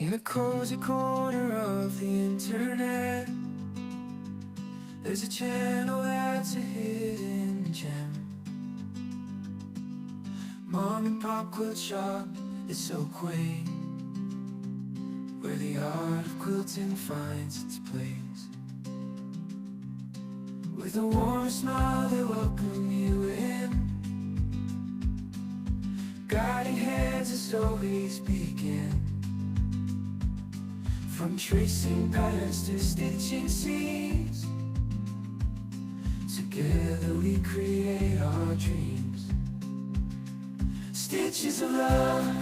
In a cozy corner of the internet, there's a channel that's a hidden gem. Mom and pop quilt shop is so quaint, where the art of quilting finds its place. With a warm smile they welcome you in, guiding hands as always begin. From tracing patterns to stitching seams, together we create our dreams. Stitches of love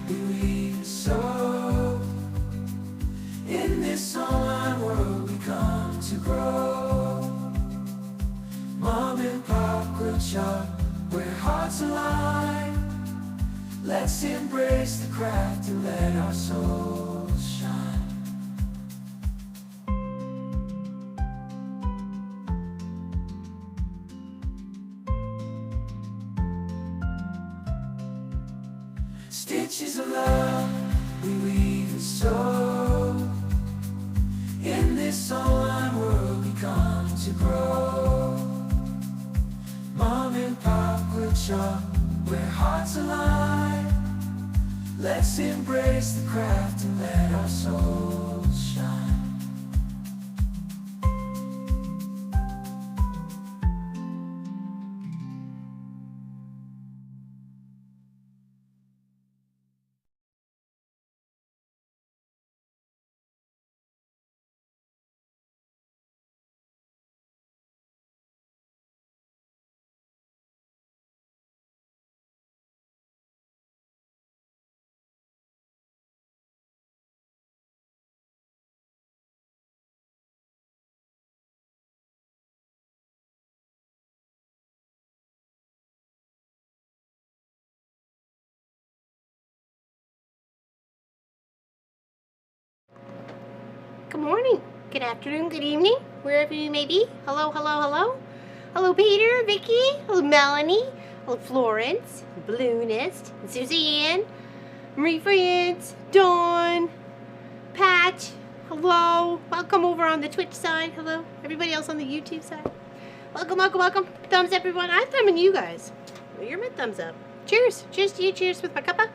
we weave and sew. In this online world we come to grow. Mom and pop quilt shop, where hearts align. Let's embrace the craft and let our souls shine. Stitches of love we weave and sew. In this online world we come to grow. Mom and pop quilt shop, where hearts align. Let's embrace the craft and let our souls shine. Good morning, good afternoon, good evening, wherever you may be. Hello, hello, hello. Hello, Peter, Vicky, hello, Melanie, hello, Florence, Balloonist, Suzanne, Marie France, Dawn, Pat, hello. Welcome over on the Twitch side. Hello, everybody else on the YouTube side. Welcome, welcome, welcome. Thumbs up, everyone. I'm thumbing you guys. Well, you're my thumbs up. Cheers. Cheers to you. Cheers with my cuppa.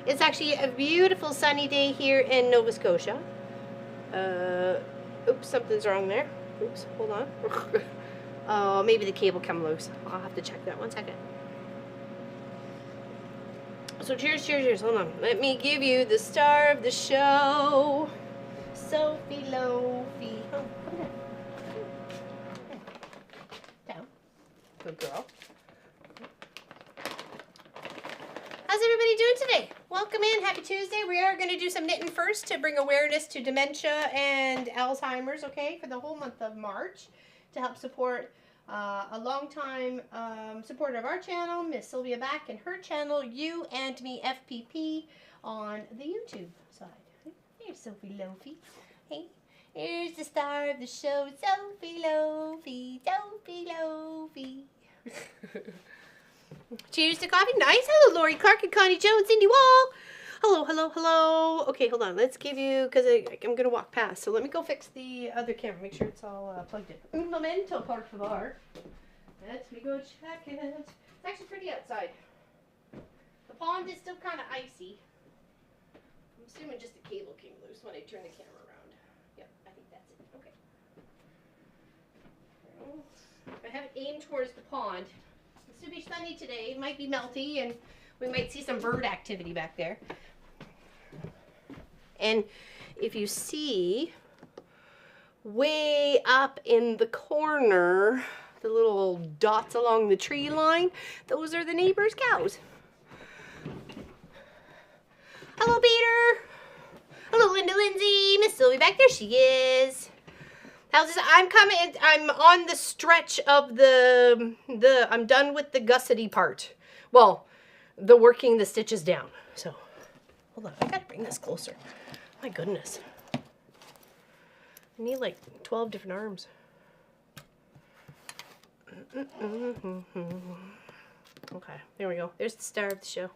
It's actually a beautiful sunny day here in Nova Scotia. Oops, something's wrong there. Oops, hold on. Oh, maybe the cable come loose. I'll have to check that. 1 second. So cheers, cheers, cheers. Hold on. Let me give you the star of the show, Sophie Lofi. Oh, come down. Down. Good girl. How's everybody doing today? Welcome in. Happy Tuesday. We are going to do some knitting first to bring awareness to dementia and Alzheimer's, okay, for the whole month of March, to help support a long-time supporter of our channel, Miss Sylvia Back, and her channel, You and Me FPP, on the YouTube side. Here's Sophie Lofi. Hey, here's the star of the show, Sophie Lofi, Sophie Lofi. Cheers to coffee. Nice. Hello, Lori Clark and Connie Jones, Cindy Wall. Hello, hello, hello. Okay, hold on. Let's give you, because I'm going to walk past. So let me go fix the other camera. Make sure it's all plugged in. Un momento, por favor. Let me go check it. It's actually pretty outside. The pond is still kind of icy. I'm assuming just the cable came loose when I turned the camera around. Yep, I think that's it. Okay. I have it aimed towards the pond. It's to be sunny today. It might be melty, and we might see some bird activity back there. And if you see way up in the corner, the little dots along the tree line, those are the neighbor's cows. Hello, Peter. Hello, Linda Lindsay. Miss Sylvie back there. She is. How's this? I'm coming. I'm on the stretch of I'm done with the gussety part. Well, the working the stitches down. So, hold on. I gotta bring this closer. My goodness. I need like 12 different arms. Okay, there we go. There's the star of the show.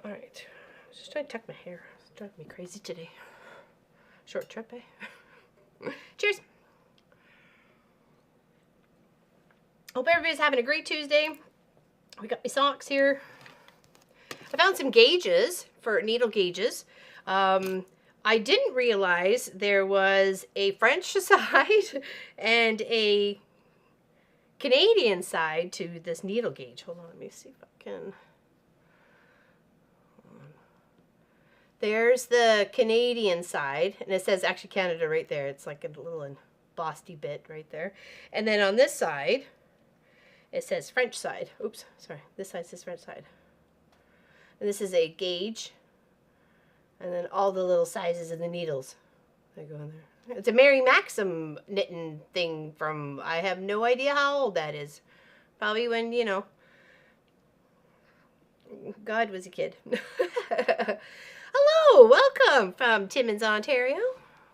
All right. I was just trying to tuck my hair. Driving me crazy today. Short trip, eh? Cheers. Hope everybody's having a great Tuesday. We got my socks here. I found some gauges for needle gauges. I didn't realize there was a French side and a Canadian side to this needle gauge. Hold on, let me see if I can. There's the Canadian side, and it says actually Canada right there. It's like a little embossed bit right there. And then on this side, it says French side. Oops, sorry. This side says French side. And this is a gauge. And then all the little sizes of the needles that go in there. It's a Mary Maxim knitting thing from, I have no idea how old that is. Probably when, you know, God was a kid. Hello, welcome from Timmins, Ontario.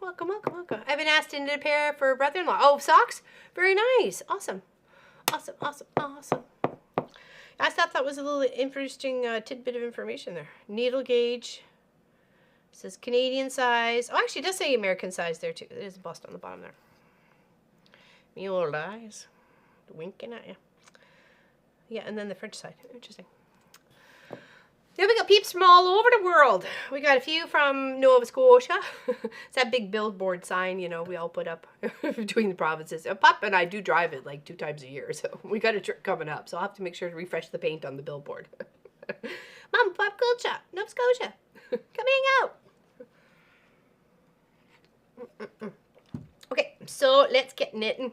Welcome, welcome, welcome. I've been asked to knit a pair for brother-in-law. Oh, socks? Very nice. Awesome. Awesome, awesome, awesome. I thought that was a little interesting tidbit of information there. Needle gauge. It says Canadian size. Oh, actually, it does say American size there, too. There's a bust on the bottom there. Me old eyes. Winking at you. Yeah, and then the French side. Interesting. Then we got peeps from all over the world. We got a few from Nova Scotia. It's that big billboard sign, you know, we all put up between the provinces. Pop and I do drive it like 2 times a year, so we got a trip coming up. So I'll have to make sure to refresh the paint on the billboard. Mom, Pop Culture, Nova Scotia. Come hang out. Okay, so let's get knitting.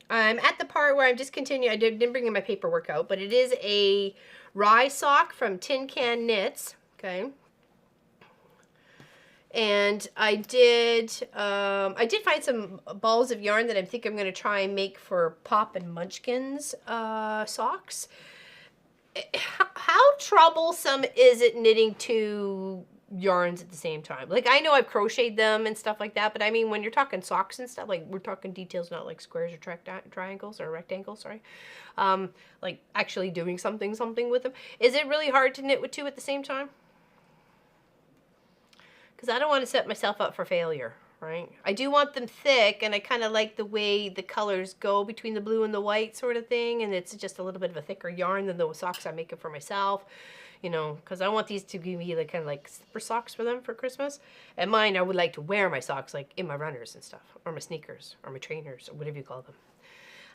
I'm at the part where I'm just continuing. I didn't bring in my paperwork out, but it is a rye sock from Tin Can Knits. Okay, and I did find some balls of yarn that I think I'm going to try and make for Pop and Munchkin's socks. How troublesome is it knitting 2 yarns at the same time? Like, I know I've crocheted them and stuff like that, but I mean, when you're talking socks and stuff, like, we're talking details, not like squares or triangles or rectangles, sorry. Like actually doing something with them. Is it really hard to knit with 2 at the same time? Because I don't want to set myself up for failure, right? I do want them thick, and I kind of like the way the colors go between the blue and the white sort of thing, and it's just a little bit of a thicker yarn than the socks I'm making for myself. You know, because I want these to be like kind of like slipper socks for them for Christmas. And mine, I would like to wear my socks like in my runners and stuff, or my sneakers, or my trainers, or whatever you call them.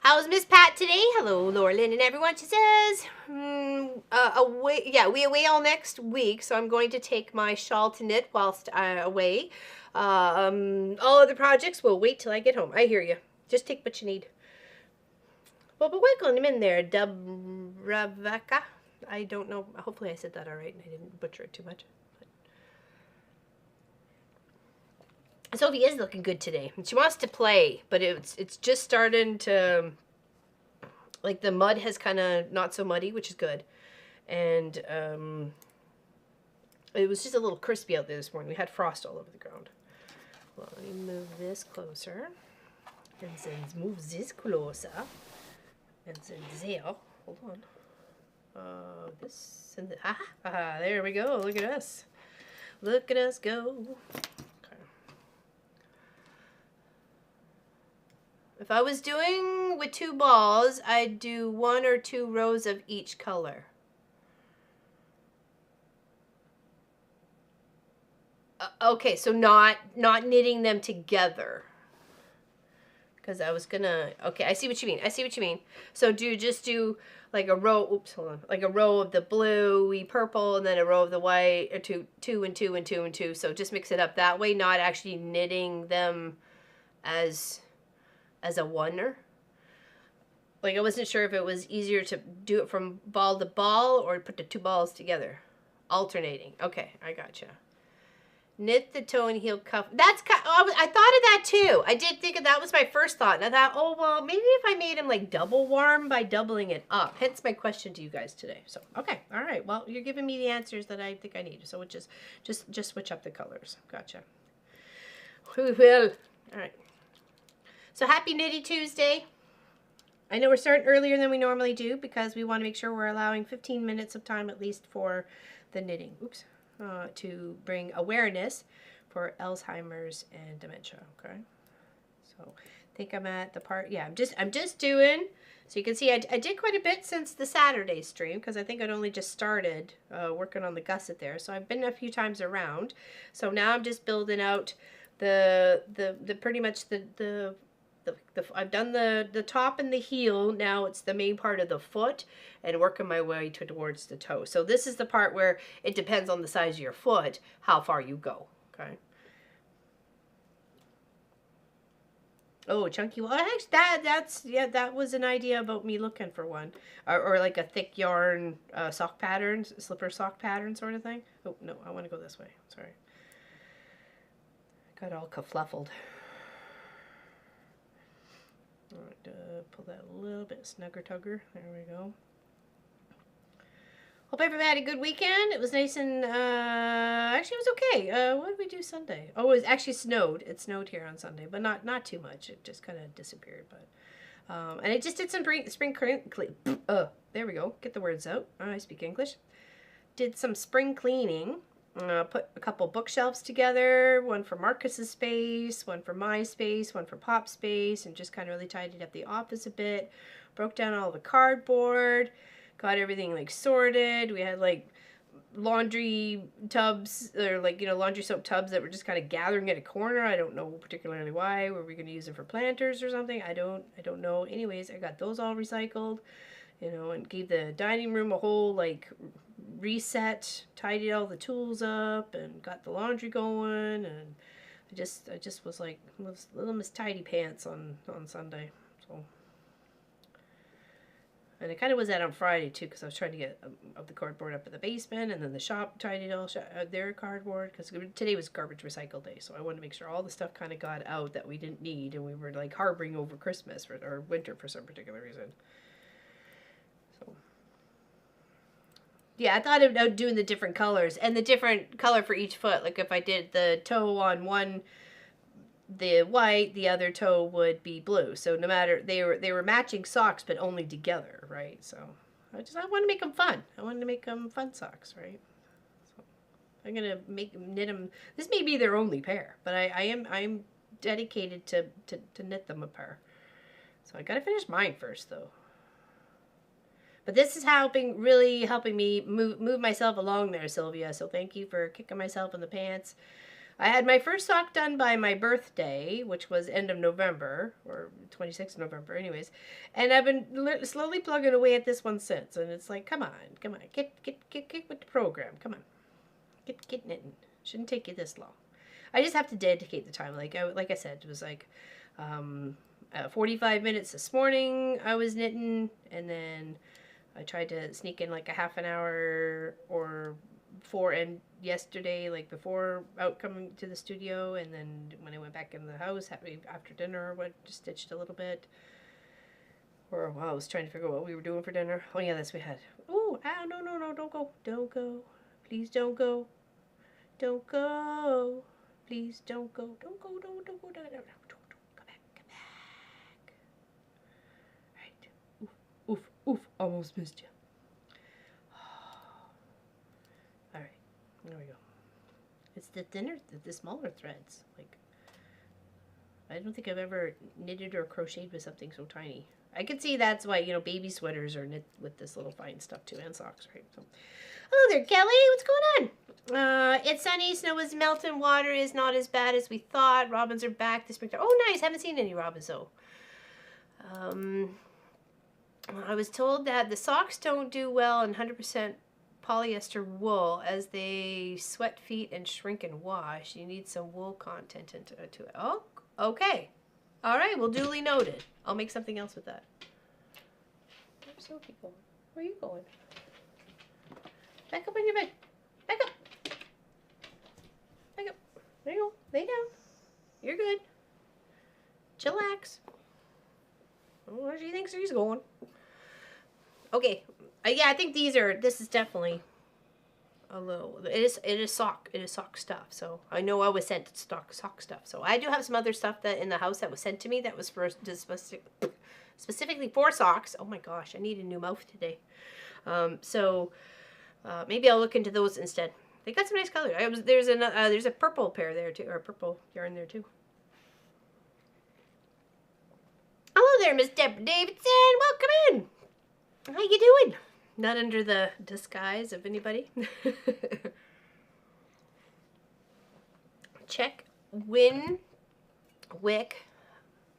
How's Miss Pat today? Hello, Laura Lynn and everyone. She says, we away all next week, so I'm going to take my shawl to knit whilst away. All other projects will wait till I get home. I hear you. Just take what you need. Well, but wiggle him in there, Dubravaka. I don't know. Hopefully I said that all right and I didn't butcher it too much. But Sophie is looking good today. She wants to play, but it's just starting to, like, the mud has kind of not so muddy, which is good. And it was just a little crispy out there this morning. We had frost all over the ground. Well, let me move this closer. And then move this closer. And then there. Hold on. This and there we go. Look at us. Look at us go. Okay. If I was doing with 2 balls, I'd do 1 or 2 rows of each color. Okay, so not knitting them together. Because I was gonna, okay, I see what you mean. So just do like a row, oops, hold on, like a row of the bluey purple and then a row of the white, or 2 and 2 and 2 and 2. So just mix it up that way, not actually knitting them as a oneer. Like, I wasn't sure if it was easier to do it from ball to ball or put the 2 balls together, alternating. Okay, I gotcha. Knit the toe and heel cuff. That's kind of, I thought of that too. I did think that was my first thought. And I thought, oh, well, maybe if I made them like double warm by doubling it up. Hence my question to you guys today. So, okay. All right. Well, you're giving me the answers that I think I need. So it just switch up the colors. Gotcha. We will. All right. So happy Knitty Tuesday. I know we're starting earlier than we normally do because we want to make sure we're allowing 15 minutes of time at least for the knitting. Oops. to bring awareness for Alzheimer's and dementia. Okay, so I think I'm at the part. Yeah, I'm just doing. So you can see I did quite a bit since the Saturday stream because I think I'd only just started working on the gusset there. So I've been a few times around. So now I'm just building out the pretty much the I've done the top and the heel. Now it's the main part of the foot and working my way towards the toe. So this is the part where it depends on the size of your foot, how far you go. Okay. Oh, chunky. Well, actually, that was an idea about me looking for one, or like a thick yarn sock pattern, slipper sock pattern sort of thing. Oh no, I want to go this way. Sorry, got all kerfluffled. All right, pull that a little bit snugger tugger. There we go. Hope everybody had a good weekend. It was nice and, actually it was okay. What did we do Sunday? Oh, it actually snowed. It snowed here on Sunday, but not too much. It just kind of disappeared, but, and I just did some spring there we go. Get the words out. I speak English. Did some spring cleaning. Put a couple bookshelves together, one for Marcus's space, one for my space, one for Pop's space, and just kind of really tidied up the office a bit. Broke down all the cardboard. Got everything like sorted. We had like laundry tubs, or like, laundry soap tubs that were just kind of gathering at a corner. I don't know particularly why. Were we going to use them for planters or something? I don't know. Anyways, I got those all recycled, and gave the dining room a whole like reset, tidied all the tools up, and got the laundry going. And I just was like little Miss Tidy Pants on Sunday. So. And it kind of was that on Friday, too, because I was trying to get the cardboard up in the basement, and then the shop tidied all their cardboard, because today was garbage recycle day, so I wanted to make sure all the stuff kind of got out that we didn't need, and we were, like, harboring over Christmas or winter for some particular reason. So, yeah, I thought about doing the different colors, and the different color for each foot. Like, if I did the toe on one, the white, the other toe would be blue. So no matter, they were matching socks, but only together, right? So I want to make them fun. I wanted to make them fun socks, right? So I'm gonna knit them. This may be their only pair, but I'm dedicated to knit them a pair. So I gotta finish mine first, though. But this is really helping me move myself along there, Sylvia. So thank you for kicking myself in the pants. I had my first sock done by my birthday, which was end of November, or 26th of November, anyways. And I've been slowly plugging away at this one since. And it's like, come on, get with the program. Come on, get knitting. Shouldn't take you this long. I just have to dedicate the time. Like I said, it was like 45 minutes this morning I was knitting, and then I tried to sneak in like a half an hour or before and yesterday, like before out coming to the studio, and then when I went back in the house after dinner, just stitched a little bit. Or I was trying to figure out what we were doing for dinner. Oh yeah, that's what we had. Oh, no, don't go, please don't go, please don't go, don't go, come back. Right, oof, almost missed you. There we go. It's the smaller threads. Like, I don't think I've ever knitted or crocheted with something so tiny. I can see that's why, baby sweaters are knit with this little fine stuff too, and socks, right? So, hello there, Kelly. What's going on? It's sunny. Snow is melting. Water is not as bad as we thought. Robins are back this spring. Oh, nice. Haven't seen any robins though. I was told that the socks don't do well in 100% polyester wool as they sweat feet and shrink and wash. You need some wool content to it. Oh, okay. All right, well, duly noted. I'll make something else with that. Where's Sophie going? Where are you going? Back up on your bed. Back up. Back up. There you go. Lay down. You're good. Chillax. Oh, where do you think she's going? Okay. Yeah, I think this is definitely a little, it is sock stuff. So I know I was sent sock stuff. So I do have some other stuff that in the house that was sent to me that was for specifically for socks. Oh my gosh, I need a new mouth today. So maybe I'll look into those instead. They got some nice colors. There's a purple pair there too, or purple yarn there too. Hello there, Miss Deborah Davidson. Welcome in. How you doing? Not under the disguise of anybody. Check Winwick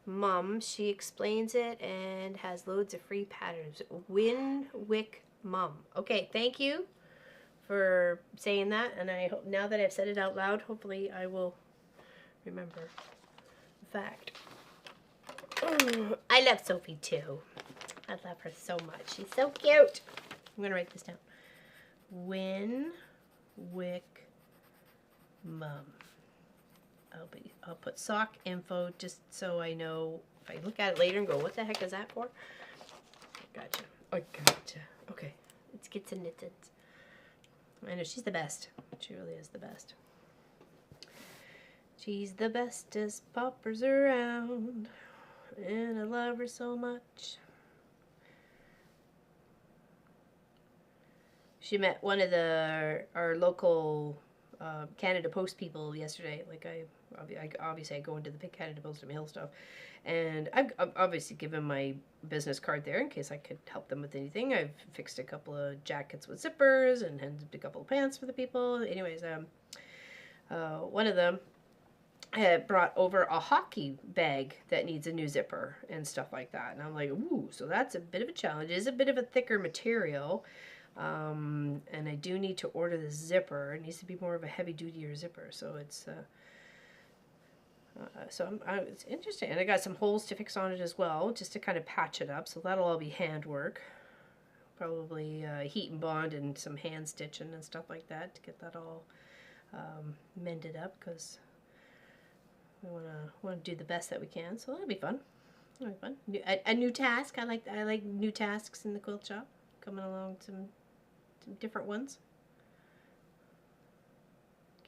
Mum. She explains it and has loads of free patterns. Winwick Mum. Okay, thank you for saying that, and I hope now that I've said it out loud, hopefully I will remember the fact. I love Sophie too. I love her so much. She's so cute. I'm gonna write this down. Winwick Mum. I'll put sock info just so I know if I look at it later and go, what the heck is that for? Gotcha. I gotcha. Okay. Let's get some knitted. I know she's the best. She really is the best. She's the bestest poppers around. And I love her so much. She met one of our local Canada Post people yesterday. Like obviously I go into the Canada Post and mail stuff, and I've obviously given my business card there in case I could help them with anything. I've fixed a couple of jackets with zippers and handed a couple of pants for the people. Anyways, one of them had brought over a hockey bag that needs a new zipper and stuff like that, and I'm like, ooh, so that's a bit of a challenge. It is a bit of a thicker material. And I do need to order the zipper. It needs to be more of a heavy-duty zipper, so it's it's interesting. And I got some holes to fix on it as well, just to kind of patch it up. So that'll all be handwork, probably heat and bond and some hand stitching and stuff like that to get that all mended up, because we want to do the best that we can. So that'll be fun. That'll be fun. A new task. I like new tasks in the quilt shop. Coming along some different ones.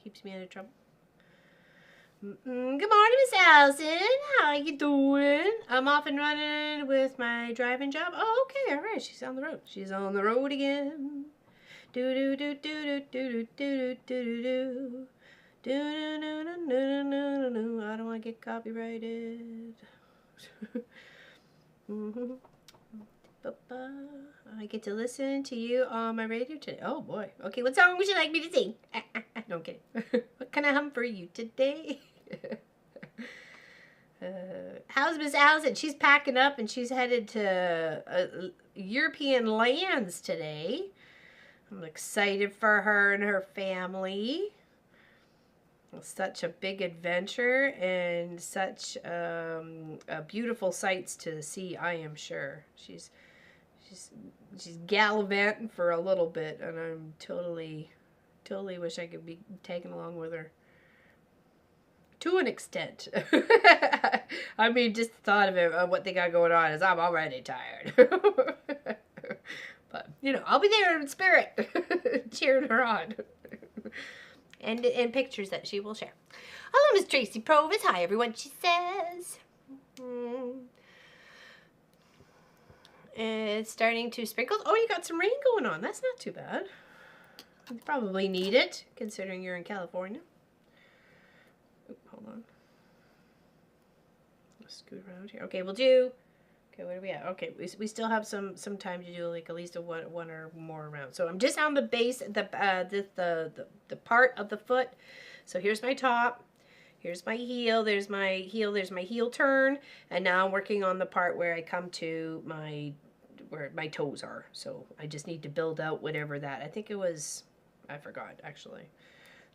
Keeps me out of trouble. Good morning, Miss Allison. How you doing? I'm off and running with my driving job. Oh, okay, all right. She's on the road. She's on the road again. Do do do do do do do do do do do. I don't want to get copyrighted. I get to listen to you on my radio today. Oh boy. Okay, what song would you like me to sing? No, I'm kidding. What can I hum for you today? How's Miss Allison? She's packing up and she's headed to European lands today. I'm excited for her and her family. Such a big adventure and such beautiful sights to see, I am sure. She's gallivanting for a little bit, and I'm totally wish I could be taken along with her. To an extent. I mean, just the thought of it, of what they got going on is I'm already tired. But, you know, I'll be there in spirit, cheering her on. And pictures that she will share. Hello, Miss Tracy Provis. Hi, everyone, she says. It's starting to sprinkle. Oh, you got some rain going on. That's not too bad. You probably need it, considering you're in California. Oop, hold on. Let's scoot around here. Okay, we'll do... Okay, what are we at? Okay, we still have some time to do like at least one or more rounds. So I'm just on the base, the part of the foot. So here's my top. Here's my heel. There's my heel. There's my heel turn. And now I'm working on the part where I come to where my toes are. So I just need to build out whatever that. I think it was, I forgot actually.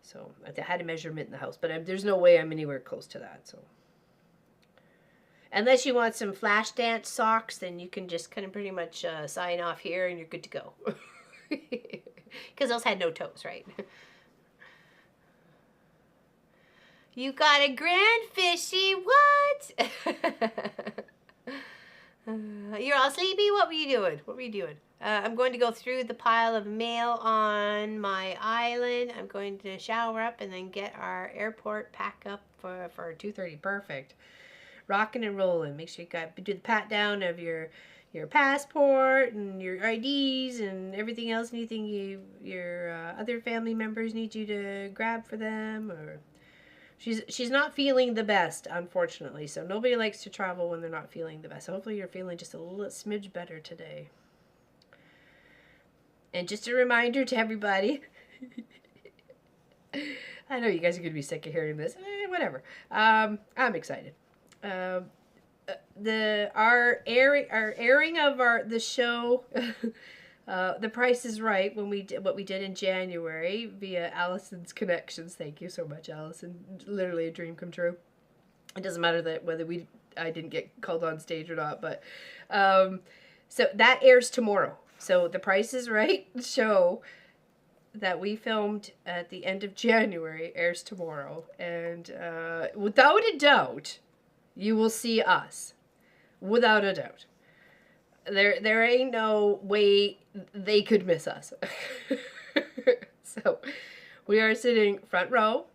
So I had a measurement in the house, but there's no way I'm anywhere close to that. So unless you want some flash dance socks, then you can just kind of pretty much sign off here and you're good to go. Because those had no toes, right? You got a grand fishy, what? You're all sleepy? What were you doing? What were you doing? I'm going to go through the pile of mail on my island. I'm going to shower up and then get our airport pack up for 2:30. Perfect. Rocking and rolling. Make sure you do the pat down of your your passport and your IDs and everything else, anything your other family members need you to grab for them, or she's not feeling the best, unfortunately. So nobody likes to travel when they're not feeling the best. So hopefully you're feeling just a little smidge better today. And just a reminder to everybody, I know you guys are going to be sick of hearing this. Whatever. I'm excited. Our airing of the show, The Price is Right, when we did what we did in January via Allison's connections. Thank you so much, Allison. Literally a dream come true. It doesn't matter that whether I didn't get called on stage or not, but so that airs tomorrow. So The Price is Right show that we filmed at the end of January airs tomorrow, and without a doubt, you will see us. Without a doubt, there ain't no way they could miss us. So we are sitting front row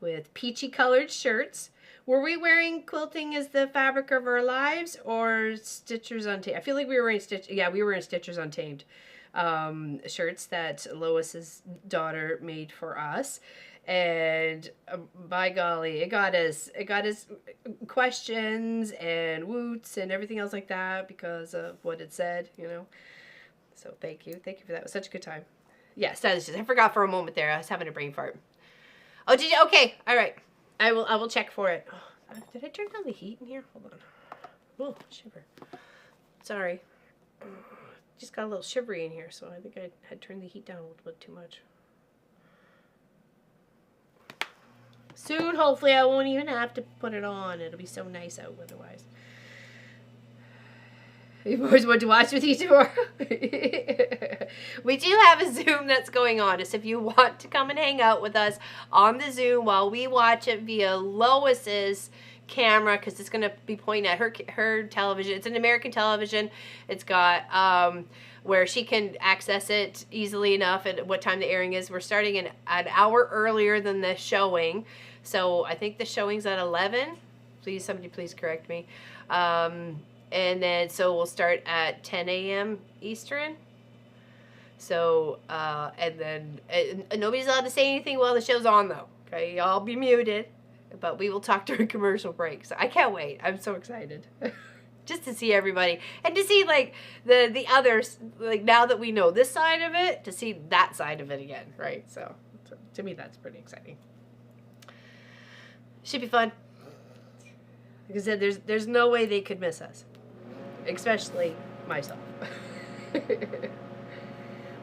with peachy colored shirts. Were we wearing Quilting as the Fabric of Our Lives or Stitchers Untamed? I feel like we were wearing we were in Stitchers Untamed shirts that Lois's daughter made for us. And by golly, it got us questions and woots and everything else like that because of what it said, you know. So thank you for that. It was such a good time. Yes, that is just, I forgot for a moment there. I was having a brain fart. Oh, did you? Okay, all right. I will check for it. Oh, did I turn down the heat in here? Hold on. Oh, shiver. Sorry. Just got a little shivery in here, so I think I had turned the heat down a little bit too much. Soon, hopefully, I won't even have to put it on. It'll be so nice out otherwise. You boys want to watch with you tomorrow? We do have a Zoom that's going on. So if you want to come and hang out with us on the Zoom while we watch it via Lois's camera, because it's going to be pointing at her television. It's an American television. It's got where she can access it easily enough at what time the airing is. We're starting an hour earlier than the showing. So I think the showing's at 11. Somebody please correct me. And then, so we'll start at 10 a.m. Eastern. So, and then, nobody's allowed to say anything while the show's on, though. Okay, y'all be muted. But we will talk during commercial breaks. So I can't wait. I'm so excited. Just to see everybody. And to see, like, the others, like, now that we know this side of it, to see that side of it again, right? So to me, that's pretty exciting. Should be fun. Like I said, there's no way they could miss us. Especially myself.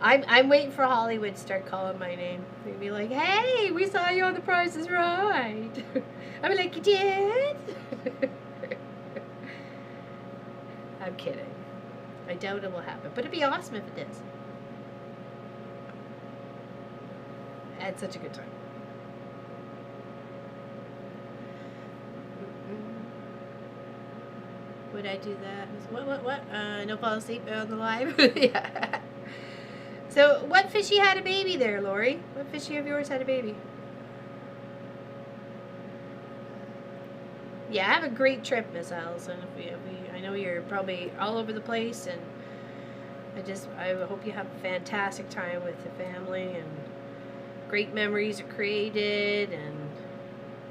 I'm waiting for Hollywood to start calling my name. They'd be like, hey, we saw you on The Price is Right. I'm like, you did? I'm kidding. I doubt it will happen. But it'd be awesome if it is. I had such a good time. Would I do that? What? No fall asleep on the live? Yeah. So, what fishy had a baby there, Lori? What fishy of yours had a baby? Yeah, have a great trip, Miss Allison. I know you're probably all over the place, and I hope you have a fantastic time with the family, and great memories are created, and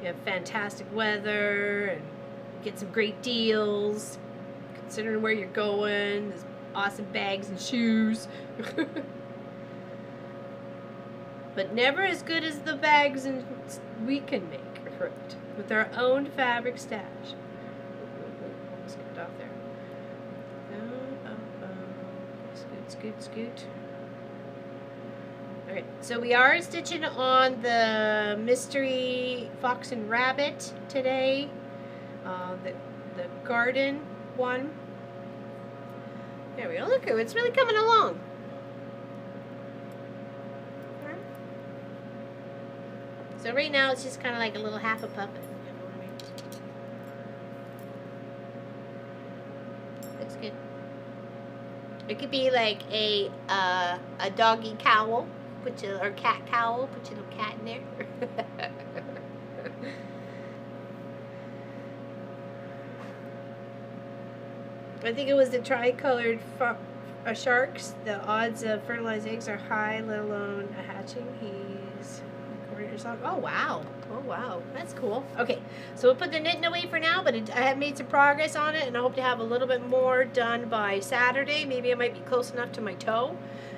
you have fantastic weather, and get some great deals, considering where you're going. There's awesome bags and shoes. But never as good as the bags and we can make, correct? With our own fabric stash. Skipped off there. Scoot. Alright, so we are stitching on the Mystery Fox and Rabbit today. The garden one. There we go. Look, it's really coming along. So right now it's just kind of like a little half a puppet. You know what I mean? Looks good. It could be like a doggy cowl, or cat cowl. Put your little cat in there. I think it was the tricolored sharks. The odds of fertilized eggs are high, let alone a hatching. He's recorded yourself. Oh wow! Oh wow! That's cool. Okay, so we'll put the knitting away for now. But I have made some progress on it, and I hope to have a little bit more done by Saturday. Maybe I might be close enough to my toe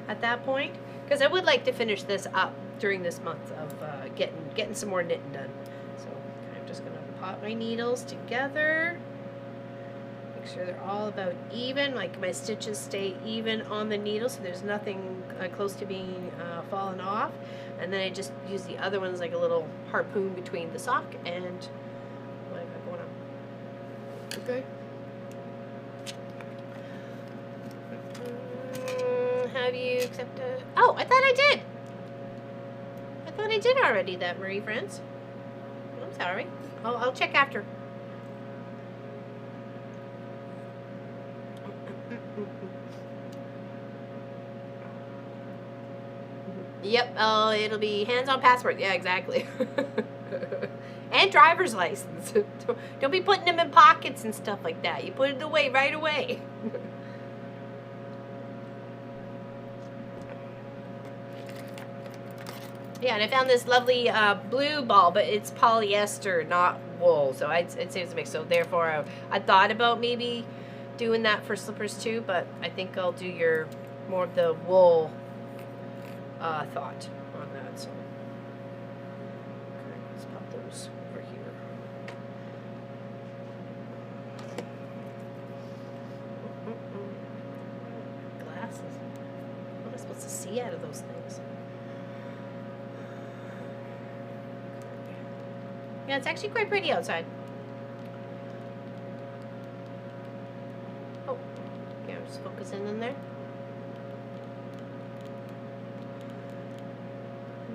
at that point, because I would like to finish this up during this month of getting some more knitting done. So I'm just gonna pot my needles together. Make sure they're all about even, like my stitches stay even on the needle, so there's nothing close to being fallen off. And then I just use the other ones like a little harpoon between the sock and what I got going on. Okay. Have you accepted? Oh, I thought I did. I thought I did already that, Marie Friends. I'm sorry. I'll check after. Yep. Oh, it'll be hands-on passport. Yeah, exactly. And driver's license. Don't be putting them in pockets and stuff like that. You put it away right away. Yeah, and I found this lovely blue ball, but it's polyester, not wool. So I'd say it's a mix. So therefore, I thought about maybe doing that for slippers too, but I think I'll do more of the wool thought on that. So okay, let's pop those over here. Glasses. What am I supposed to see out of those things? Yeah, it's actually quite pretty outside. Oh, yeah, I'm just focusing in there.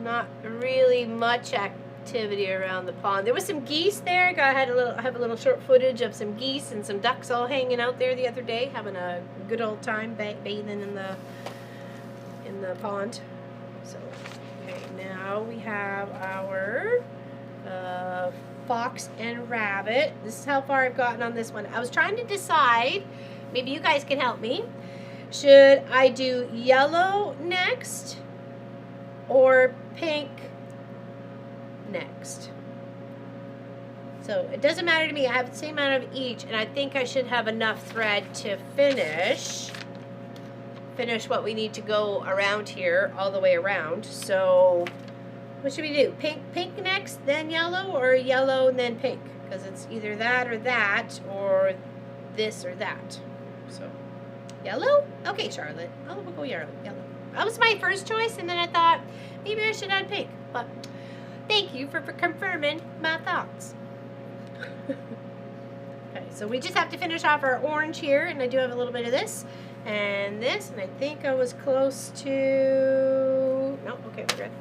Not really much activity around the pond. There was some geese there. I have a little short footage of some geese and some ducks all hanging out there the other day, having a good old time bathing in the pond. So, okay, now we have our fox and rabbit. This is how far I've gotten on this one. I was trying to decide, maybe you guys can help me. Should I do yellow next or pink next? So it doesn't matter to me. I have the same amount of each, and I think I should have enough thread to finish what we need to go around here, all the way around. So what should we do? Pink next, then yellow, or yellow and then pink? Because it's either that, or this or that. So yellow? Okay, Charlotte. Oh, we'll go yellow. That was my first choice, and then I thought maybe I should add pink. But thank you for confirming my thoughts. Okay, so we just have to finish off our orange here, and I do have a little bit of this and this, and I think I was close to, no, okay, we're good.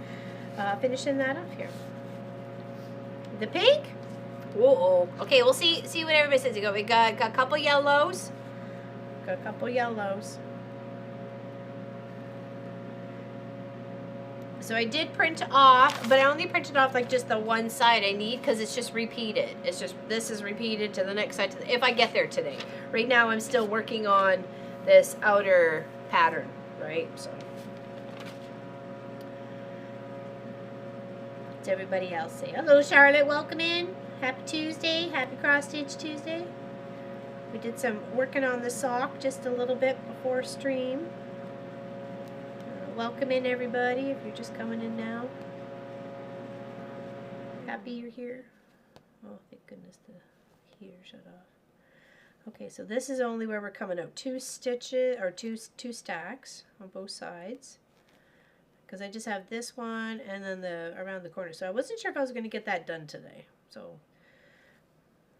Finishing that up here. The pink? Whoa. Okay, we'll see what everybody says. We got a couple yellows. So I did print off, but I only printed off like just the one side I need because it's just repeated. It's just, this is repeated to the next side if I get there today. Right now I'm still working on this outer pattern, right? So. What's everybody else say? Hello, Charlotte. Welcome in. Happy Tuesday. Happy Cross Stitch Tuesday. We did some working on the sock just a little bit before stream. Welcome in, everybody, if you're just coming in now. Happy you're here. Oh, thank goodness the heater shut off. Okay, so this is only where we're coming out. 2 stitches, or two stacks on both sides. Because I just have this one and then around the corner. So I wasn't sure if I was going to get that done today. So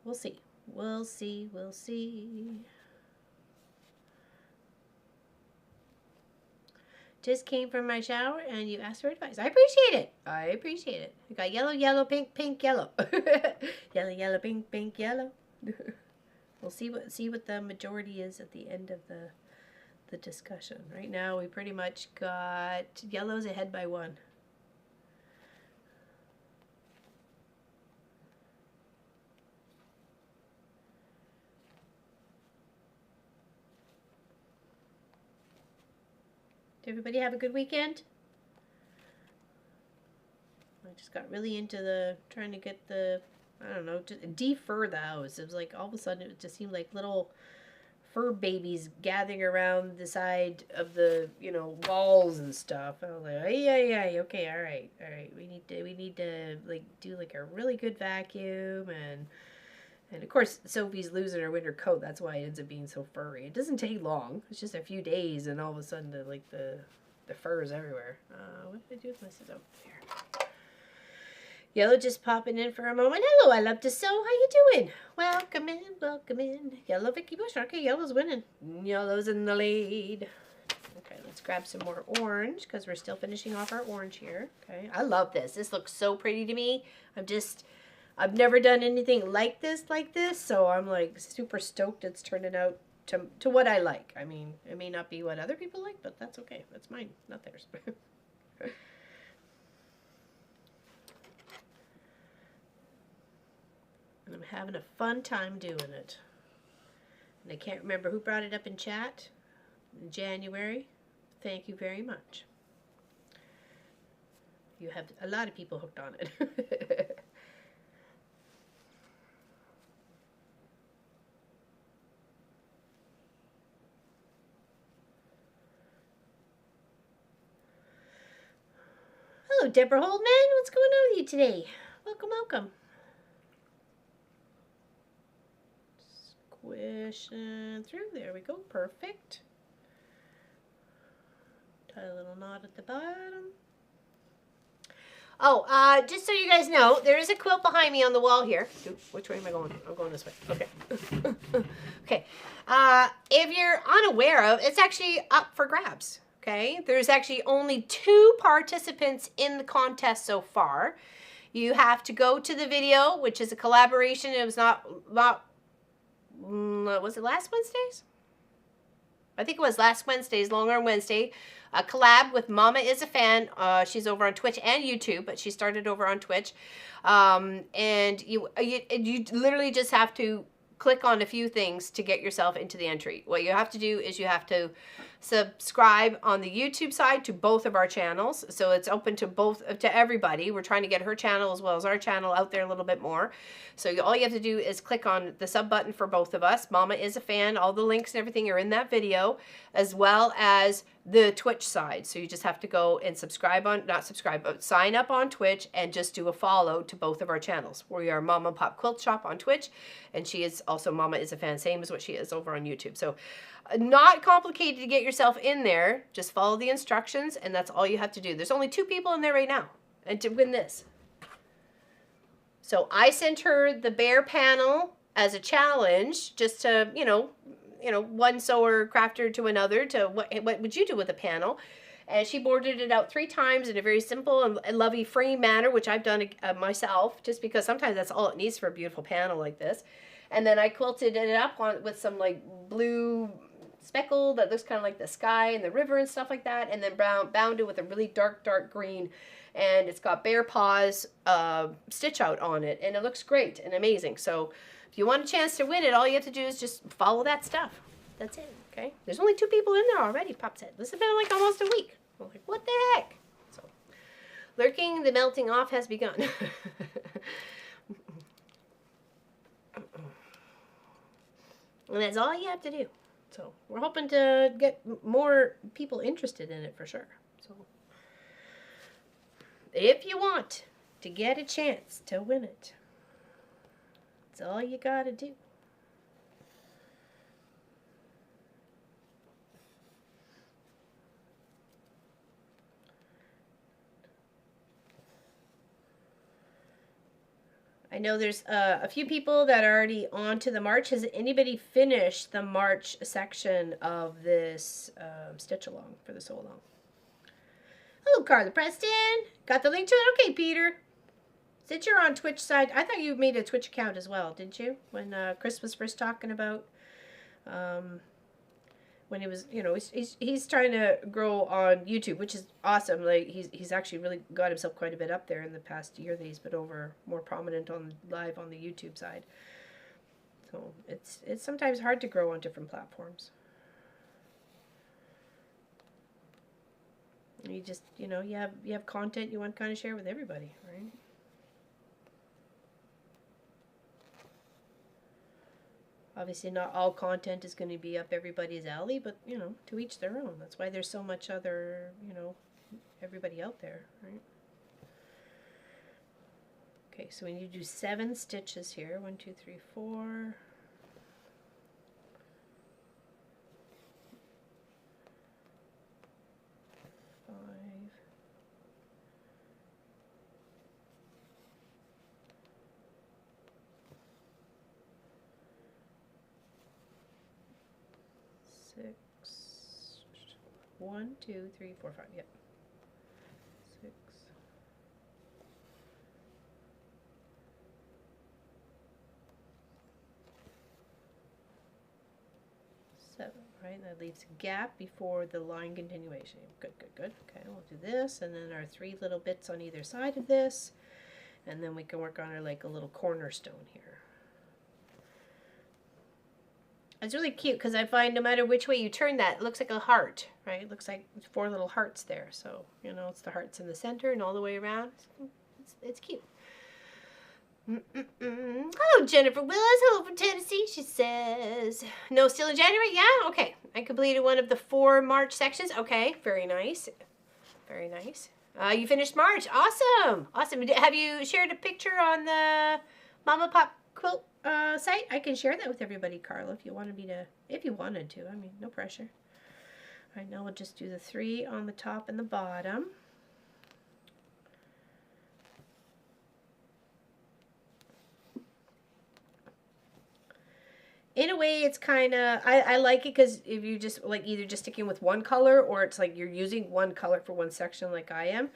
we'll see. We'll see. Just came from my shower and you asked for advice. I appreciate it. We got yellow, yellow, pink, pink, yellow. Yellow, yellow, pink, pink, yellow. We'll see what the majority is at the end of the discussion. Right now we pretty much got yellows ahead by 1. Did everybody have a good weekend? I just got really into trying to get I don't know, just de-fur the house. It was like all of a sudden it just seemed like little fur babies gathering around the side of the, walls and stuff. I was like, yeah, okay, all right. We need to like do like a really good vacuum and of course Sophie's losing her winter coat. That's why it ends up being so furry. It doesn't take long. It's just a few days and all of a sudden the fur is everywhere. What did I do with my setup here? Yellow just popping in for a moment. Hello, I love to sew. How you doing? Welcome in, welcome in. Yellow Vicky Bush. Okay, yellow's winning. Yellow's in the lead. Okay, let's grab some more orange because we're still finishing off our orange here. Okay, I love this. This looks so pretty to me. I've never done anything like this, so I'm like super stoked it's turning out to what I like. I mean, it may not be what other people like, but that's okay. That's mine, not theirs. And I'm having a fun time doing it. And I can't remember who brought it up in chat in January. Thank you very much. You have a lot of people hooked on it. Hello, Deborah Holdman. What's going on with you today? Welcome, welcome. Squishing through. There we go. Perfect. Tie a little knot at the bottom. Oh, just so you guys know, there is a quilt behind me on the wall here. Ooh, which way am I going? I'm going this way. Okay. Okay. If you're unaware of, it's actually up for grabs. Okay. There's actually only 2 participants in the contest so far. You have to go to the video, which is a collaboration. It was not was it last Wednesday's? I think it was last Wednesday's, Long Arm Wednesday, a collab with Mama Is a Fan. She's over on Twitch and YouTube, but she started over on Twitch. And you literally just have to click on a few things to get yourself into the entry. What you have to do is you have to subscribe on the YouTube side to both of our channels. So it's open to everybody. We're trying to get her channel as well as our channel out there a little bit more. So all you have to do is click on the sub button for both of us. Mama Is a Fan. All the links and everything are in that video, as well as the Twitch side. So you just have to go and sign up on Twitch and just do a follow to both of our channels. We are Mama Pop Quilt Shop on Twitch, and she is also Mama Is a Fan, same as what she is over on YouTube. So not complicated to get yourself in there. Just follow the instructions, and that's all you have to do. There's only 2 people in there right now, and to win this. So I sent her the bear panel as a challenge, just to, one sewer crafter to another, to what would you do with a panel? And she boarded it out 3 times in a very simple and lovey free manner, which I've done myself, just because sometimes that's all it needs for a beautiful panel like this. And then I quilted it up with some like blue speckle that looks kind of like the sky and the river and stuff like that, and then bound it with a really dark green, and it's got bear paws stitch out on it, and it looks great and amazing. So if you want a chance to win it, all you have to do is just follow that stuff. That's it. Okay, there's only 2 people in there already. Pop said this has been like almost a week. I'm like, what the heck? So lurking, the melting off has begun. And that's all you have to do. So we're hoping to get more people interested in it for sure. So if you want to get a chance to win it, that's all you gotta do. I know there's a few people that are already on to the March. Has anybody finished the March section of this stitch along for the sew along? Hello, Carla Preston. Got the link to it? Okay, Peter. Since you're on Twitch side, I thought you made a Twitch account as well, didn't you? When Chris was first talking about when he was, he's trying to grow on YouTube, which is awesome. Like he's actually really got himself quite a bit up there in the past year that he's been more prominent live on the YouTube side. So it's sometimes hard to grow on different platforms. You just, you know, you have content you want to kind of share with everybody, right? Obviously, not all content is going to be up everybody's alley, but, you know, to each their own. That's why there's so much other, you know, everybody out there, right? Okay, so we need to do 7 stitches here. 1, 2, 3, 4. 5. 6. 1, 2, 3, 4, 5. Yep. 6. 7, right? That leaves a gap before the line continuation. Good, good, good. Okay, we'll do this, and then our 3 little bits on either side of this, and then we can work on our like a little cornerstone here. It's really cute because I find no matter which way you turn that, it looks like a heart, right? It looks like 4 little hearts there. So, you know, it's the hearts in the center and all the way around. It's cute. Hello, Jennifer Willis. Hello from Tennessee. She says, no, still in January? Yeah, okay. I completed one of the 4 March sections. Okay, very nice. Very nice. You finished March. Awesome. Awesome. Have you shared a picture on the Mama Pop Quilt site? I can share that with everybody, Carla, if you wanted me to. If you wanted to. I mean, no pressure. All right, now we'll just do the 3 on the top and the bottom. In a way, it's kind of, I like it because if you just like either just sticking with one color or it's like you're using one color for one section like I am,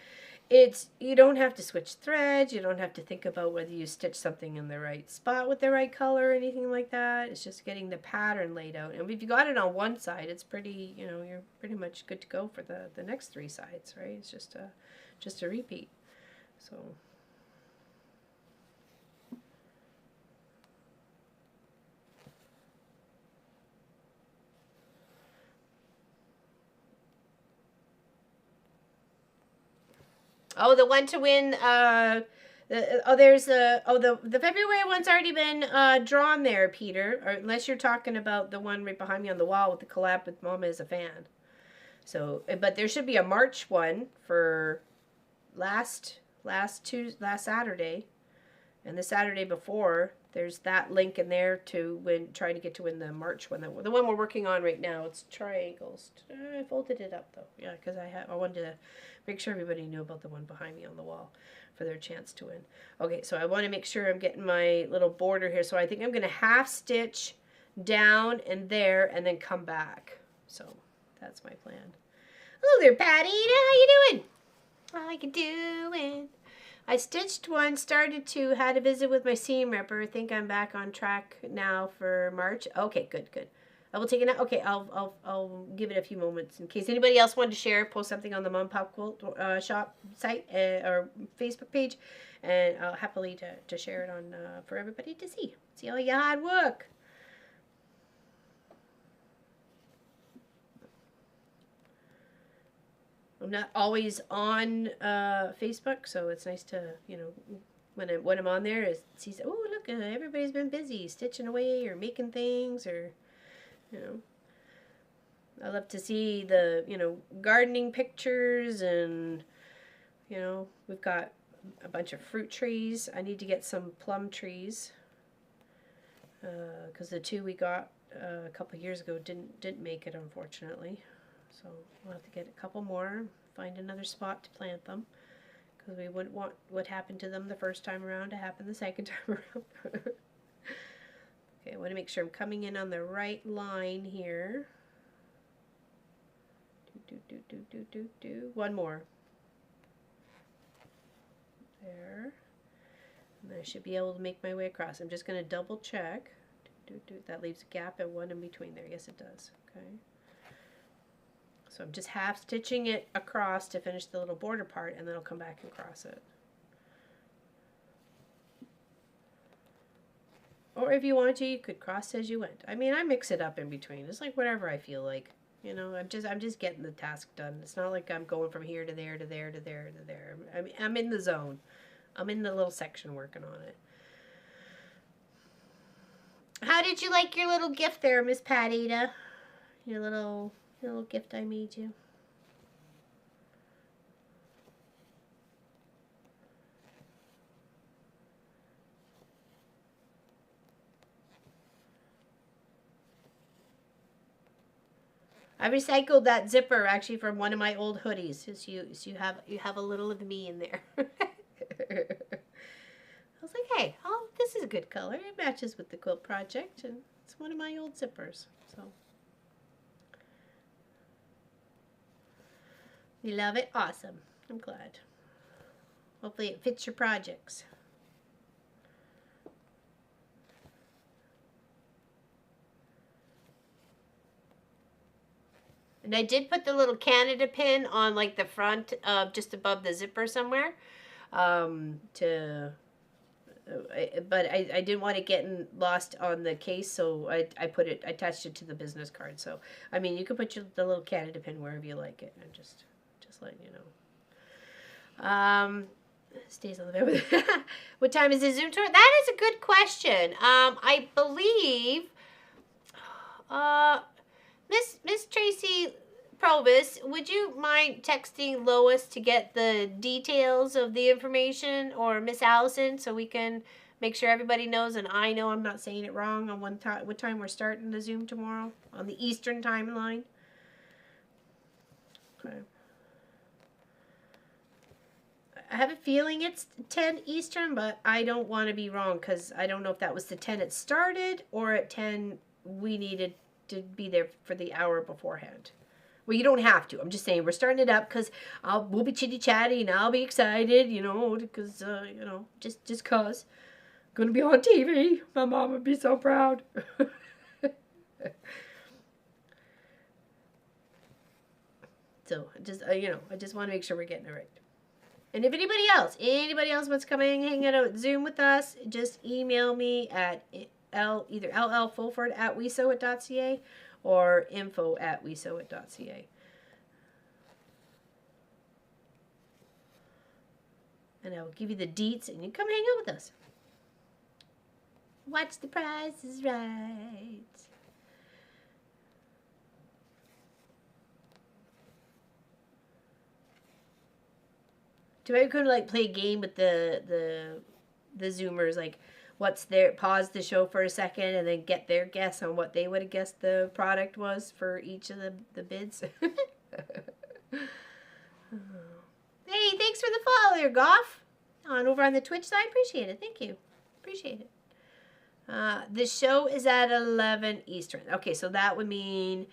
you don't have to switch threads. You don't have to think about whether you stitch something in the right spot with the right color or anything like that. It's just getting the pattern laid out. And if you got it on one side, it's pretty, you know, you're pretty much good to go for the next 3 sides, right? It's just a repeat. So. Oh, the one to win. The February one's already been drawn there, Peter. Or unless you're talking about the one right behind me on the wall with the collab with Mama is a Fan. So, but there should be a March one for last Saturday, and the Saturday before. There's that link in there to trying to get to win the March one. The one we're working on right now. It's triangles. I folded it up though. Yeah, because I wanted to make sure everybody knew about the one behind me on the wall for their chance to win. Okay, so I want to make sure I'm getting my little border here. So I think I'm going to half stitch down and there and then come back. So that's my plan. Hello there, Patty. How you doing? How you doing? I stitched one, started 2, had a visit with my seam ripper. I think I'm back on track now for March. Okay, good, good. I will take it out. Okay, I'll give it a few moments in case anybody else wanted to share. Post something on the Mom Pop Quilt shop site or Facebook page, and I'll happily to share it on for everybody to see all your hard work. I'm not always on Facebook, so it's nice to, you know, when I'm on there, see, oh look, everybody's been busy stitching away or making things, or, you know, I love to see the, you know, gardening pictures, and, you know, we've got a bunch of fruit trees. I need to get some plum trees because the 2 we got a couple years ago didn't make it, unfortunately. So we'll have to get a couple more, find another spot to plant them, because we wouldn't want what happened to them the first time around to happen the second time around. Okay, I want to make sure I'm coming in on the right line here. One more. There. And I should be able to make my way across. I'm just going to double check. That leaves a gap and one in between there. Yes, it does. Okay. So I'm just half stitching it across to finish the little border part, and then I'll come back and cross it. Or if you want to, you could cross as you went. I mean, I mix it up in between. It's like whatever I feel like. You know, I'm just getting the task done. It's not like I'm going from here to there to there to there to there. I'm in the zone. I'm in the little section working on it. How did you like your little gift there, Miss Patita? Your little gift I made you. I recycled that zipper actually from one of my old hoodies. So you have a little of me in there. I was like, hey, oh, this is a good color. It matches with the quilt project, and it's one of my old zippers. So you love it? Awesome. I'm glad. Hopefully it fits your projects. And I did put the little Canada pin on like the front of just above the zipper somewhere but I didn't want it getting lost on the case, so I attached it to the business card. So I mean, you can put the little Canada pin wherever you like it, and just letting you know. Stays on the bed. What time is the Zoom tour? That is a good question. I believe Miss Tracy Provis, would you mind texting Lois to get the details of the information, or Miss Allison, so we can make sure everybody knows and I know I'm not saying it wrong on what time we're starting the Zoom tomorrow on the Eastern timeline? Okay. I have a feeling it's 10 Eastern, but I don't want to be wrong because I don't know if that was the 10 it started or at 10 we needed to be there for the hour beforehand. Well, you don't have to. I'm just saying we're starting it up because we'll be chitty chatty and I'll be excited, you know, because you know, just cause I'm gonna be on TV. My mom would be so proud. So just you know, I just want to make sure we're getting it right. And if anybody else wants to come in and hang out at Zoom with us, just email me at either llfulford@wesewit.ca or info@wesewit.ca. And I will give you the deets and you come hang out with us. Watch The Price is Right. Do I could like play a game with the Zoomers, like what's their pause the show for a second and then get their guess on what they would have guessed the product was for each of the bids. Hey, thanks for the follow there, Goff. Over on the Twitch side, appreciate it. Thank you, appreciate it. The show is at 11 Eastern. Okay, so that would mean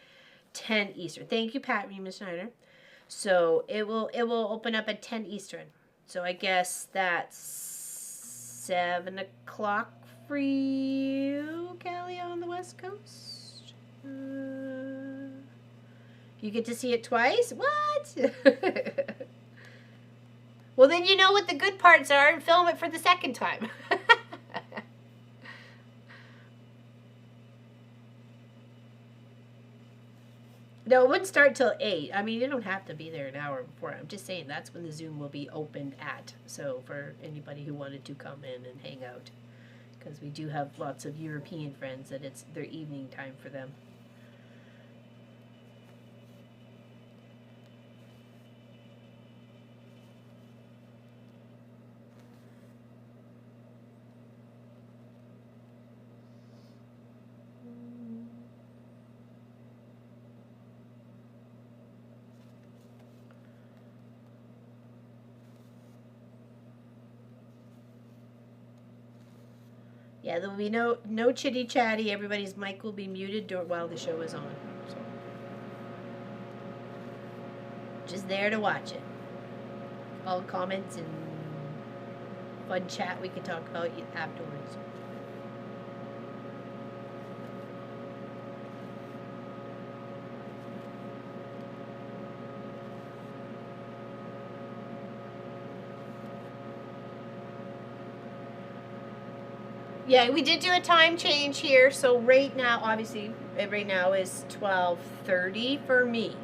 10 Eastern. Thank you, Pat Remus Schneider. So it will open up at 10 Eastern. So I guess that's 7 o'clock for you, Callie, on the West Coast. You get to see it twice? What? Well, then you know what the good parts are and film it for the second time. No, it wouldn't start till 8. I mean, you don't have to be there an hour before. I'm just saying that's when the Zoom will be opened at. So for anybody who wanted to come in and hang out. Because we do have lots of European friends that it's their evening time for them. Yeah, there will be no chitty chatty. Everybody's mic will be muted while the show is on. So. Just there to watch it. All comments and fun chat we can talk about afterwards. Yeah, we did do a time change here. So right now, obviously, right now is 12:30 for me.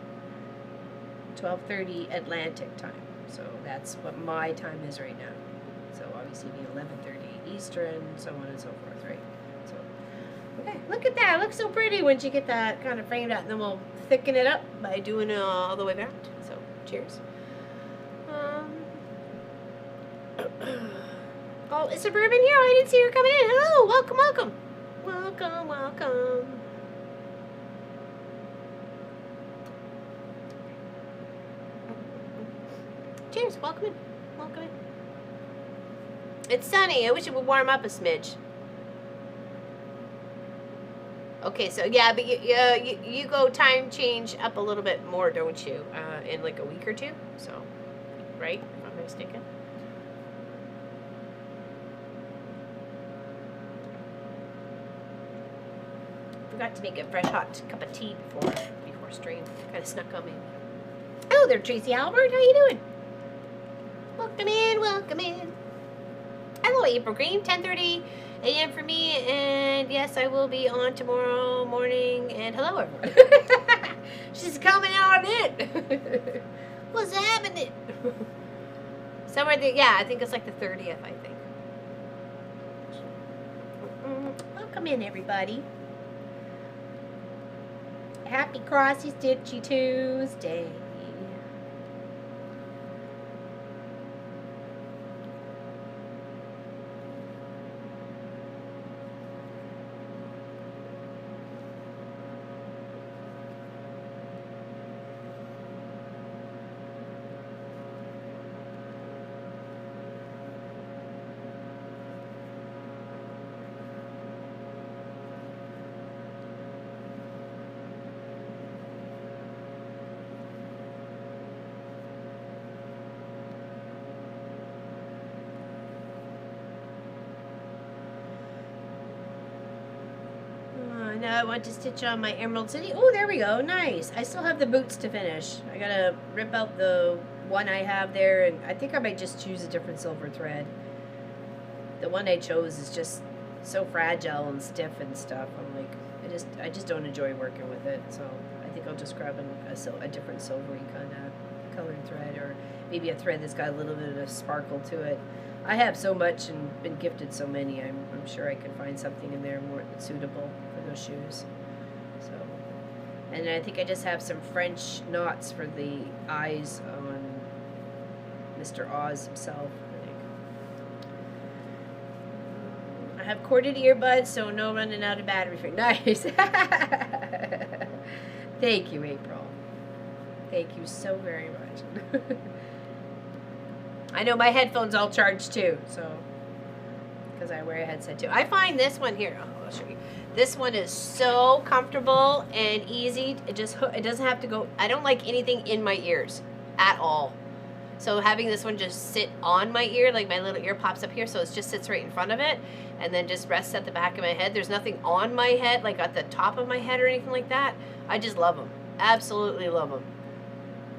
12:30 Atlantic time. So that's what my time is right now. So obviously, it'd be 11:30 Eastern, so on and so forth, right? So, okay, look at that. It looks so pretty once you get that kind of framed out, and then we'll thicken it up by doing it all the way around. So, cheers. Oh, is Suburban here? I didn't see her coming in. Hello, welcome, welcome. Welcome, welcome. Cheers, welcome in. Welcome in. It's sunny. I wish it would warm up a smidge. Okay, so yeah, but you go time change up a little bit more, don't you? In like a week or two. So, right? If I'm not mistaken. Forgot to make a fresh hot cup of tea before stream. Kind of snuck on me. Oh, there, Tracy Albert. How you doing? Welcome in, welcome in. Hello, April Green. 10:30 a.m. for me, and yes, I will be on tomorrow morning. And hello, everyone. She's coming on in. What's happening? Somewhere there, yeah, I think it's like the 30th. I think. Welcome in, everybody. Happy Crossy Stitchy Tuesday. Now I want to stitch on my Emerald City. Oh, there we go. Nice. I still have the boots to finish. I gotta rip out the one I have there, and I think I might just choose a different silver thread. The one I chose is just so fragile and stiff and stuff. I'm like, I just don't enjoy working with it. So I think I'll just grab a different silvery kind of colored thread, or maybe a thread that's got a little bit of sparkle to it. I have so much and been gifted so many. I'm sure I can find something in there more suitable for those shoes. So, and I think I just have some French knots for the eyes on Mr. Oz himself. I think I have corded earbuds, so no running out of battery for nice. Thank you, April. Thank you so very much. I know my headphones all charged too, so because I wear a headset too. I find this one here. Oh, I'll show you. This one is so comfortable and easy. It doesn't have to go. I don't like anything in my ears at all. So having this one just sit on my ear, like my little ear pops up here, so it just sits right in front of it, and then just rests at the back of my head. There's nothing on my head, like at the top of my head or anything like that. I just love them. Absolutely love them.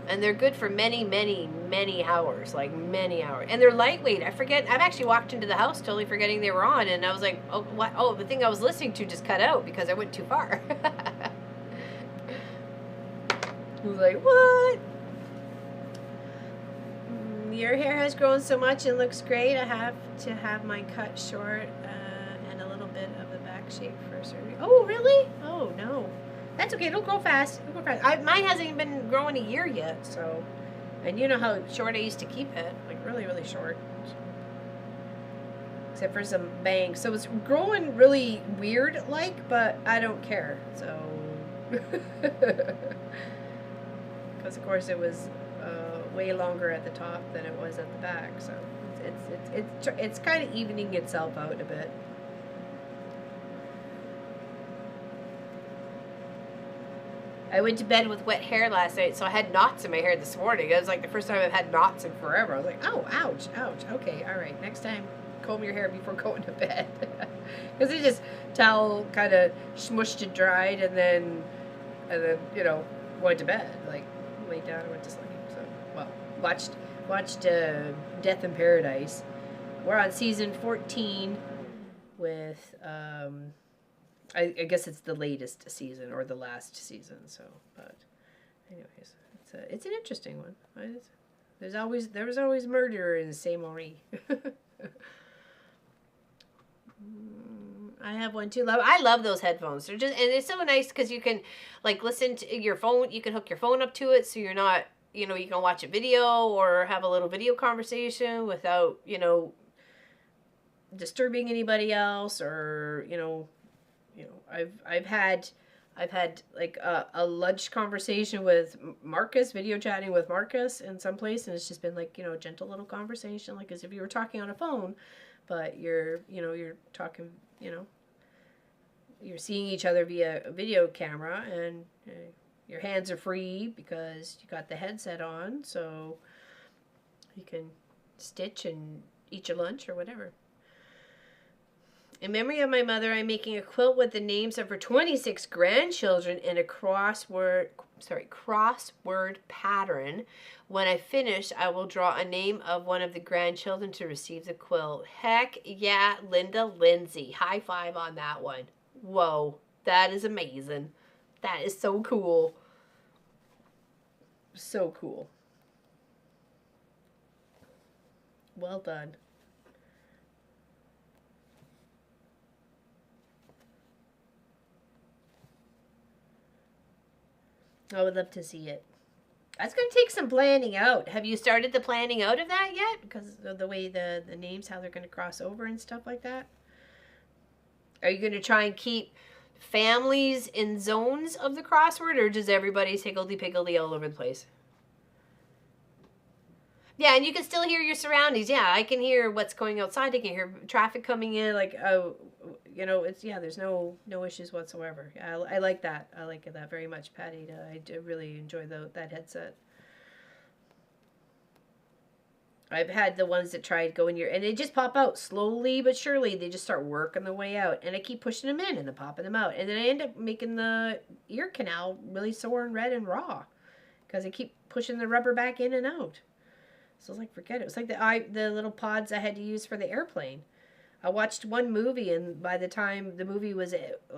And they're good for many, many, many hours, like many hours. And they're lightweight. I've actually walked into the house totally forgetting they were on, and I was like, oh, what? Oh, the thing I was listening to just cut out because I went too far. I was like, what? Your hair has grown so much and looks great. I have to have mine cut short and a little bit of the back shape for surgery. Oh, really? Oh, no. That's okay. It'll grow fast. It'll grow fast. Mine hasn't even been growing a year yet, so. And you know how short I used to keep it, like really, really short. Except for some bangs. So it's growing really weird, like, but I don't care. So, because of course it was way longer at the top than it was at the back. So it's kind of evening itself out a bit. I went to bed with wet hair last night, so I had knots in my hair this morning. It was like the first time I've had knots in forever. I was like, oh, ouch, ouch. Okay, all right. Next time, comb your hair before going to bed. Because it just towel kind of smushed and dried, and then you know, went to bed. Like, laid down and went to sleep. So, well, watched Death in Paradise. We're on season 14. with I guess it's the latest season or the last season. So, but anyways, it's an interesting one. There was always murder in Saint Marie. I have one too. I love those headphones. They're just, and it's so nice because you can like listen to your phone. You can hook your phone up to it, so you're not, you know, you can watch a video or have a little video conversation without, you know, disturbing anybody else, or I've had like a lunch conversation with Marcus, video chatting with Marcus in some place, and it's just been like, you know, a gentle little conversation, like as if you were talking on a phone, but you're talking, you're seeing each other via a video camera, and your hands are free because you got the headset on, so you can stitch and eat your lunch or whatever. In memory of my mother, I'm making a quilt with the names of her 26 grandchildren in a crossword pattern. When I finish, I will draw a name of one of the grandchildren to receive the quilt. Heck yeah, Linda Lindsay. High five on that one. Whoa, that is amazing. That is so cool. So cool. Well done. I would love to see it. That's going to take some planning out. Have you started the planning out of that yet? Because of the way the names, how they're going to cross over and stuff like that? Are you going to try and keep families in zones of the crossword, or does everybody higgledy-piggledy all over the place? Yeah, and you can still hear your surroundings. Yeah, I can hear what's going outside. I can hear traffic coming in. Like, there's no issues whatsoever. I like that. I like that very much, Patty. I do really enjoy that headset. I've had the ones that tried going here, and they just pop out slowly but surely. They just start working their way out, and I keep pushing them in and then popping them out, and then I end up making the ear canal really sore and red and raw because I keep pushing the rubber back in and out. So I was like, forget it. It was like the little pods I had to use for the airplane. I watched one movie, and by the time the movie was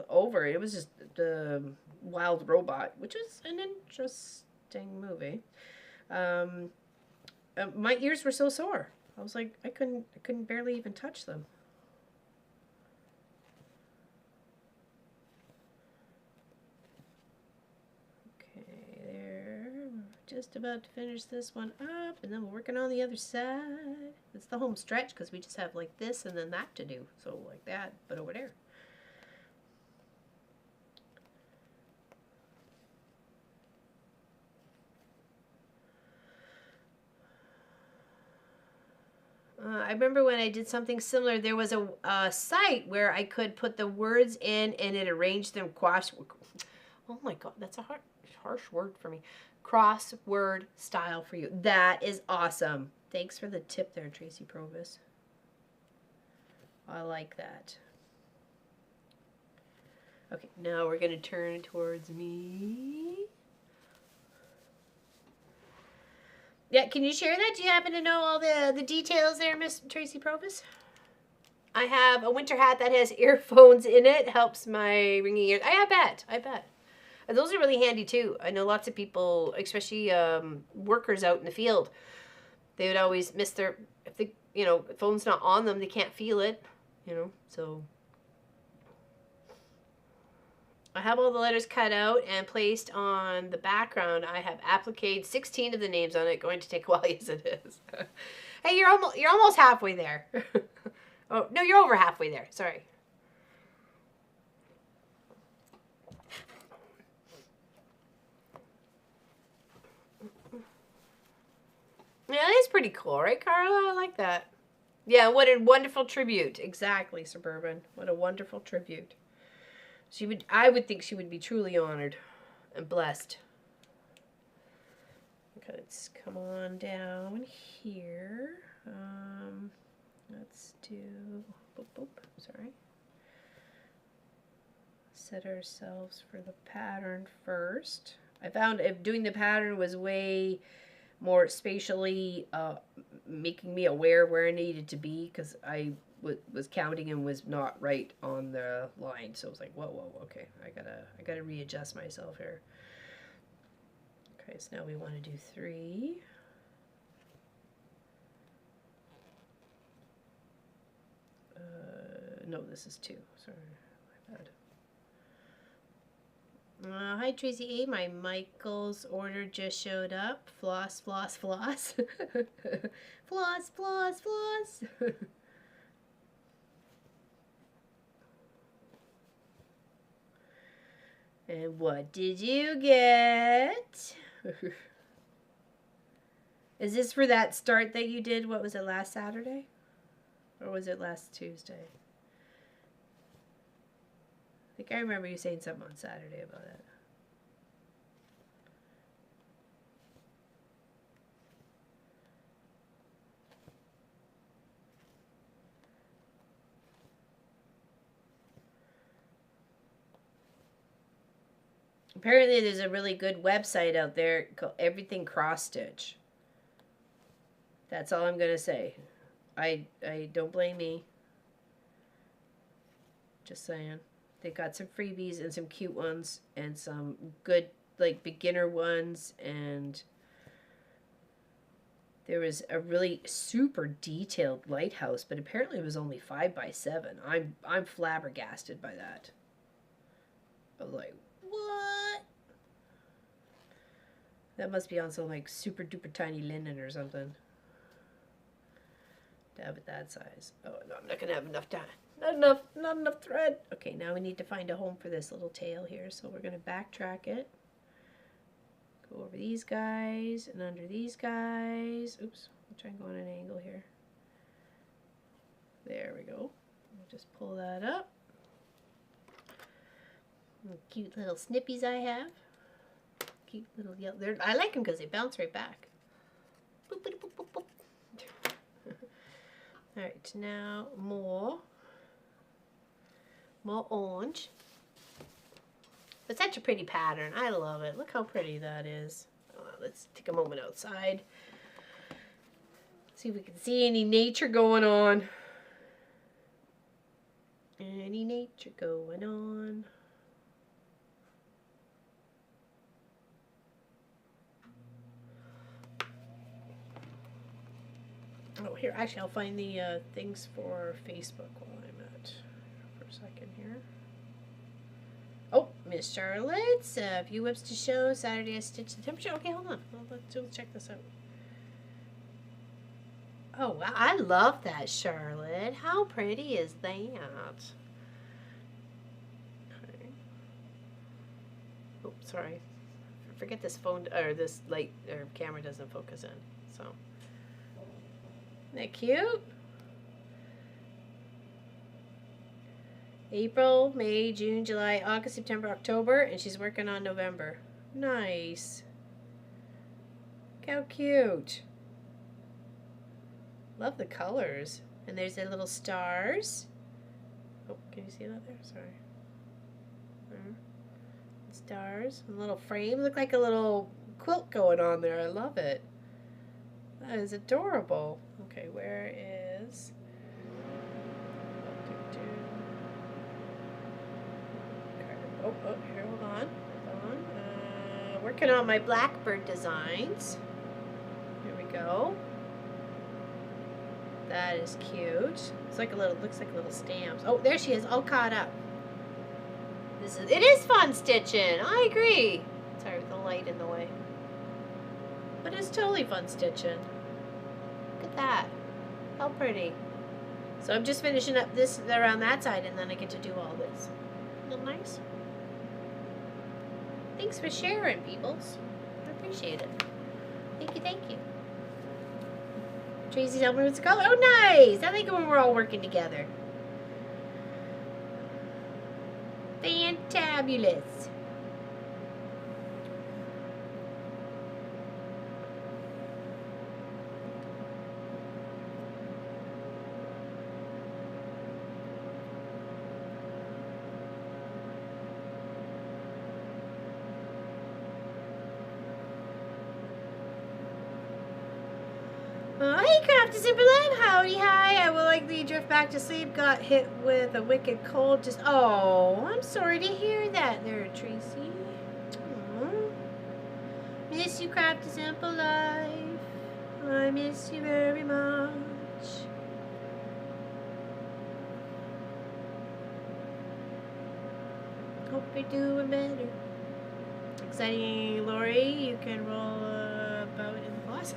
over, it was just the Wild Robot, which was an interesting movie. My ears were so sore. I was like, I couldn't barely even touch them. Okay, there. Just about to finish this one up, and then we're working on the other side. It's the home stretch because we just have like this and then that to do. So like that, but over there. I remember when I did something similar, there was a site where I could put the words in and it arranged them oh my god, that's a harsh word for me. Crossword style for you. That is awesome. Thanks for the tip there, Tracy Provis. I like that. Okay, now we're going to turn towards me. Yeah, can you share that? Do you happen to know all the details there, Miss Tracy Provis? I have a winter hat that has earphones in it. Helps my ringing ears. I bet. And those are really handy too. I know lots of people, especially workers out in the field, they would always miss if the phone's not on them, they can't feel it, so. I have all the letters cut out and placed on the background. I have appliqued 16 of the names on it. Going to take a while, yes it is. Hey, you're almost halfway there. Oh, no, you're over halfway there. Sorry. Yeah, that is pretty cool, right, Carla? I like that. Yeah, what a wonderful tribute. Exactly, Suburban. What a wonderful tribute. I would think she would be truly honored and blessed. Okay, let's come on down here. Let's do, sorry. Set ourselves for the pattern first. I found if doing the pattern was way more spatially making me aware where I needed to be, because I was counting and was not right on the line. So I was like, whoa, okay, I gotta readjust myself here. Okay, so now we want to do 3. No, this is 2. Sorry, my bad. Hi Tracy A. My Michael's order just showed up. Floss, floss, floss. Floss, floss, floss. And what did you get? Is this for that start that you did? What was it, last Saturday? Or was it last Tuesday? I think I remember you saying something on Saturday about it. Apparently there's a really good website out there called Everything Cross Stitch. That's all I'm gonna say. I don't blame me. Just saying. They got some freebies and some cute ones and some good like beginner ones, and there was a really super detailed lighthouse, but apparently it was only 5x7. I'm flabbergasted by that. I was like, what? That must be on some like super duper tiny linen or something to have it that size. Oh no, I'm not gonna have enough time. Not enough thread. Okay, now we need to find a home for this little tail here. So we're gonna backtrack it. Go over these guys and under these guys. Oops, I'll try and go on an angle here. There we go. I'll just pull that up. Cute little snippies I have. Cute little yellow. I like them because they bounce right back. Boop, boop, boop, boop, boop. All right, now more orange. It's such a pretty pattern. I love it. Look how pretty that is. Let's take a moment outside. See if we can see any nature going on. Any nature going on. Oh, here, actually, I'll find the things for Facebook while I'm at for a second here. Oh, Miss Charlotte's view whips to show. Saturday I stitched the temperature. Okay, hold on. Let's check this out. Oh, wow. I love that, Charlotte. How pretty is that? Okay. Oh, sorry. I forget this phone, or this light, or camera doesn't focus in, so. Isn't that cute? April, May, June, July, August, September, October, and she's working on November. Nice. Look how cute. Love the colors. And there's the little stars. Oh, can you see that there? Sorry. Stars. A little frame. Look like a little quilt going on there. I love it. That is adorable. Okay, where is... Oh, here, hold on. Working on my blackbird designs. Here we go. That is cute. It's like a little, looks like little stamps. Oh, there she is, all caught up. It is fun stitching. I agree. Sorry, with the light in the way. But it's totally fun stitching. Look at that. How pretty. So I'm just finishing up this around that side, and then I get to do all this. Isn't that nice? Thanks for sharing, peoples. I appreciate it. Thank you, thank you. Tracy, tell me what's the color. Oh, nice! I like it when we're all working together. Fantabulous. Hey, Craft a Simple Life. Howdy, hi. I will likely drift back to sleep. Got hit with a wicked cold. Just, oh, I'm sorry to hear that there, Tracy. Aw. Miss you, Craft a Simple Life. I miss you very much. Hope you're doing better. Exciting, Lori. You can roll about in the floss.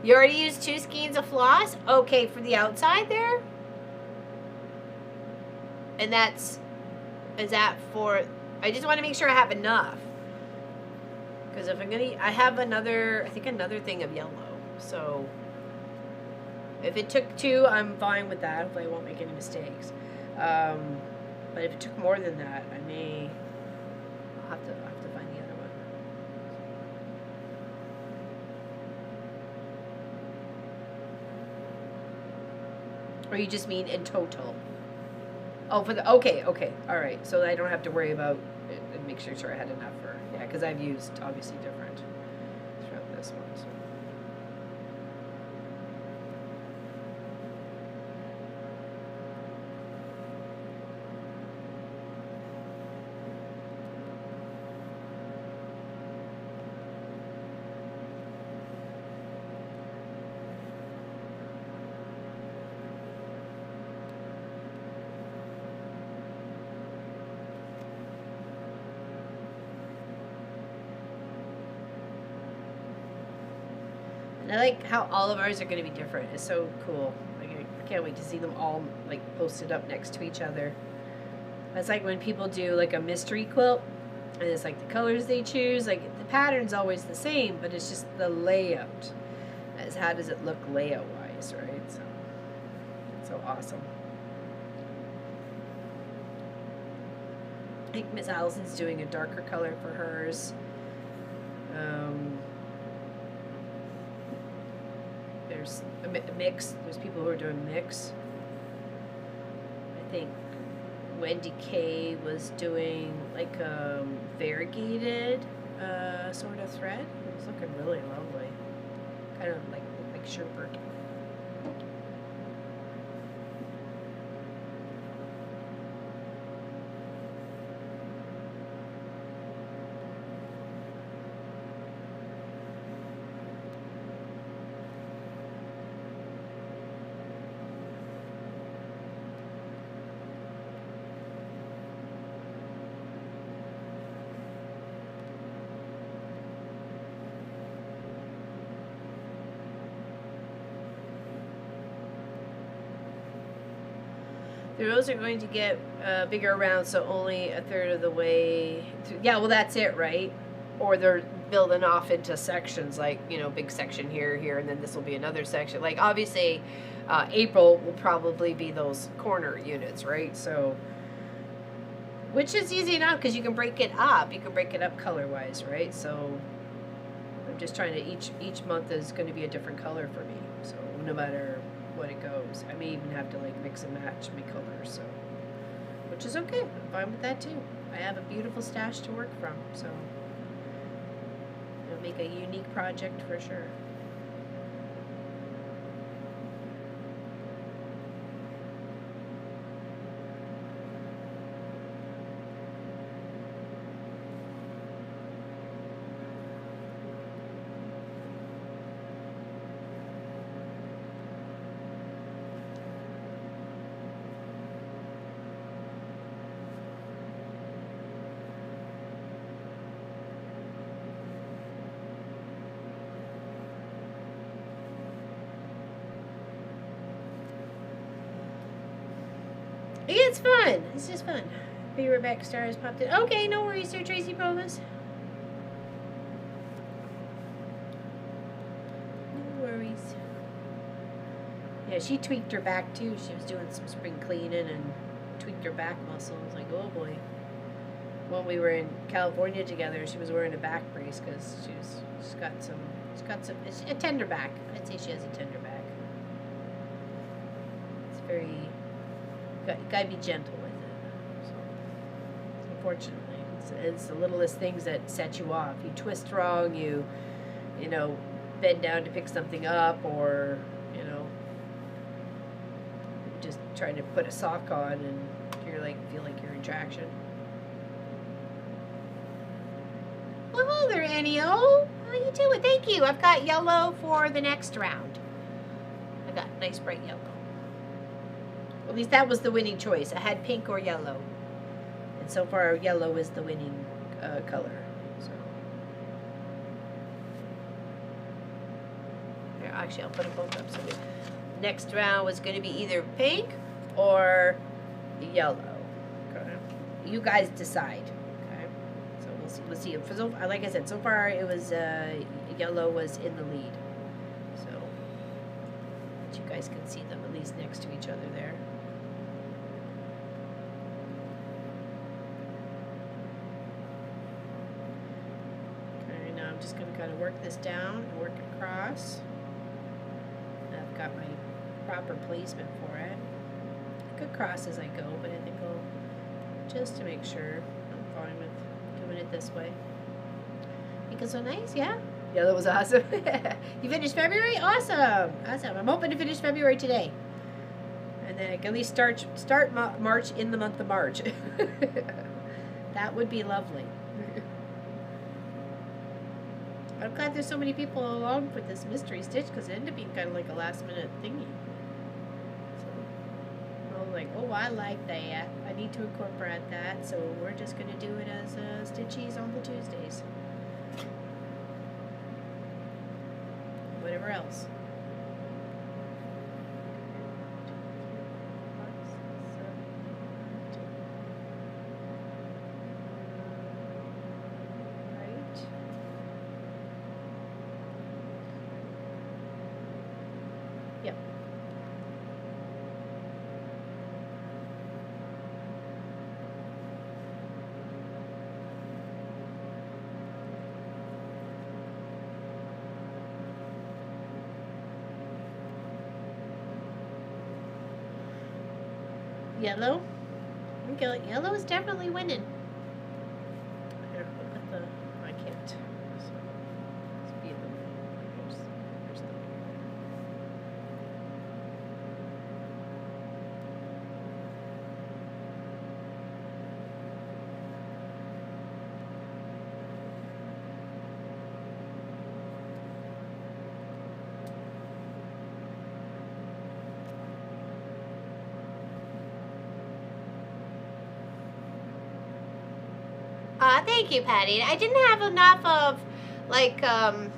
You already used 2 skeins of floss? Okay, for the outside there? And is that for, I just want to make sure I have enough. Because if I'm going to, I have another thing of yellow. So, if it took 2, I'm fine with that. Hopefully I won't make any mistakes. But if it took more than that, I'll have to find the other one. Or you just mean in total? Oh, for the, okay, all right. So I don't have to worry about it and make sure I had enough for, yeah, because I've used obviously different throughout this one. So. And I like how all of ours are going to be different. It's so cool. Like, I can't wait to see them all like posted up next to each other. It's like when people do like a mystery quilt, and it's like the colors they choose. Like the pattern's always the same, but it's just the layout. As how does it look layout wise, right? So awesome. I think Miss Allison's doing a darker color for hers. There's a mix. There's people who are doing mix. I think Wendy K was doing like a variegated sort of thread. It was looking really lovely. Kind of like sherbet. The rows are going to get bigger around, so only a third of the way through. Yeah, well, that's it, right? Or they're building off into sections, like, you know, big section here, and then this will be another section. Like, obviously, April will probably be those corner units, right? So, which is easy enough because you can break it up. You can break it up color-wise, right? So, I'm just trying to, each month is going to be a different color for me. So, no matter what it goes. I may even have to like mix and match my colors, so, which is okay. I'm fine with that too. I have a beautiful stash to work from, so it'll make a unique project for sure. Yeah, it's fun. It's just fun. Be Rebecca Stars popped in. Okay, no worries, Sir Tracy Provis. No worries. Yeah, she tweaked her back too. She was doing some spring cleaning and tweaked her back muscle. I was like, oh boy. When we were in California together, she was wearing a back brace because she's got some, it's a tender back. I'd say she has a tender back. It's very, gotta be gentle with it. So, unfortunately, it's the littlest things that set you off. You twist wrong, you know, bend down to pick something up, or you know, just trying to put a sock on and you're like feel like you're in traction. Well, hello there, Annie-O. How you doing? Thank you. I've got yellow for the next round. I got nice bright yellow. At least that was the winning choice. I had pink or yellow, and so far yellow is the winning color. So here, actually, I'll put them both up. So the next round was going to be either pink or yellow. Okay. You guys decide. Okay. So we'll see. We'll see. For so, like I said, so far it was yellow was in the lead. So you guys can see them at least next to each other there. I'm just going to kind of work this down and work it across. And I've got my proper placement for it. I could cross as I go, but I think I'll, just to make sure, I'm fine with doing it this way. Think it's so nice, yeah? Yeah, that was awesome. You finished February? Awesome! Awesome. I'm hoping to finish February today. And then I can at least start March in the month of March. That would be lovely. I'm glad there's so many people along with this mystery stitch, because it ended up being kind of like a last minute thingy. So I was like, oh, I like that. I need to incorporate that, so we're just going to do it as stitchies on the Tuesdays. Whatever else. Yep. Yellow? Okay, yellow is definitely winning. Here, look at the. I can't. So, let's be the. Here's the. Thank you, Patty. I didn't have enough of, like, well,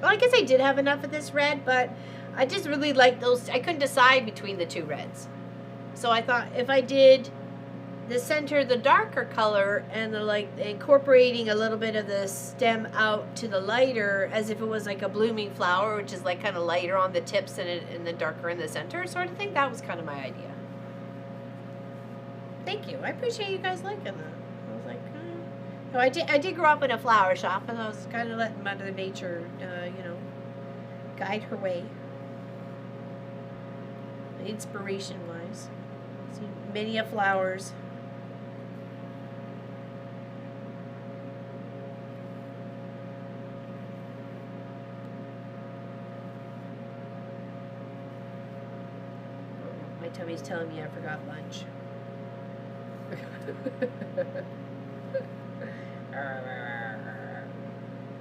I guess I did have enough of this red, but I just really like those. I couldn't decide between the two reds. So I thought if I did the center, the darker color, and the, like, incorporating a little bit of the stem out to the lighter, as if it was like a blooming flower, which is like kind of lighter on the tips and then darker in the center sort of thing, that was kind of my idea. Thank you. I appreciate you guys liking that. I was like, no, I did grow up in a flower shop, and I was kind of letting Mother Nature, you know, guide her way. Inspiration-wise. See many a flowers. My tummy's telling me I forgot lunch.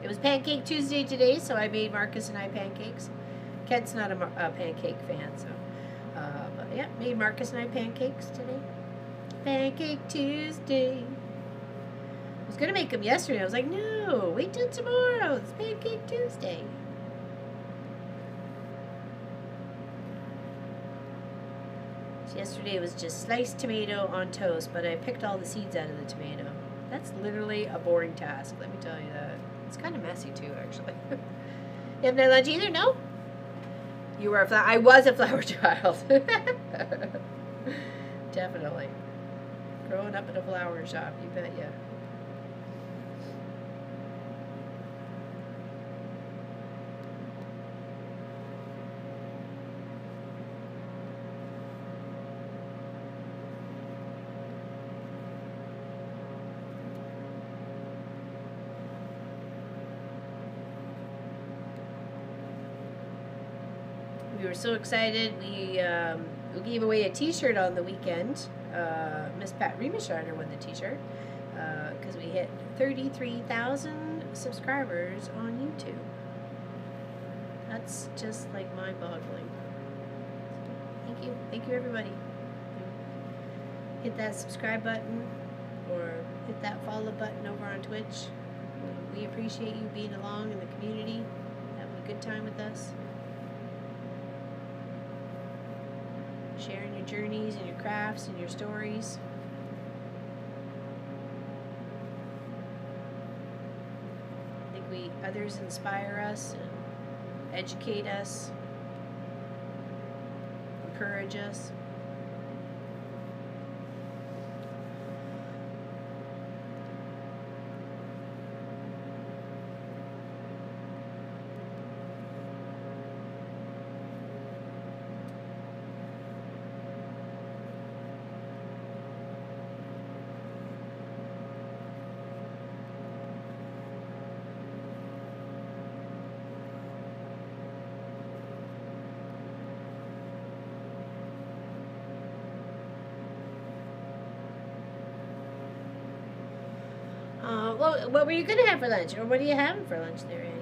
It was Pancake Tuesday today, so I made Marcus and I pancakes. Kent's not a pancake fan, so. But yeah, made Marcus and I pancakes today. Pancake Tuesday. I was gonna make them yesterday. I was like, no, wait till tomorrow. It's Pancake Tuesday. So yesterday was just sliced tomato on toast, but I picked all the seeds out of the tomato. That's literally a boring task, let me tell you that. It's kind of messy too, actually. You haven't had lunch either? No? You were I was a flower child. Definitely. Growing up in a flower shop, you bet ya. We were so excited. We gave away a T-shirt on the weekend. Miss Pat Remishiner won the T-shirt because we hit 33,000 subscribers on YouTube. That's just like mind-boggling. Thank you everybody. Hit that subscribe button or hit that follow button over on Twitch. We appreciate you being along in the community, having a good time with us, sharing your journeys and your crafts and your stories. I think others inspire us and educate us, encourage us. Well, what were you gonna have for lunch, or what are you having for lunch there, Annie?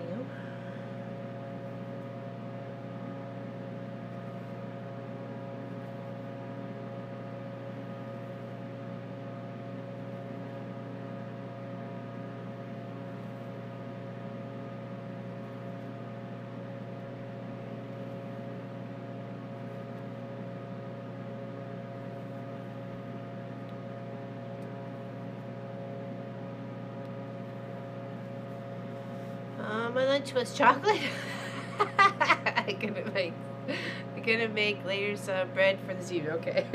My lunch was chocolate. I couldn't make later some bread for this evening. Okay.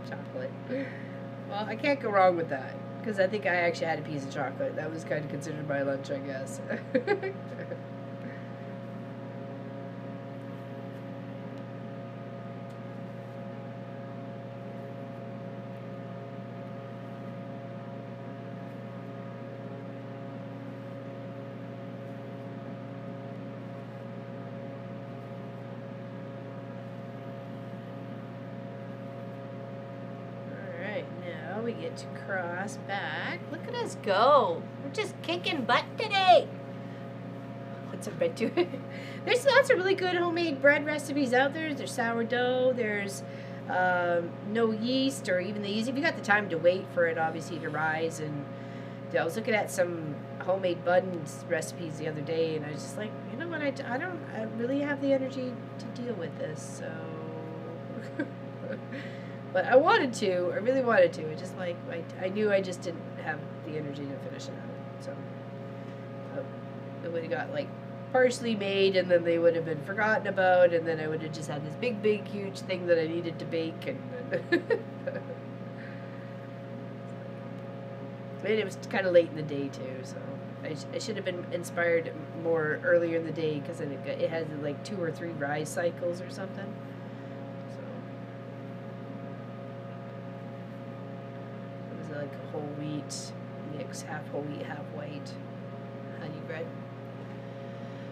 Chocolate. Well, I can't go wrong with that because I think I actually had a piece of chocolate. That was kind of considered my lunch, I guess. We get to cross back. Look at us go. We're just kicking butt today. Put some bread to it. There's lots of really good homemade bread recipes out there. There's sourdough. There's no yeast or even the yeast. If you got the time to wait for it, obviously, to rise. And I was looking at some homemade buns recipes the other day, and I was just like, you know what? I really have the energy to deal with this. So. But I wanted to. I really wanted to. It just like I knew I just didn't have the energy to finish it out. So it would have got like partially made, and then they would have been forgotten about, and then I would have just had this big, huge thing that I needed to bake, and it was kind of late in the day too. So I should have been inspired more earlier in the day because it had like 2 or 3 rise cycles or something. Like a whole wheat mix, half whole wheat, half white honey bread.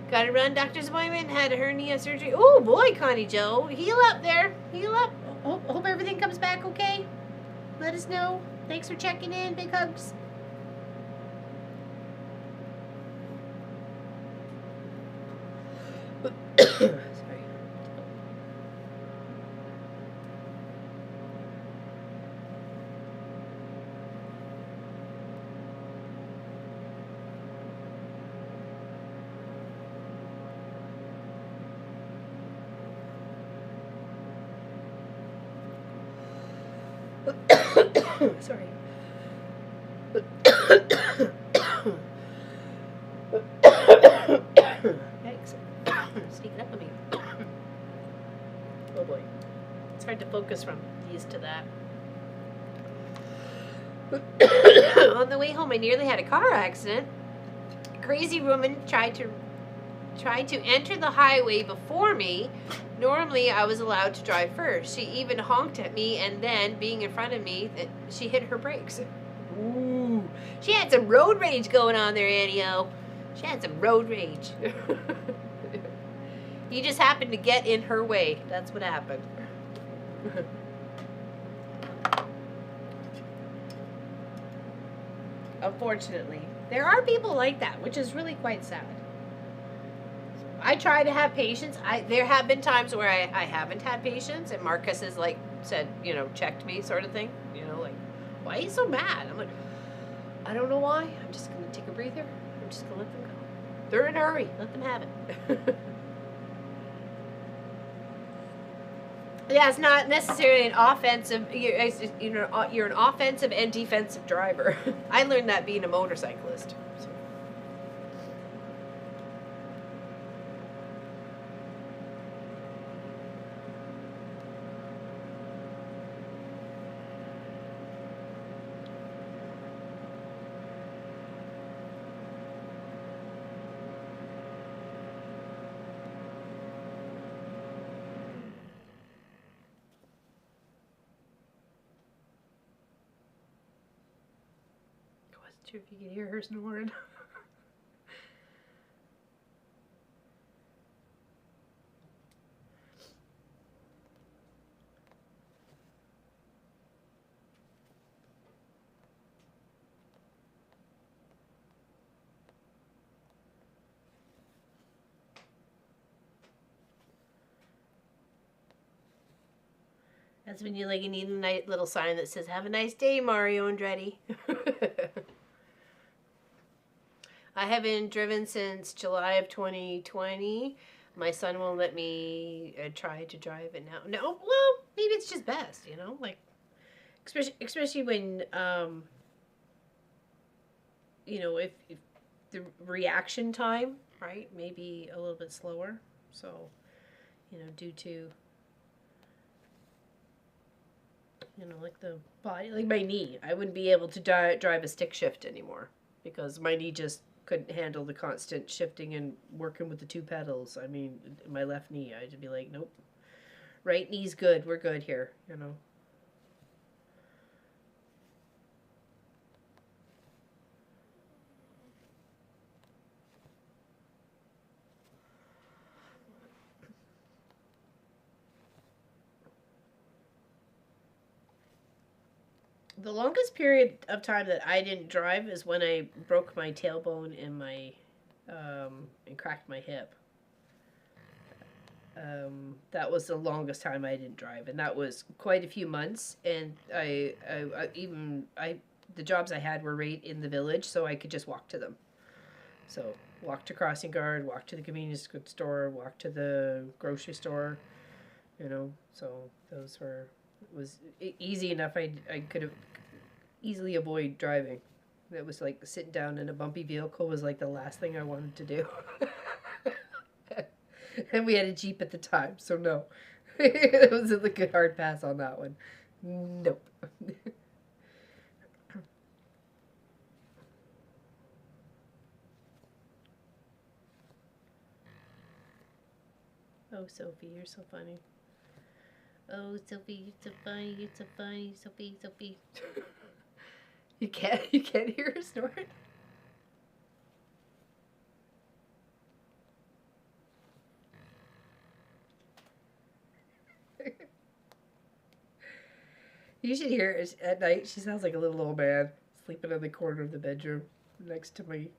Gotta run. Doctor's appointment. Had hernia surgery. Oh boy, Connie Joe, heal up there. Heal up. Hope everything comes back okay. Let us know. Thanks for checking in. Big hugs. Sorry. Sorry. Thanks. Sneaking up on me. Oh boy. It's hard to focus from these to that. On the way home, I nearly had a car accident. A crazy woman tried to enter the highway before me. Normally, I was allowed to drive first. She even honked at me, and then, being in front of me, she hit her brakes. Ooh. She had some road rage going on there, Annie-O. She had some road rage. He just happened to get in her way. That's what happened. Unfortunately. There are people like that, which is really quite sad. I try to have patience. There have been times where I haven't had patience, and Marcus has like said, you know, checked me sort of thing. You know, like, why are you so mad? I'm like, I don't know why. I'm just gonna take a breather. I'm just gonna let them go. They're in a hurry. Let them have it. Yeah, it's not necessarily an offensive. You're an offensive and defensive driver. I learned that being a motorcyclist. So. I wasn't sure if you could hear her snoring. That's when you need a nice little sign that says, "Have a nice day, Mario Andretti." I haven't driven since July of 2020. My son won't let me try to drive it now. No, well, maybe it's just best, you know, like especially when you know, if the reaction time, right, maybe a little bit slower. So, you know, due to like the body, like my knee, I wouldn't be able to drive a stick shift anymore because my knee just couldn't handle the constant shifting and working with the two pedals. I mean, my left knee, I'd be like, nope, right knee's good. We're good here, you know. The longest period of time that I didn't drive is when I broke my tailbone and and cracked my hip. That was the longest time I didn't drive, and that was quite a few months. And the jobs I had were right in the village, so I could just walk to them. So walk to crossing guard, walk to the convenience store, walk to the grocery store. You know, so those were it was easy enough. I could have easily avoid driving. It was like sitting down in a bumpy vehicle was like the last thing I wanted to do. And we had a Jeep at the time, so no. It was a good hard pass on that one. Nope. Oh, Sophie, you're so funny. Oh, Sophie, you're so funny. You're so funny, Sophie, Sophie. You can't hear her snort? You should hear her at night. She sounds like a little old man sleeping in the corner of the bedroom next to me.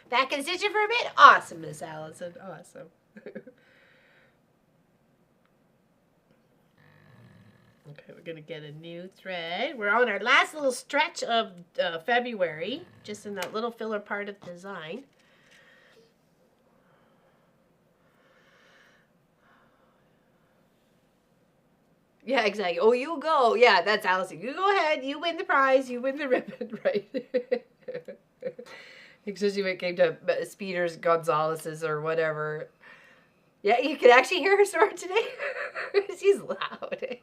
Back in stitching for a bit? Awesome, Miss Allison. Awesome. Okay, we're going to get a new thread. We're on our last little stretch of February, just in that little filler part of the design. Yeah, exactly. Oh, you go. Yeah, that's Allison. You go ahead. You win the prize. You win the ribbon, right? Especially when it came to Speeders, Gonzalez's, or whatever. Yeah, you could actually hear her snort today. She's loud.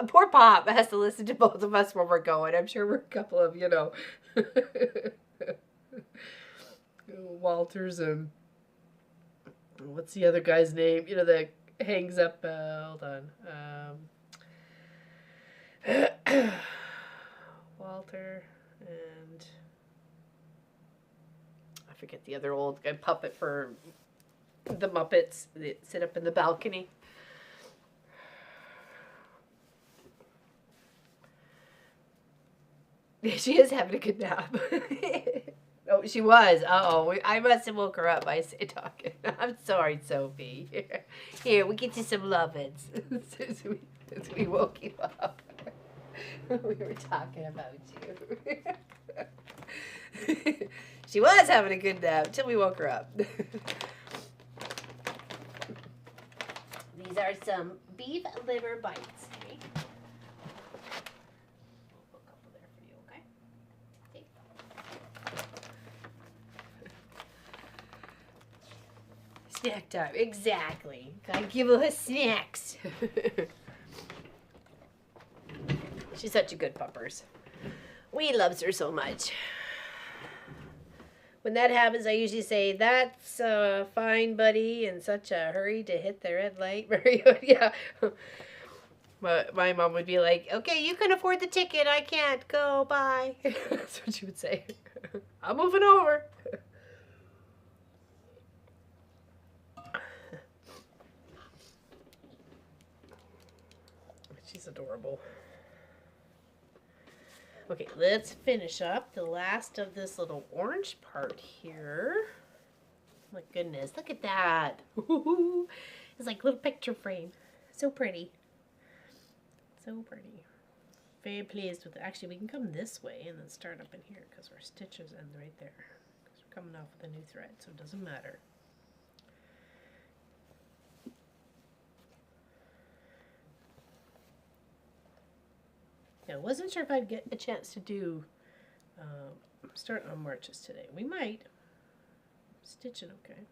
Poor Pop has to listen to both of us where we're going. I'm sure we're a couple of, Walters and what's the other guy's name? That hangs up. Hold on. Walter and forget the other old guy puppet for the Muppets that sit up in the balcony. She is having a good nap. Oh, she was. Uh-oh. I must have woke her up by talking. I'm sorry, Sophie. Here, we get you some lovin's. Since we woke you up. We were talking about you. She was having a good nap until we woke her up. These are some beef liver bites. Okay? We'll put a couple there for you, okay? Take them. Snack time. Exactly. Gotta give her snacks. She's such a good puppers. We loves her so much. When that happens, I usually say, "That's fine, buddy," in such a hurry to hit the red light. Yeah. But my mom would be like, "Okay, you can afford the ticket. I can't. Go, bye." That's what she would say. I'm moving over. She's adorable. Okay, let's finish up the last of this little orange part here. My goodness, look at that. It's like a little picture frame. So pretty. So pretty. Very pleased with it. Actually, we can come this way and then start up in here because our stitches end right there. Because we're coming off with a new thread, so it doesn't matter. I wasn't sure if I'd get a chance to do start on marches today. We might. Stitching okay.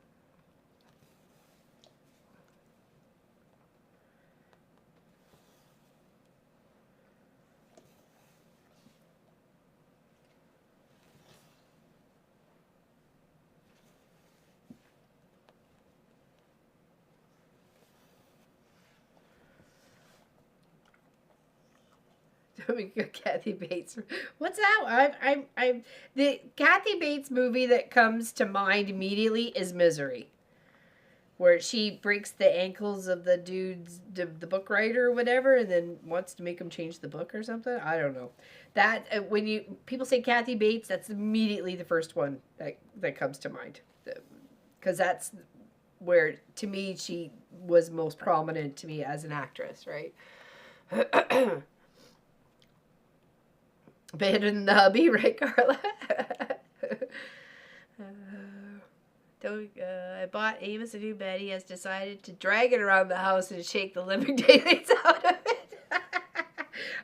Kathy Bates. What's that? I'm the Kathy Bates movie that comes to mind immediately is Misery, where she breaks the ankles of the dude's the book writer or whatever, and then wants to make him change the book or something. I don't know. That when people say Kathy Bates, that's immediately the first one that comes to mind, because that's where to me she was most prominent to me as an actress, right? Better than the hubby, right, Carla? I bought Amos a new bed. He has decided to drag it around the house and shake the living daylights out of it.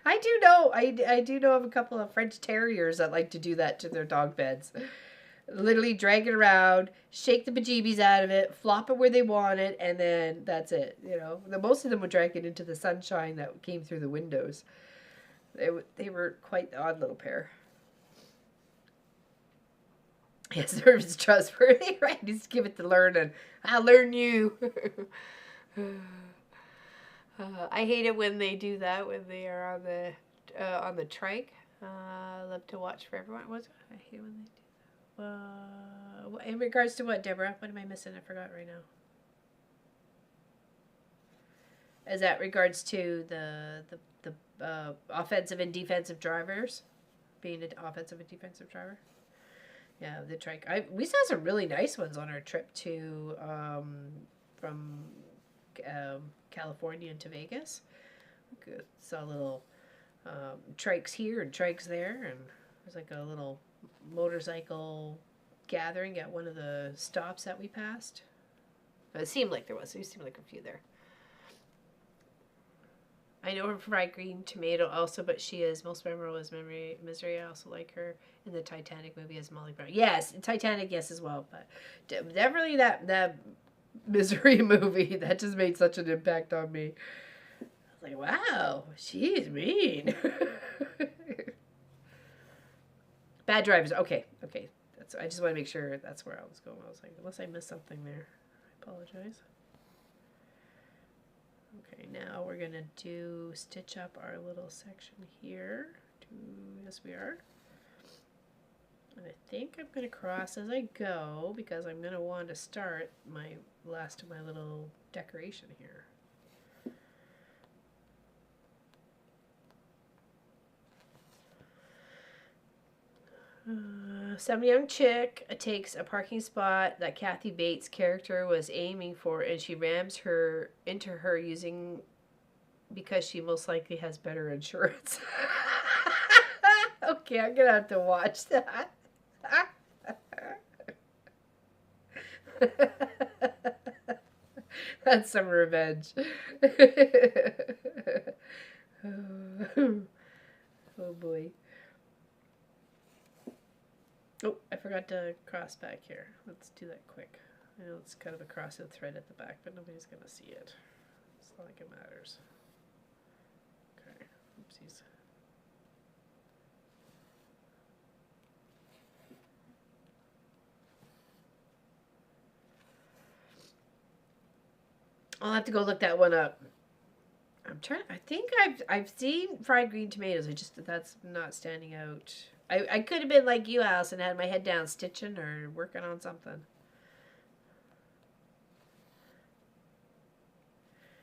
I do know. I do know of a couple of French terriers that like to do that to their dog beds. Literally drag it around, shake the bejeebies out of it, flop it where they want it, and then that's it. You know, most of them would drag it into the sunshine that came through the windows. They were quite the odd little pair. Yes, they're just trustworthy, right? Just give it to learn, and I'll learn you. I hate it when they do that when they are on the trike. I love to watch for everyone. What's I hate when they do that. In regards to what, Deborah? What am I missing? I forgot right now. Is that regards to the offensive and defensive drivers, being an offensive and defensive driver? Yeah, the trike. We saw some really nice ones on our trip to from California to Vegas. Good. Saw little trikes here and trikes there, and it was like a little motorcycle gathering at one of the stops that we passed. It seemed like there was. It seemed like a few there. I know her from Fried Green Tomato also, but she is most memorable as Misery. I also like her in the Titanic movie as Molly Brown. Yes, Titanic, yes, as well. But definitely that Misery movie, that just made such an impact on me. I was like, wow, she's mean. Bad Drivers. Okay. I just want to make sure that's where I was going. I was like, unless I missed something there, I apologize. Okay, now we're going to stitch up our little section here. Yes, we are. And I think I'm going to cross as I go because I'm going to want to start my last of my little decoration here. Some young chick takes a parking spot that Kathy Bates' character was aiming for, and she rams her into her using because she most likely has better insurance. Okay, I'm gonna have to watch that. That's some revenge. Oh boy. Oh, I forgot to cross back here. Let's do that quick. I know it's kind of a crossed thread at the back, but nobody's going to see it. It's not like it matters. Okay, oopsies. I'll have to go look that one up. I'm trying. I think I've seen fried green tomatoes. That's not standing out. I could have been like you, Allison, had my head down stitching or working on something.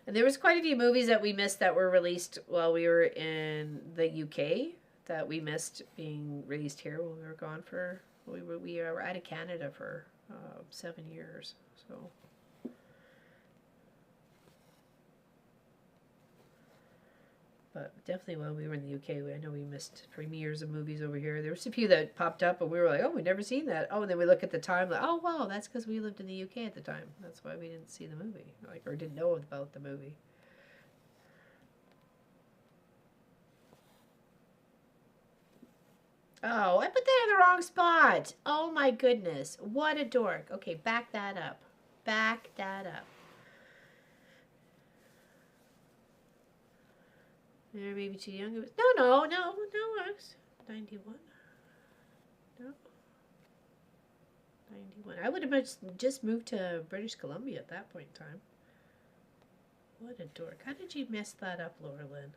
And there was quite a few movies that we missed that were released while we were in the UK that we missed being released here when we were gone for we were out of Canada for 7 years. So. But definitely while we were in the UK, I know we missed premieres of movies over here. There was a few that popped up, and we were like, oh, we've never seen that. Oh, and then we look at the time, like, oh, wow, that's because we lived in the UK at the time. That's why we didn't see the movie, like, or didn't know about the movie. Oh, I put that in the wrong spot. Oh, my goodness. What a dork. Okay, back that up. Back that up. They're maybe too young. No, I was 91. No. 91. I would have just moved to British Columbia at that point in time. What a dork. How did you mess that up, Laura Lynn?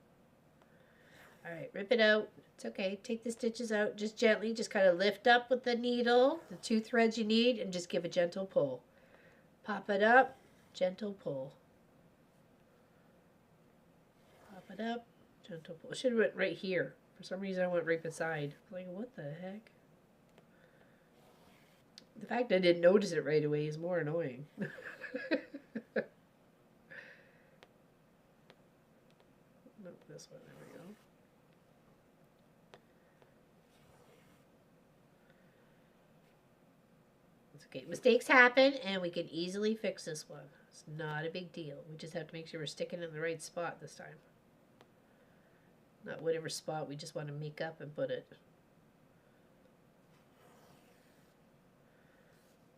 Alright, rip it out. It's okay. Take the stitches out just gently. Just kind of lift up with the needle, the 2 threads you need, and just give a gentle pull. Pop it up, gentle pull. Pop it up, gentle pull. It should have went right here. For some reason I went right beside. Like, what the heck? The fact I didn't notice it right away is more annoying. Nope, this one. There we go. It's okay. Mistakes happen, and we can easily fix this one. It's not a big deal. We just have to make sure we're sticking in the right spot this time. Not whatever spot we just want to make up and put it.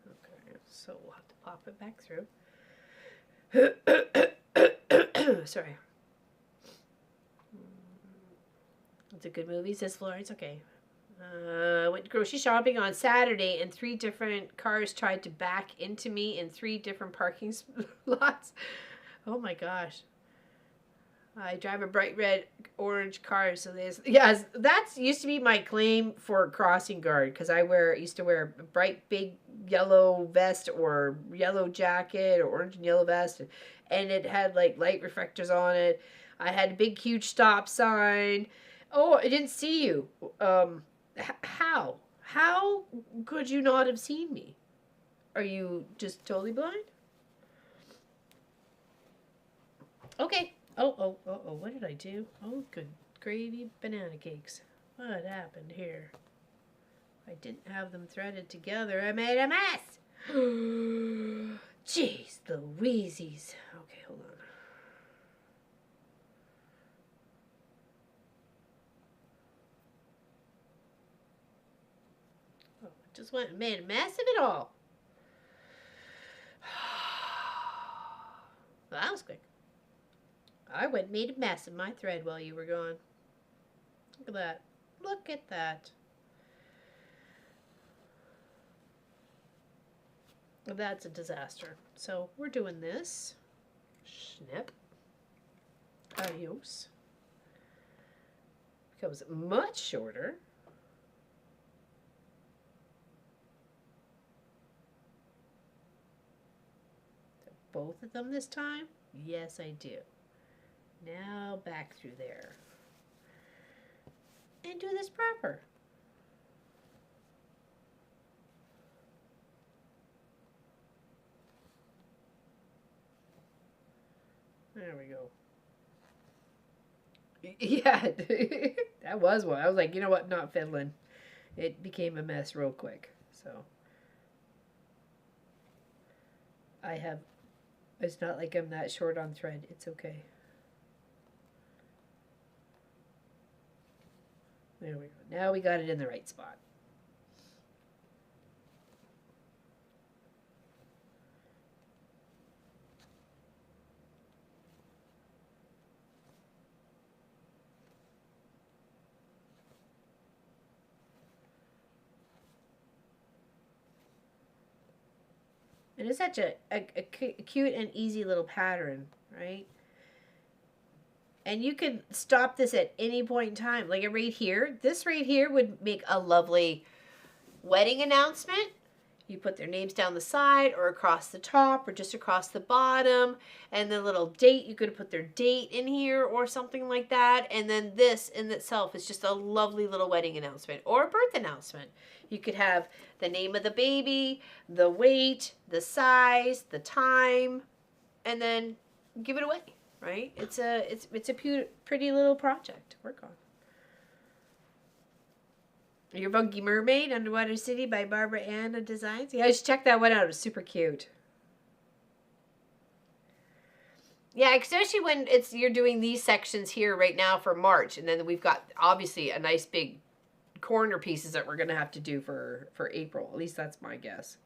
Okay, so we'll have to pop it back through. Sorry. It's a good movie, says Florence. Okay. Went grocery shopping on Saturday, and 3 different cars tried to back into me in 3 different parking lots. Oh my gosh. I drive a bright red orange car, so there's that's used to be my claim for crossing guard, because I used to wear a bright big yellow vest or yellow jacket or orange and yellow vest, and it had like light reflectors on it. I had a big huge stop sign. Oh, I didn't see you. How could you not have seen me? Are you just totally blind? Okay. Oh, what did I do? Oh, good gravy banana cakes. What happened here? I didn't have them threaded together. I made a mess. Jeez Louises. Okay, hold on. Oh, I just went and made a mess of it all. Well, that was quick. I went and made a mess of my thread while you were gone. Look at that. Look at that. That's a disaster. So we're doing this. Snip. Adios. Becomes much shorter. both of them this time? Yes, I do. Now back through there. And do this proper. There we go. Yeah, that was one. I was like, you know what? Not fiddling. It became a mess real quick. So it's not like I'm that short on thread. It's okay. There we go. Now we got it in the right spot. And it's such a cute and easy little pattern, right? And you can stop this at any point in time. Like right here, this right here would make a lovely wedding announcement. You put their names down the side or across the top or just across the bottom. And the little date, you could put their date in here or something like that. And then this in itself is just a lovely little wedding announcement or a birth announcement. You could have the name of the baby, the weight, the size, the time, and then give it away, right? It's a pretty little project to work on. Your Funky Mermaid, Underwater City by Barbara Ann Designs. Yeah, I should check that one out. It was super cute. Yeah, especially when you're doing these sections here right now for March, and then we've got obviously a nice big corner pieces that we're gonna have to do for April. At least that's my guess.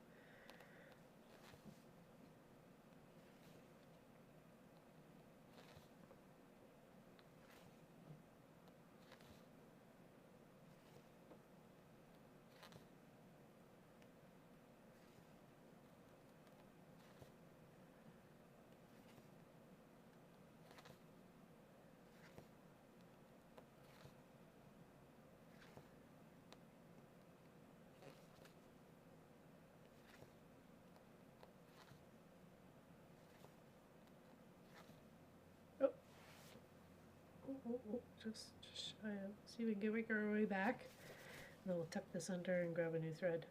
Just shy of. See if we can make our way back. And then we'll tuck this under and grab a new thread.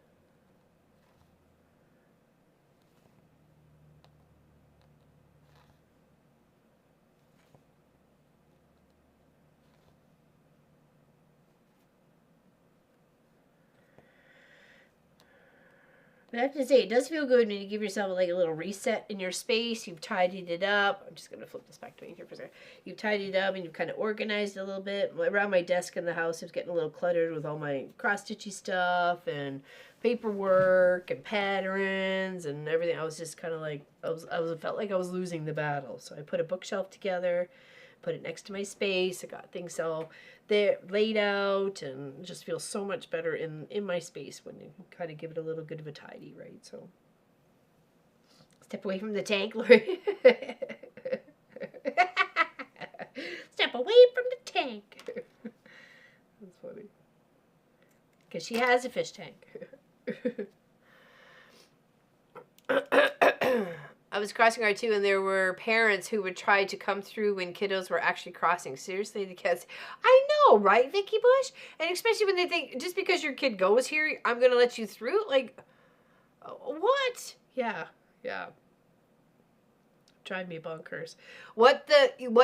But I have to say, it does feel good when you give yourself like a little reset in your space. You've tidied it up. I'm just going to flip this back to me here for a second. You've tidied it up and you've kind of organized it a little bit. Around my desk in the house, it was getting a little cluttered with all my cross-stitchy stuff and paperwork and patterns and everything. I was just kind of like, I felt like I was losing the battle. So I put a bookshelf together, put it next to my space. I got things all there laid out and just feels so much better in my space when you kind of give it a little bit of a tidy, right? So step away from the tank, Lori. Step away from the tank. That's funny. Because she has a fish tank. I was crossing R2 and there were parents who would try to come through when kiddos were actually crossing. Seriously, the kids. I know, right, Vicky Bush? And especially when they think, just because your kid goes here, I'm going to let you through? Like, what? Yeah. Drive me bonkers. What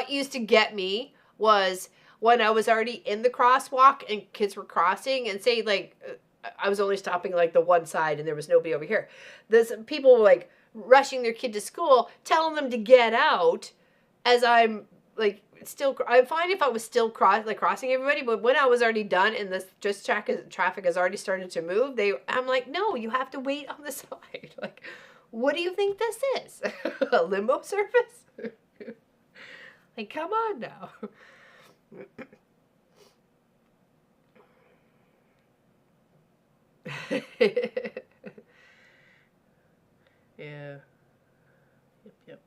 used to get me was when I was already in the crosswalk and kids were crossing and say, like, I was only stopping, like, the one side and there was nobody over here. People were, like, rushing their kid to school, telling them to get out as I'm like I'm fine if I was still crossing everybody, but when I was already done and this traffic has already started to move, I'm like, no, you have to wait on the side. Like, what do you think this is? A limo service? Like, come on now. Yeah. Yep.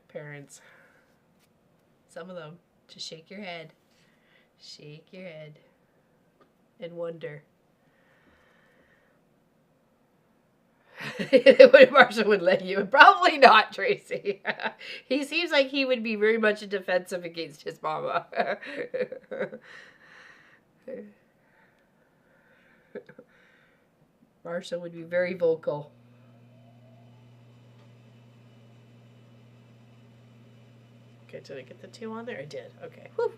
Parents. Some of them. Just shake your head. Shake your head. And wonder. Marshall would let you. Probably not, Tracy. He seems like he would be very much defensive against his mama. Marshall would be very vocal. Okay, did I get the 2 on there? I did. Okay. Whew.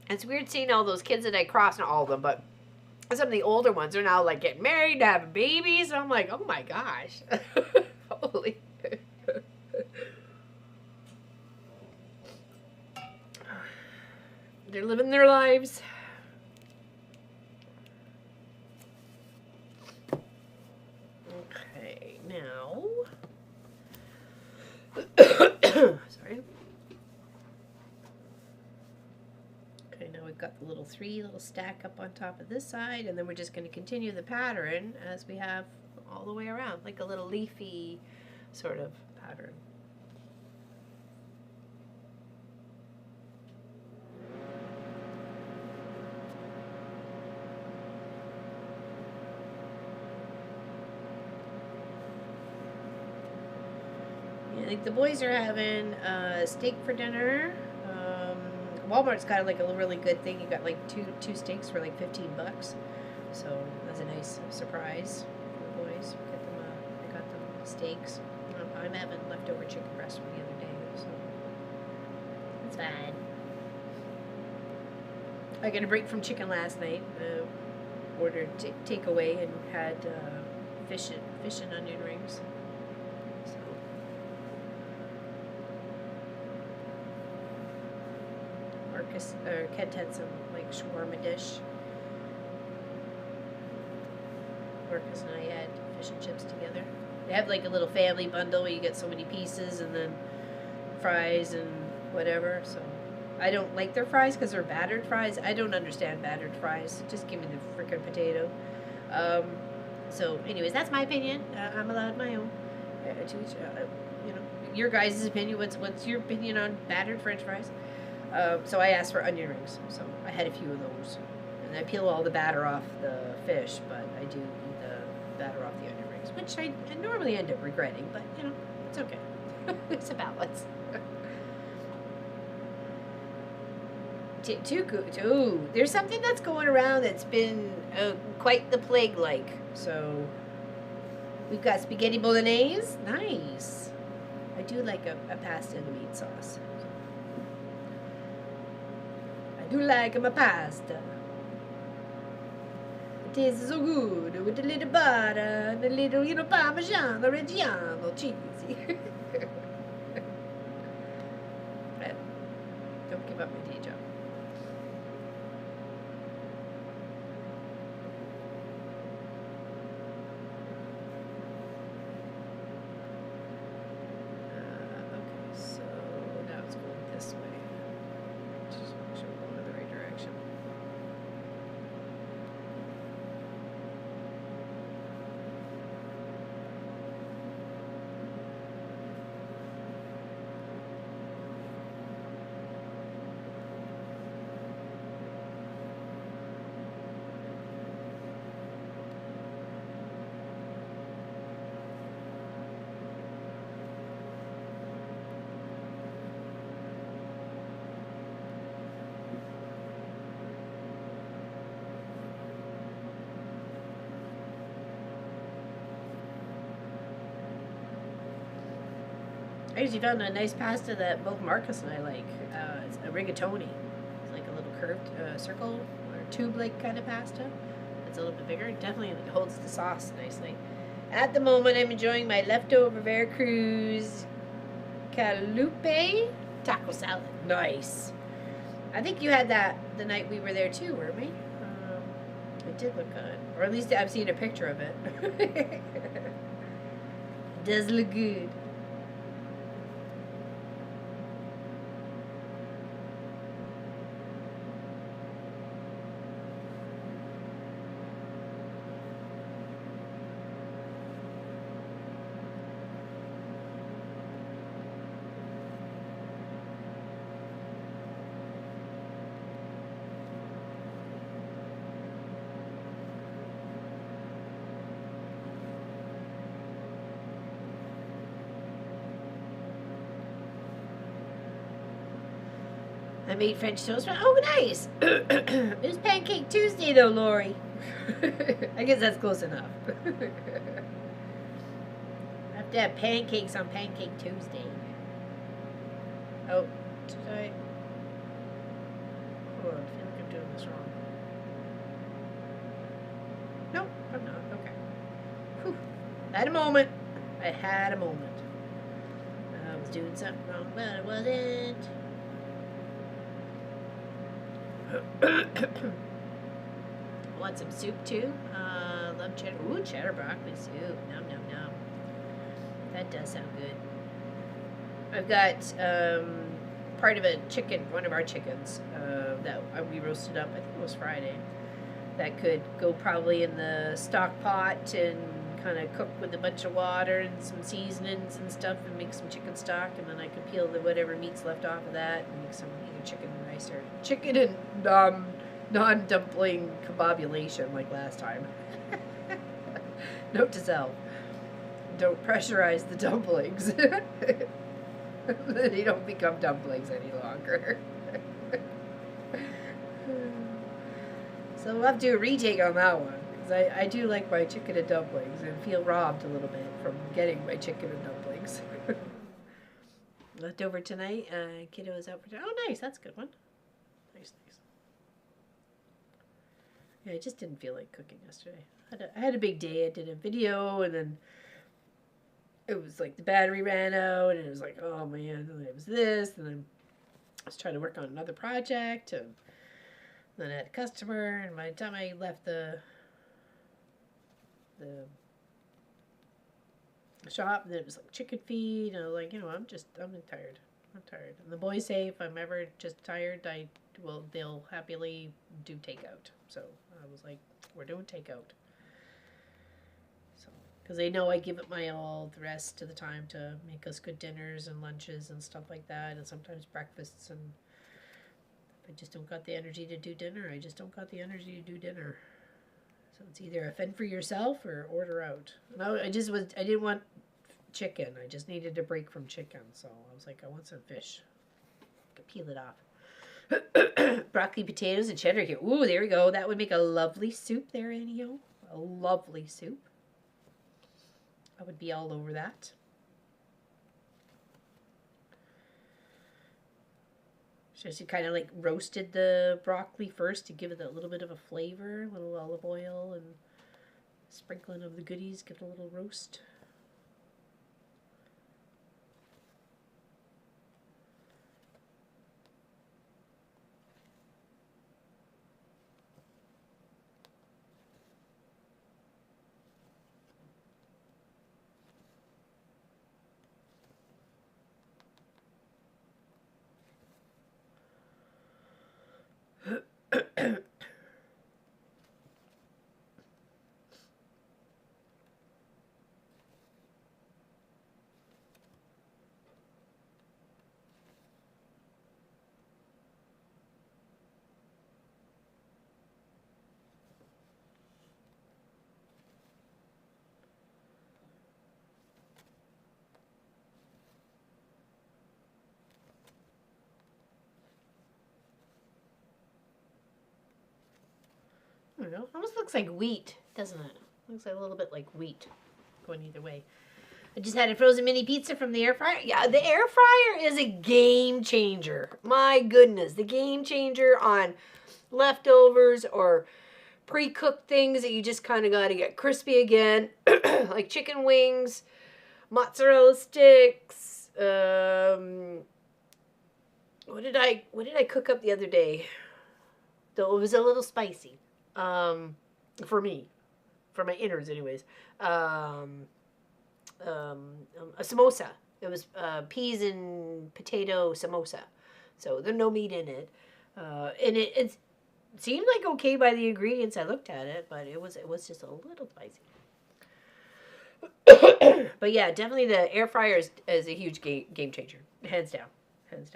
It's weird seeing all those kids that I crossed, not all of them, but some of the older ones are now like getting married, having babies. And I'm like, oh my gosh. Holy. They're living their lives. Okay, now. Sorry. Okay, now we've got the little 3 little stack up on top of this side, and then we're just going to continue the pattern as we have all the way around, like a little leafy sort of pattern. I think the boys are having steak for dinner. Walmart's got like a really good thing. You got like two steaks for like $15, so that's a nice surprise for the boys. I got them steaks. I'm having leftover chicken breast from the other day, so it's fine. I got a break from chicken last night. Ordered takeaway and had fish and onion rings. Kent had some like shawarma dish. Marcus and I had fish and chips together. They have like a little family bundle where you get so many pieces and then fries and whatever. So I don't like their fries because they're battered fries. I don't understand battered fries. Just give me the frickin' potato. So anyways, that's my opinion. I'm allowed my own. To each, you know, your guys' opinion. What's your opinion on battered French fries? So I asked for onion rings, so I had a few of those. And I peel all the batter off the fish, but I do eat the batter off the onion rings, which I normally end up regretting, but, you know, it's okay. It's a balance. Ooh, there's something that's going around that's been quite the plague-like. So we've got spaghetti bolognese. Nice. I do like a pasta and a meat sauce. I do like my pasta. It tastes so good with a little butter and a little, you know, Parmigiano Reggiano cheesy. Don't give up my day job. Okay, so now it's going this way. Just make sure we're going in the right direction. I usually found a nice pasta that both Marcus and I like. It's a rigatoni. It's like a little curved circle or tube-like kind of pasta. It's a little bit bigger. It definitely holds the sauce nicely. At the moment, I'm enjoying my leftover Veracruz Calupe taco salad. Nice. I think you had that the night we were there too, weren't we? It did look good. Or at least I've seen a picture of it. It does look good. I made French toast. Oh, nice. It was Pancake Tuesday, though, Lori. I guess that's close enough. I have to have pancakes on Pancake Tuesday. Oh, sorry. Oh, I feel like I'm doing this wrong. Nope, I'm not. Okay. Whew. I had a moment. I had a moment. I was doing something wrong, but I wasn't. Want some soup too? Love cheddar. Ooh, cheddar broccoli soup. Nom nom nom. That does sound good. I've got part of a chicken, one of our chickens that we roasted up. I think it was Friday. That could go probably in the stock pot and kind of cook with a bunch of water and some seasonings and stuff and make some chicken stock, and then I could peel the whatever meat's left off of that and make some either chicken and rice or chicken and non-dumpling kebabulation like last time. Note to self: don't pressurize the dumplings. They don't become dumplings any longer. So we'll have to do a retake on that one. Because I do like my chicken and dumplings and feel robbed a little bit from getting my chicken and dumplings. Left over tonight. Kiddo is out for dinner. Oh, nice. That's a good one. Nice, nice. Yeah, I just didn't feel like cooking yesterday. I had a big day. I did a video, and then it was like the battery ran out, and it was like, oh man, and it was this, and then I was trying to work on another project, and then I had a customer, and by the time I left the shop, and then it was like chicken feed, and I was like, I'm tired. I'm tired. And the boys say if I'm ever just tired, they'll happily do takeout. So I was like, we're doing takeout. So, because they know I give it my all the rest of the time to make us good dinners and lunches and stuff like that, and sometimes breakfasts, and I just don't got the energy to do dinner. I just don't got the energy to do dinner. So it's either fend for yourself or order out. No, I didn't want chicken. I just needed a break from chicken. So I was like, I want some fish. I could peel it off. Broccoli, potatoes, and cheddar here. Ooh, there we go. That would make a lovely soup there, Annie-O. A lovely soup. I would be all over that. So she kind of like roasted the broccoli first to give it a little bit of a flavor, a little olive oil and sprinkling of the goodies, give it a little roast. I don't know. Almost looks like wheat, doesn't it? Looks like a little bit like wheat. Going either way. I just had a frozen mini pizza from the air fryer. Yeah, the air fryer is a game changer. My goodness, the game changer on leftovers or pre-cooked things that you just kind of got to get crispy again, like chicken wings, mozzarella sticks. What did I cook up the other day? Though it was a little spicy. For me, for my innards anyways. A samosa. It was peas and potato samosa. So there's no meat in it. And it seemed like okay by the ingredients. I looked at it, but it was just a little spicy. But yeah, definitely the air fryer is a huge game changer. Hands down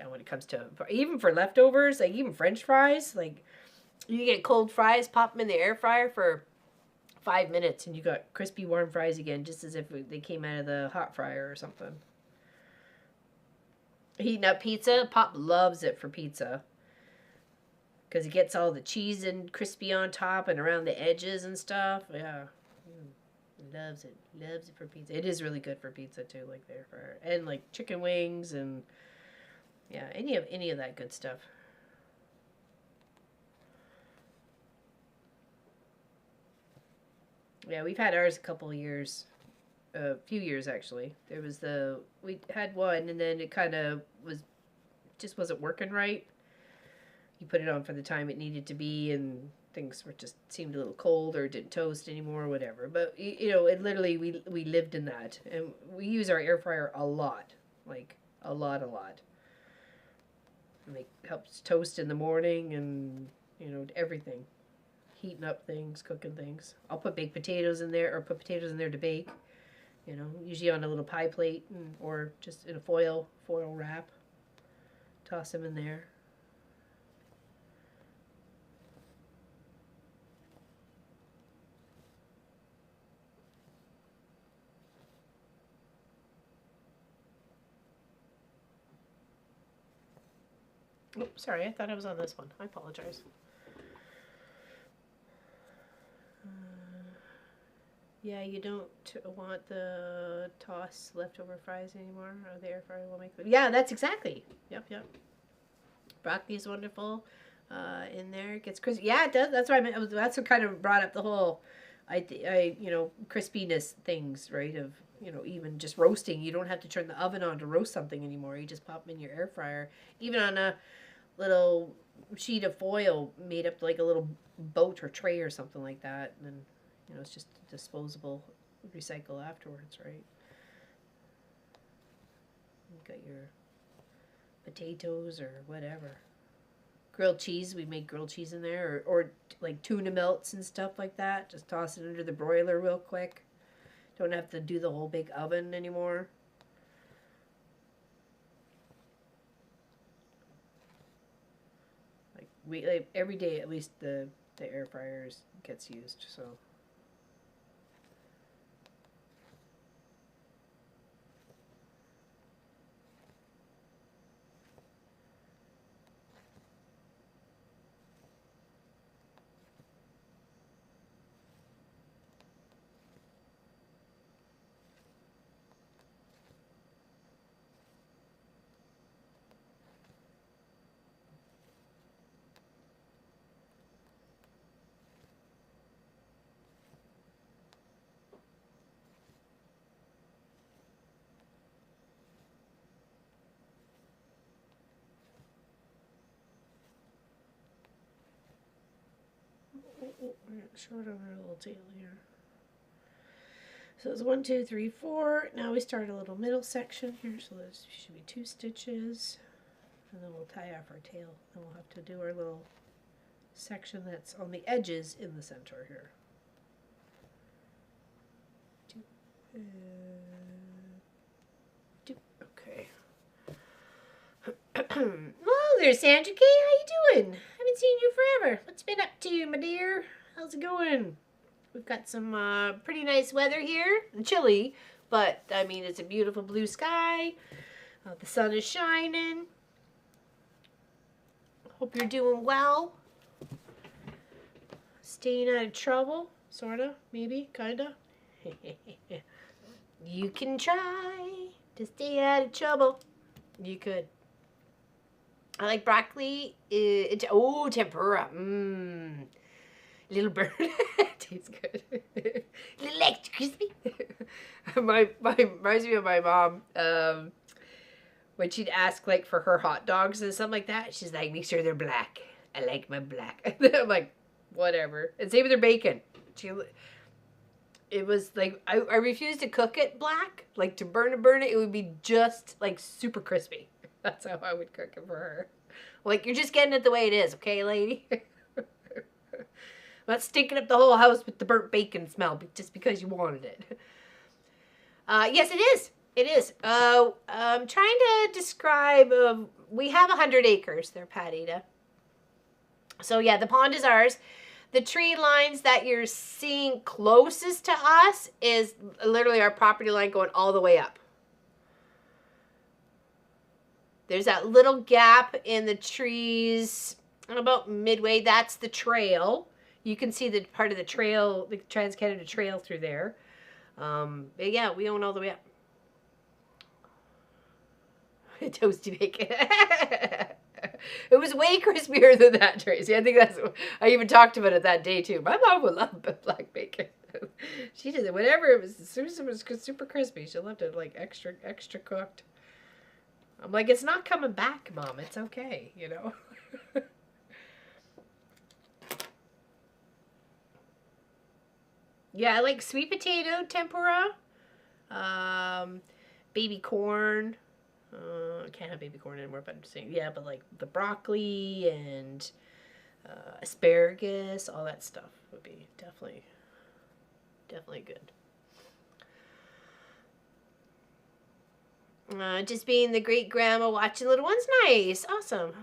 when it comes to, even for leftovers, like even French fries, like you get cold fries, pop them in the air fryer for 5 minutes and you got crispy warm fries again, just as if they came out of the hot fryer or something. Heating up pizza, Pop loves it for pizza. because it gets all the cheese and crispy on top and around the edges and stuff. Yeah. Loves it. Loves it for pizza. It is really good for pizza too, like the air fryer. And like chicken wings and yeah, any of that good stuff. Yeah, we've had ours a few years actually. We had one and then it kind of just wasn't working right. You put it on for the time it needed to be and things were just seemed a little cold or didn't toast anymore or whatever. But it literally we lived in that, and we use our air fryer a lot, like a lot. And it helps toast in the morning and everything, heating up things, cooking things. I'll put baked potatoes in there or put potatoes in there to bake. Usually on a little pie plate or just in a foil wrap. Toss them in there. Oh, sorry, I thought I was on this one. I apologize. Yeah, you don't want the toss leftover fries anymore. Or the air fryer will make them. Yeah, that's exactly. Yep. Broccoli is wonderful. In there, it gets crispy. Yeah, it does. That's what I meant. That's what kind of brought up the whole, crispiness things, right? Of even just roasting. You don't have to turn the oven on to roast something anymore. You just pop them in your air fryer, even on a little sheet of foil made up like a little boat or tray or something like that, and then it's just disposable, recycle afterwards, right? You got your potatoes or whatever. Grilled cheese, we make grilled cheese in there, or like tuna melts and stuff like that. Just toss it under the broiler real quick. Don't have to do the whole big oven anymore. Every day at least the air fryers gets used, so. Short over a little tail here. So it's 1, 2, 3, 4. Now we start a little middle section here, so there should be 2 stitches, and then we'll tie off our tail. Then we'll have to do our little section that's on the edges in the center here. 2, 2. Okay. Well, there's Sandra Kay. How you doing? Haven't seen you forever. What's been up to, my dear? How's it going? We've got some pretty nice weather here. Chilly, but I mean it's a beautiful blue sky. The sun is shining. Hope you're doing well. Staying out of trouble, sorta, maybe, kinda. You can try to stay out of trouble. You could. I like broccoli. Tempura. Little bird. Tastes good. Little extra crispy. my reminds me of my mom. When she'd ask like for her hot dogs and something like that, she's like, make sure they're black. I like my black. I'm like, whatever. And same with her bacon. It was like I refused to cook it black. Like to burn it, it would be just like super crispy. That's how I would cook it for her. Like, you're just getting it the way it is, okay, lady? I'm not stinking up the whole house with the burnt bacon smell just because you wanted it. Yes, it is. It is. I'm trying to describe, we have 100 acres there, Patita. So, yeah, the pond is ours. The tree lines that you're seeing closest to us is literally our property line going all the way up. There's that little gap in the trees about midway. That's the trail. You can see the part of the trail, the Trans-Canada Trail through there. But yeah, we own all the way up. Toasty bacon. It was way crispier than that, Tracy. I think that's. I even talked about it that day too. My mom would love black bacon. She did it whenever it was. As soon as it was super crispy, she loved it like extra cooked. I'm like, it's not coming back, Mom. It's okay, you know. Yeah, I like sweet potato tempura, baby corn. I can't have baby corn anymore, but I'm just saying, yeah, but like the broccoli and asparagus, all that stuff would be definitely good. Just being the great grandma watching little ones, nice, awesome.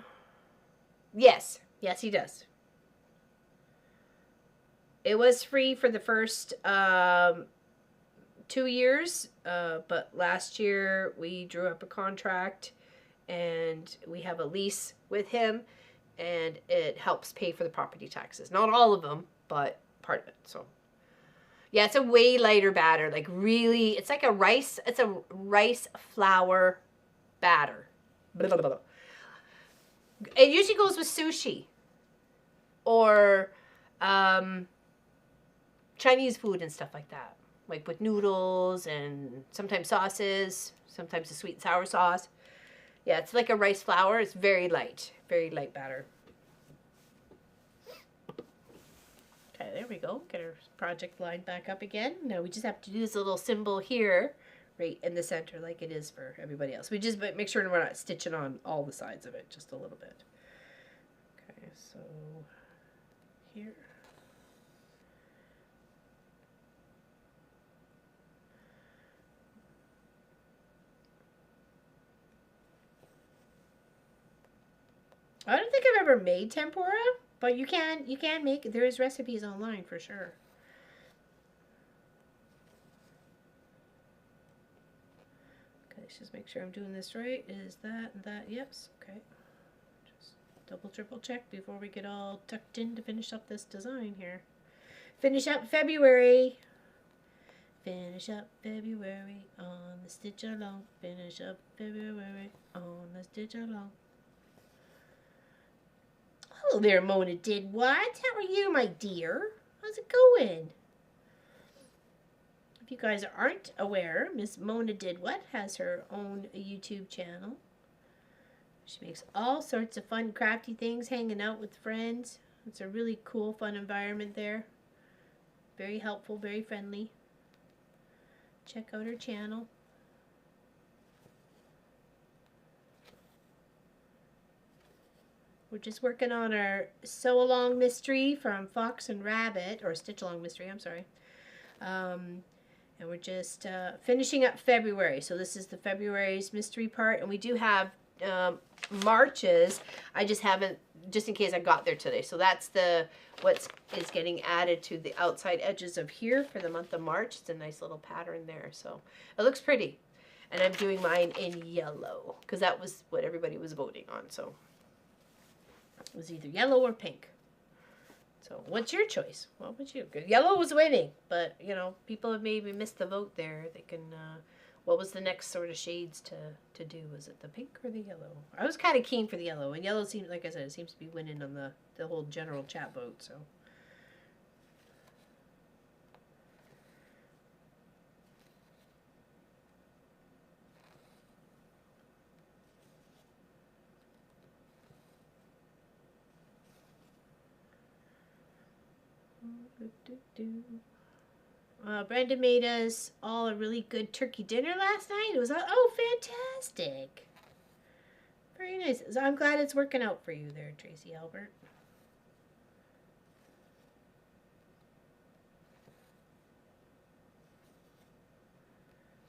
Yes, he does. It was free for the first 2 years, but last year we drew up a contract and we have a lease with him, and it helps pay for the property taxes. Not all of them, but part of it. So yeah, it's a way lighter batter. Like really, it's like it's a rice flour batter. Blah, blah, blah. It usually goes with sushi or Chinese food and stuff like that. Like with noodles and sometimes sauces, sometimes a sweet and sour sauce. Yeah, it's like a rice flour. It's very light batter. Okay, there we go. Get our project line back up again. Now we just have to do this little symbol here, right in the center like it is for everybody else. We just make sure we're not stitching on all the sides of it, just a little bit. Okay, so here. I don't think I've ever made tempura, but you can make it. There is recipes online for sure. Okay, let's just make sure I'm doing this right. Is that and that? Yes. Okay. Just triple check before we get all tucked in to finish up this design here. Finish up February. Finish up February on the stitch along. Finish up February on the stitch along. Hello there, Mona Did What? How are you, my dear? How's it going? If you guys aren't aware, Miss Mona Did What has her own YouTube channel. She makes all sorts of fun, crafty things, hanging out with friends. It's a really cool, fun environment there. Very helpful, very friendly. Check out her channel. We're just working on our Sew Along mystery from Fox and Rabbit, or Stitch Along mystery, I'm sorry. And we're just finishing up February. So this is the February's mystery part. And we do have March's. I just haven't, just in case I got there today. So that's what is getting added to the outside edges of here for the month of March. It's a nice little pattern there. So it looks pretty. And I'm doing mine in yellow because that was what everybody was voting on. So it was either yellow or pink. So what's your choice? What would you? Yellow was winning, but you know, people have maybe missed the vote there. They can. What was the next sort of shades to do? Was it the pink or the yellow? I was kind of keen for the yellow, and yellow seems, like I said, it seems to be winning on the whole general chat vote. So. Brenda made us all a really good turkey dinner last night. It was fantastic. Very nice. So I'm glad it's working out for you there, Tracy Albert.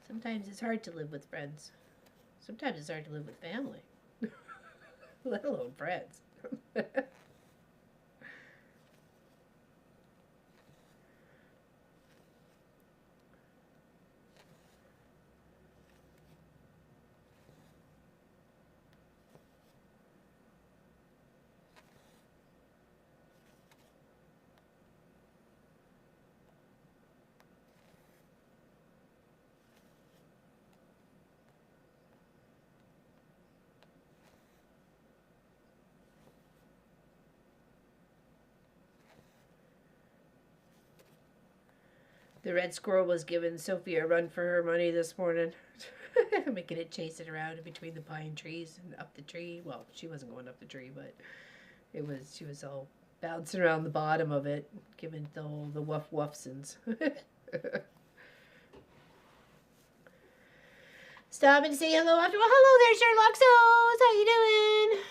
Sometimes it's hard to live with friends. Sometimes it's hard to live with family. Let alone friends. The red squirrel was giving Sophie a run for her money this morning. Making it chase it around between the pine trees and up the tree. Well, she wasn't going up the tree, but she was all bouncing around the bottom of it, giving the woof woofsons. Stop and say hello after. Well, hello there, Sherlock Sos. How you doing?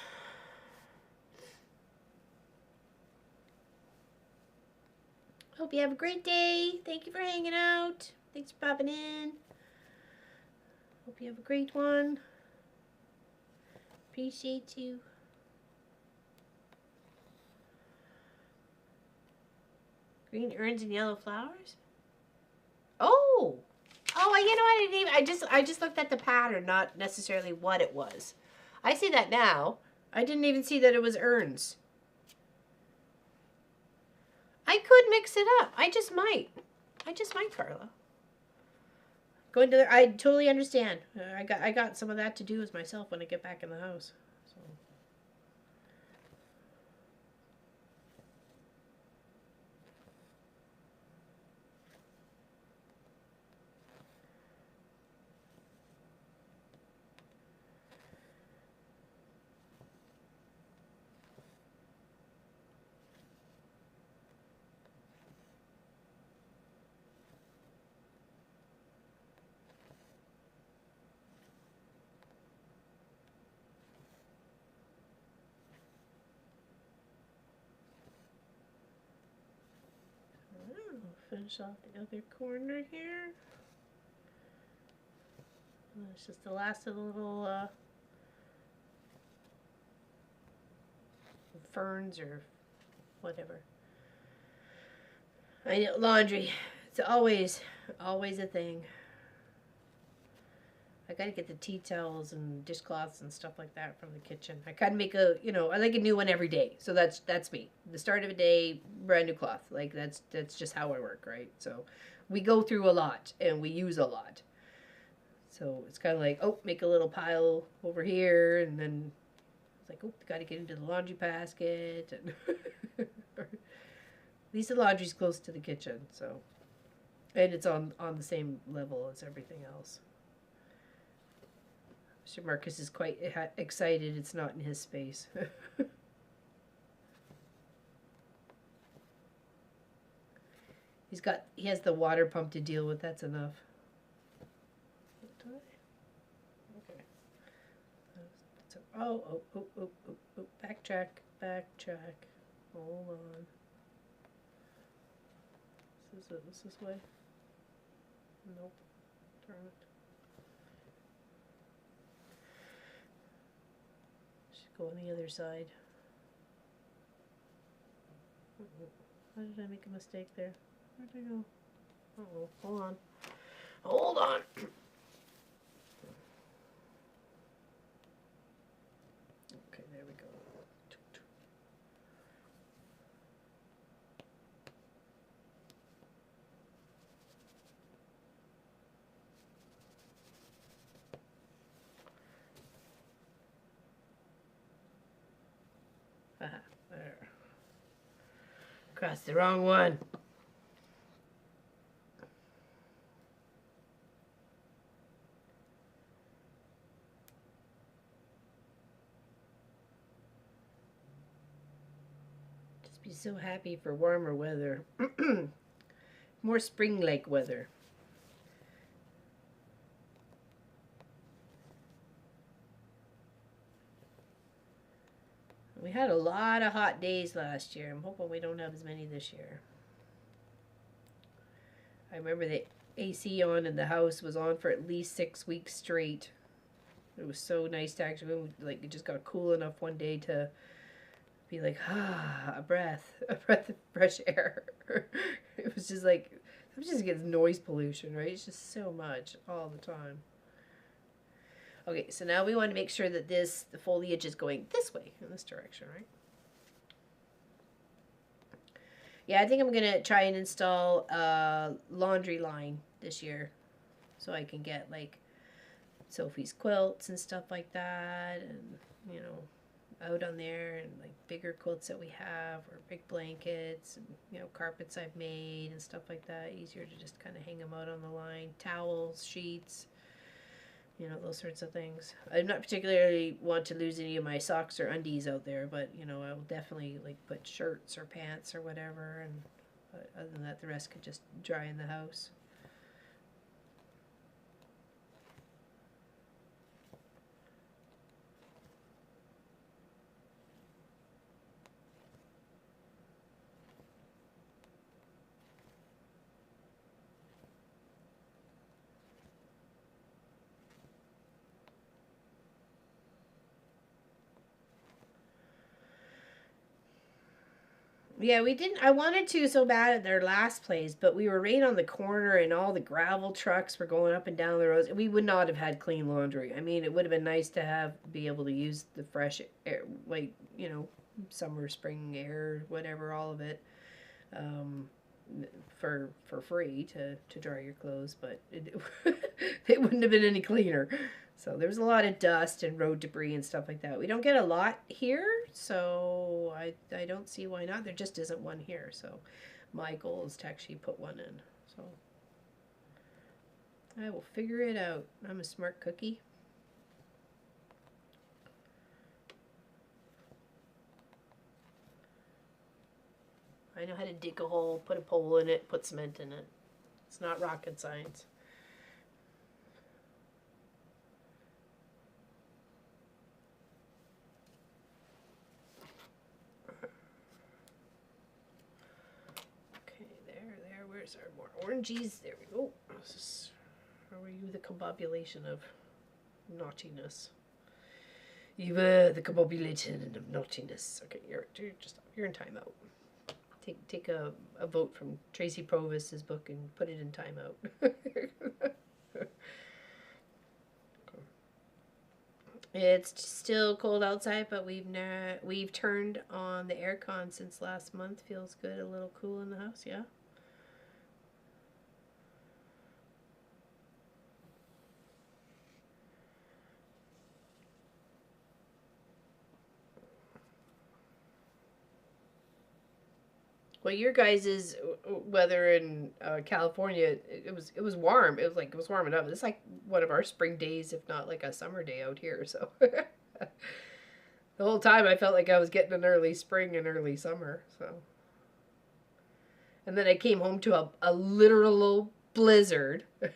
Hope you have a great day. Thank you for hanging out. Thanks for popping in. Hope you have a great one. Appreciate you. Green urns and yellow flowers? Oh! Oh, you know what? I didn't even, I just looked at the pattern, not necessarily what it was. I see that now. I didn't even see that it was urns. I could mix it up. I just might. Carla. Going to I totally understand. I got some of that to do as myself when I get back in the house. So. Finish off the other corner here. It's just the last of the little ferns or whatever. I know, laundry. It's always a thing. I gotta get the tea towels and dishcloths and stuff like that from the kitchen. I kind of make I like a new one every day. So that's me. The start of a day, brand new cloth. Like that's just how I work, right? So we go through a lot and we use a lot. So it's kind of like, oh, make a little pile over here, and then it's like, oh, got to get into the laundry basket. And at least the laundry's close to the kitchen, so, and it's on the same level as everything else. Mr. Marcus is quite excited it's not in his space. He has the water pump to deal with, that's enough. Okay. Oh, backtrack. Hold on. Is this way? Nope. Turn it. Should go on the other side. Why did I make a mistake there? Where'd I go? Uh-oh, hold on. Hold on. Okay, there we go. Aha, there. Crossed the wrong one. Just be so happy for warmer weather. More spring-like weather. We had a lot of hot days last year. I'm hoping we don't have as many this year. I remember the AC on in the house was on for at least 6 weeks straight. It was so nice to actually, like, it just got cool enough one day to be like, a breath of fresh air. It was just like, it just gets noise pollution, right? It's just so much all the time. Okay, so now we want to make sure that the foliage is going this way, in this direction, right? Yeah, I think I'm going to try and install a laundry line this year. So I can get, like, Sophie's quilts and stuff like that. And, out on there, and like bigger quilts that we have, or big blankets, and, you know, carpets I've made and stuff like that. Easier to just kind of hang them out on the line. Towels, sheets, you know, those sorts of things. I'm not particularly want to lose any of my socks or undies out there, but you know, I will definitely like put shirts or pants or whatever, and other than that, the rest could just dry in the house. Yeah, we didn't. I wanted to so bad at their last place, but we were right on the corner, and all the gravel trucks were going up and down the roads. We would not have had clean laundry. I mean, it would have been nice to have be able to use the fresh air, like, you know, summer, spring air, whatever, all of it, um, for free to dry your clothes. But it wouldn't have been any cleaner. So there was a lot of dust and road debris and stuff like that. We don't get a lot here, so I don't see why not. There just isn't one here, so my goal is to actually put one in. So I will figure it out. I'm a smart cookie. I know how to dig a hole, put a pole in it, put cement in it. It's not rocket science. Where's our more oranges? There we go. How are you the combobulation of naughtiness? You were the combobulation of naughtiness. Okay, you're in timeout. Take a vote from Tracy Provost's book and put it in timeout. It's still cold outside, but we've turned on the aircon since last month. Feels good, a little cool in the house, yeah. Well, your guys' weather in California, it was warm. It was warm enough. It's like one of our spring days, if not like a summer day out here. So the whole time I felt like I was getting an early spring and early summer. So, and then I came home to a literal blizzard, and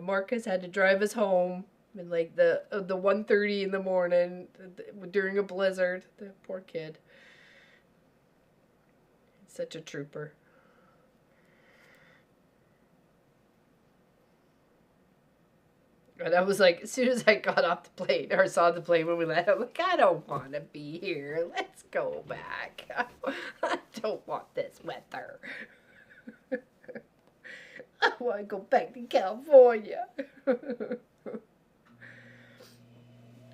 Marcus had to drive us home in like the 1:30 in the morning during a blizzard. The poor kid. Such a trooper. And I was like, as soon as I got off the plane, or saw the plane when we landed, I'm like, I don't want to be here. Let's go back. I don't want this weather. I want to go back to California.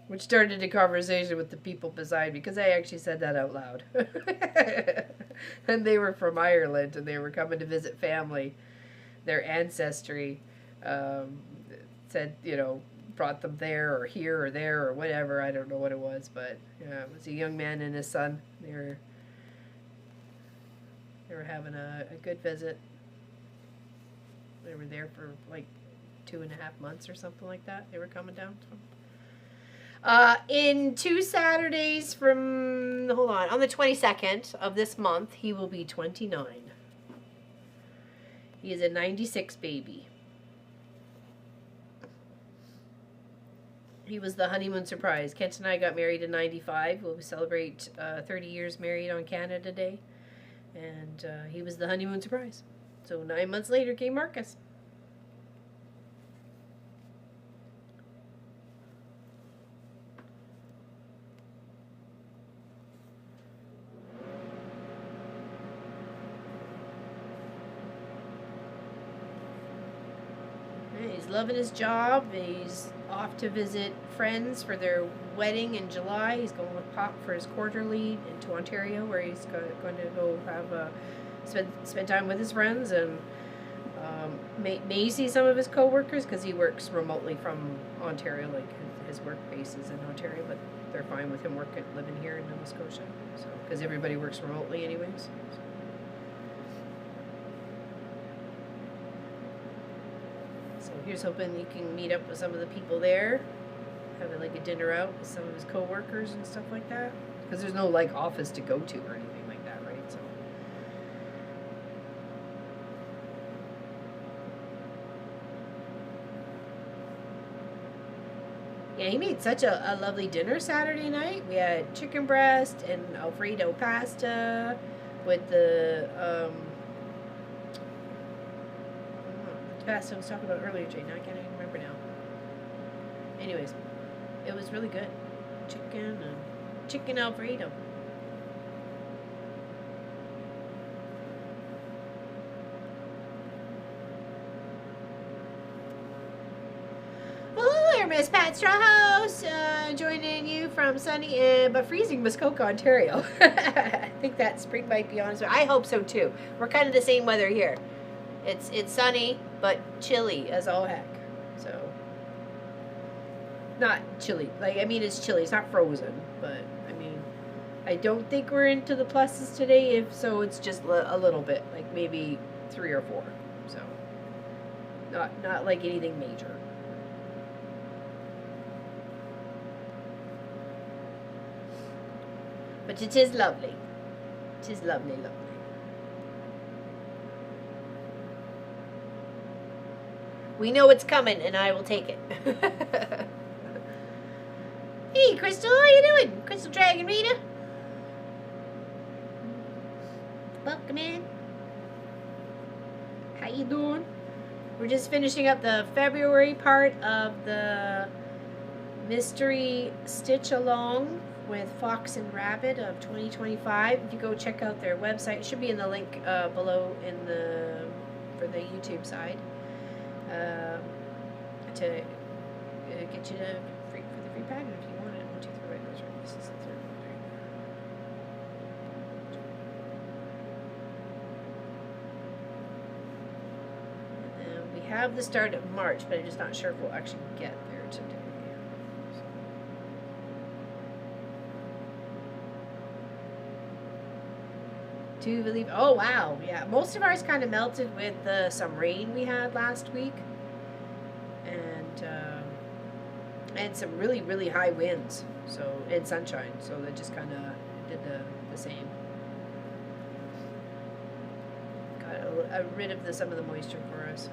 Which started a conversation with the people beside me, because I actually said that out loud. And they were from Ireland, and they were coming to visit family. Their ancestry said, you know, brought them there or here or there or whatever. I don't know what it was, but yeah, it was a young man and his son. They were having a good visit. They were there for like 2.5 months or something like that. They were coming down. In 2 Saturdays from, hold on the 22nd of this month, he will be 29. He is a 96 baby. He was the honeymoon surprise. Kent and I got married in 95. We'll celebrate 30 years married on Canada Day. And he was the honeymoon surprise. So 9 months later came Marcus. He's loving his job. He's off to visit friends for their wedding in July. He's going with Pop for his quarterly into Ontario, where he's going to go have spend time with his friends, and may see some of his co-workers, because he works remotely from Ontario, like his work base is in Ontario, but they're fine with him living here in Nova Scotia. So, because everybody works remotely anyways. So here's hoping you can meet up with some of the people there, have like a dinner out with some of his co-workers and stuff like that. Because there's no like office to go to or anything like that, right? So. Yeah, he made such a lovely dinner Saturday night. We had chicken breast and Alfredo pasta with the pasta I was talking about earlier, Jane. I can't even remember now. Anyways, it was really good. Chicken Alfredo. Miss Pat Strawhouse, joining you from sunny but freezing Muskoka, Ontario. I think that spring might be on its way. I hope so too. We're kind of the same weather here. It's sunny but chilly as all heck. So not chilly. Like I mean, it's chilly. It's not frozen, but I mean, I don't think we're into the pluses today. If so, it's just a little bit, like maybe 3 or 4. So not like anything major. But it is lovely. It is lovely, lovely. We know it's coming, and I will take it. Hey, Crystal, how you doing? Crystal Dragon Rita? Welcome in. How you doing? We're just finishing up the February part of the Mystery Stitch Along with Fox and Rabbit of 2025. If you go check out their website, it should be in the link below for the YouTube side to get you to for the free packet if you want it. 1, 2, 3, right, that's right. This is the third one. And then we have the start of March, but I'm just not sure if we'll actually get there today. To believe. Oh wow, yeah. Most of ours kind of melted with some rain we had last week, and some really really high winds. So and sunshine. So that just kind of did the same. Got rid of some of the moisture for us.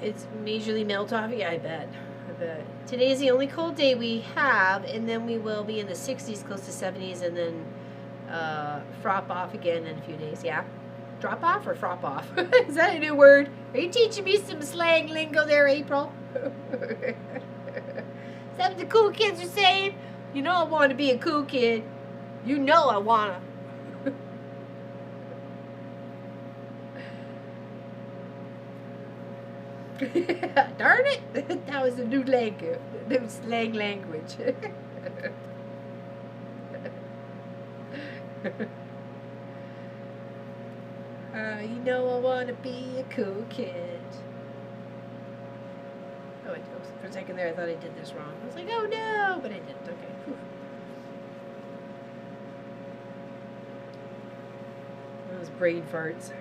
It's majorly melt off. Yeah, I bet. Today is the only cold day we have, and then we will be in the 60s, close to 70s, and then frop off again in a few days. Yeah? Drop off or frop off? Is that a new word? Are you teaching me some slang lingo there, April? Is that what the cool kids are saying? You know I want to be a cool kid. You know I want to. Darn it! That was a new language, new slang language. You know I want to be a cool kid. Oh, for a second there I thought I did this wrong. I was like, oh no, but I didn't. Okay. Whew. Those brain farts.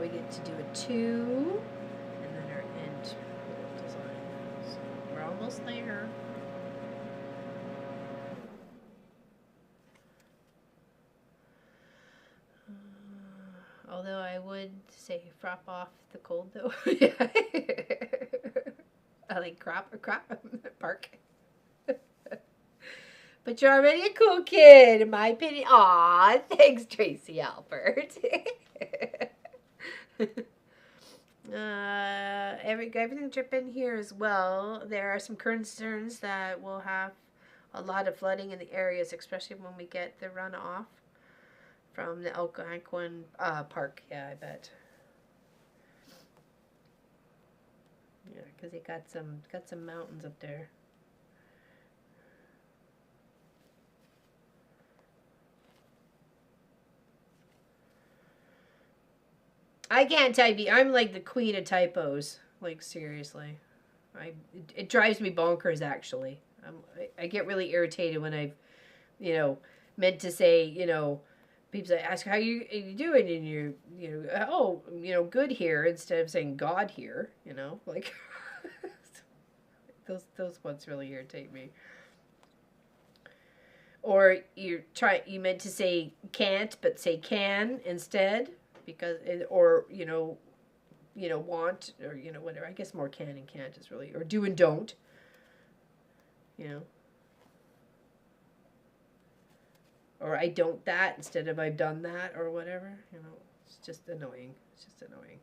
We get to do a 2 and then our end design. So we're almost there. Although I would say crop off the cold though. Yeah. I like crop park. But you're already a cool kid, in my opinion. Aw, thanks, Tracy Albert. Everything dripping here as well. There are some concerns that we'll have a lot of flooding in the areas, especially when we get the runoff from the Algonquin Park. Yeah, I bet. Yeah, because they got some mountains up there. I can't type. I'm like the queen of typos. Like seriously, it drives me bonkers. Actually, I get really irritated when I've, meant to say, people ask how you doing, and good here instead of saying God here. Like those ones really irritate me. Or you meant to say can't but say can instead because want or whatever. I guess more can and can't is really, or do and don't. Or I don't that instead of I've done that or whatever. It's just annoying. It's just annoying.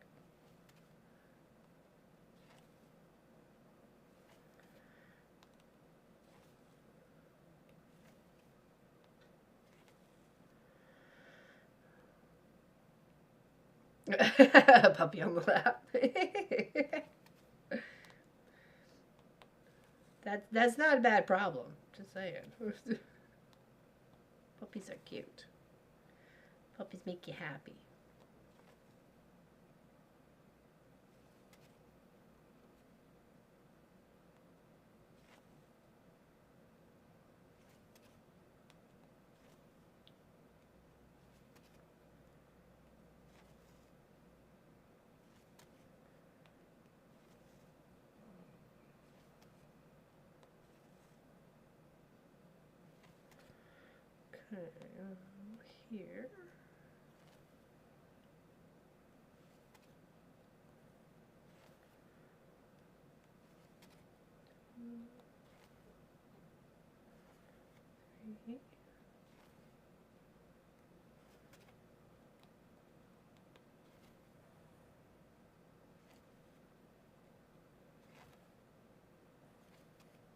Puppy on the lap. That's not a bad problem. Just saying. Puppies are cute. Puppies make you happy. Okay, here. Okay.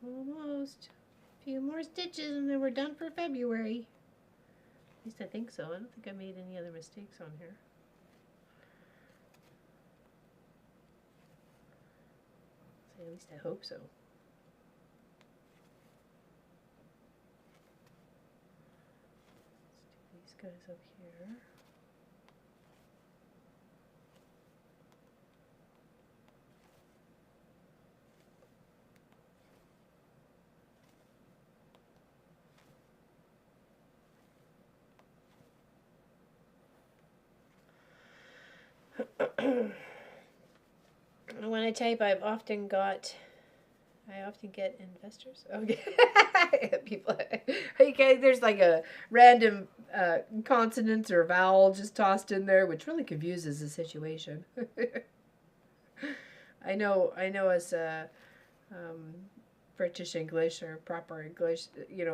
Almost. A few more stitches and then we're done for February. At least I think so. I don't think I made any other mistakes on here. At least I hope so. Let's do these guys up here. When I type, I often get investors. Okay. People, okay, there's like a random consonant or vowel just tossed in there, which really confuses the situation. I know as British English or proper English,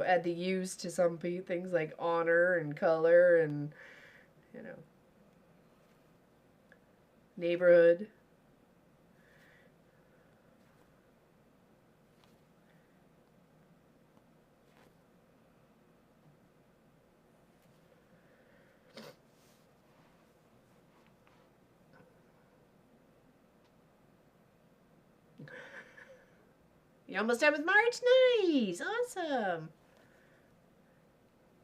add the U's to some things like honor and color and, neighborhood. You're almost done with March? Nice! Awesome!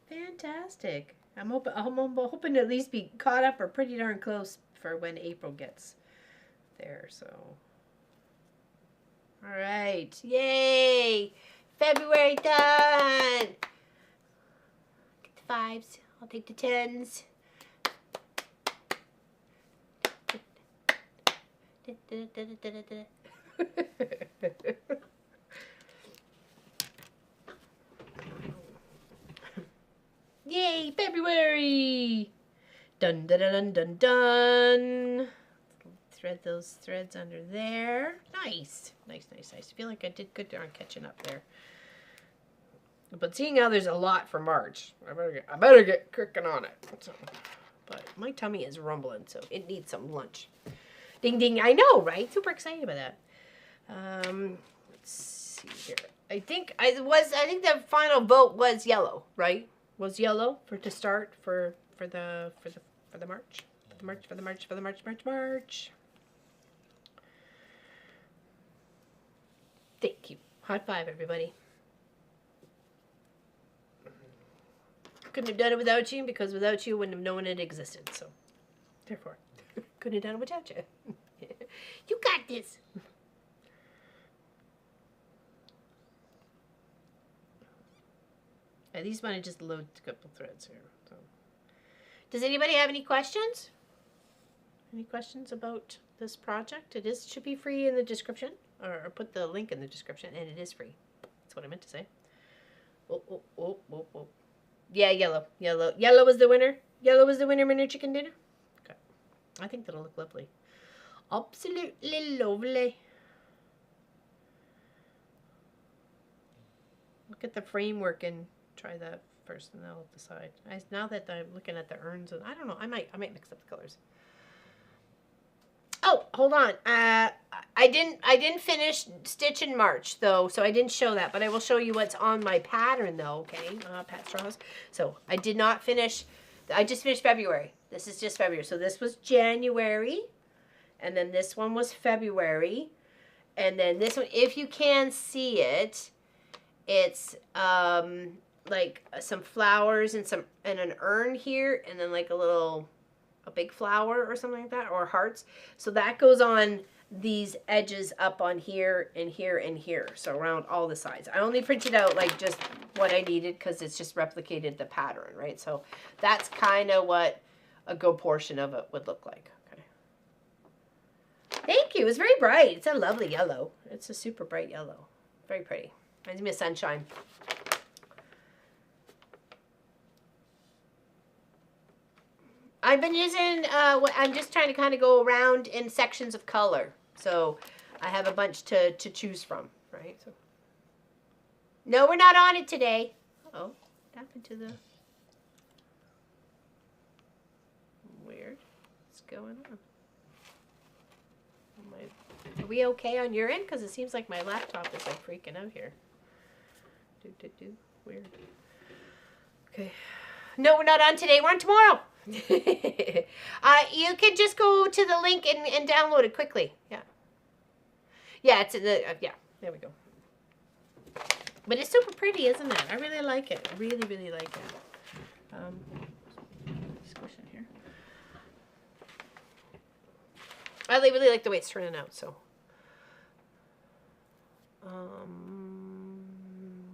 Fantastic. I'm hoping to at least be caught up or pretty darn close for when April gets there, so. Alright. Yay! February done! Get the 5s. I'll take the 10s. Yay, February! Dun dun dun dun dun. Thread those threads under there. Nice. Nice, nice, nice. I feel like I did good on catching up there. But seeing how there's a lot for March, I better get cooking on it. So, but my tummy is rumbling, so it needs some lunch. Ding ding, I know, right? Super excited about that. Let's see here. I think the final vote was yellow, right? Was yellow to start for the March. For the March. Thank you. High five, everybody. Couldn't have done it without you, because without you, wouldn't have known it existed. So, therefore, couldn't have done it without you. You got this. At least want to just load a couple threads here. So. Does anybody have any questions? Any questions about this project? Should be free in the description, or put the link in the description, and it is free. That's what I meant to say. Oh. Yeah, yellow was the winner. Yellow was the winner chicken dinner. Okay, I think that'll look lovely. Absolutely lovely. Look at the framework and try that first, and then I'll decide. Now that I'm looking at the urns, and I don't know, I might mix up the colors. Oh, hold on. I didn't finish Stitch in March though, so I didn't show that, but I will show you what's on my pattern though. Okay, Pat Straws. So I did not finish. I just finished February. This is just February. So this was January, and then this one was February, and then this one, if you can see it, it's like some flowers and an urn here, and then like a big flower or something like that, or hearts. So that goes on these edges up on here and here and here. So around all the sides. I only printed out like just what I needed because it's just replicated the pattern, right? So that's kind of what a good portion of it would look like. Okay. Thank you. It's very bright. It's a lovely yellow. It's a super bright yellow. Very pretty. Reminds me of sunshine. I've been using, I'm just trying to kind of go around in sections of color. So I have a bunch to choose from, right? So. No, we're not on it today. Uh-oh, what happened to the... Weird. What's going on? Are we okay on your end? Because it seems like my laptop is like freaking out here. Weird. Okay. No, we're not on today. We're on tomorrow. You could just go to the link and download it quickly. Yeah. Yeah, it's in the, yeah, there we go. But it's super pretty, isn't it? I really like it. I really, really like it. Squish it here. I really like the way it's turning out, so.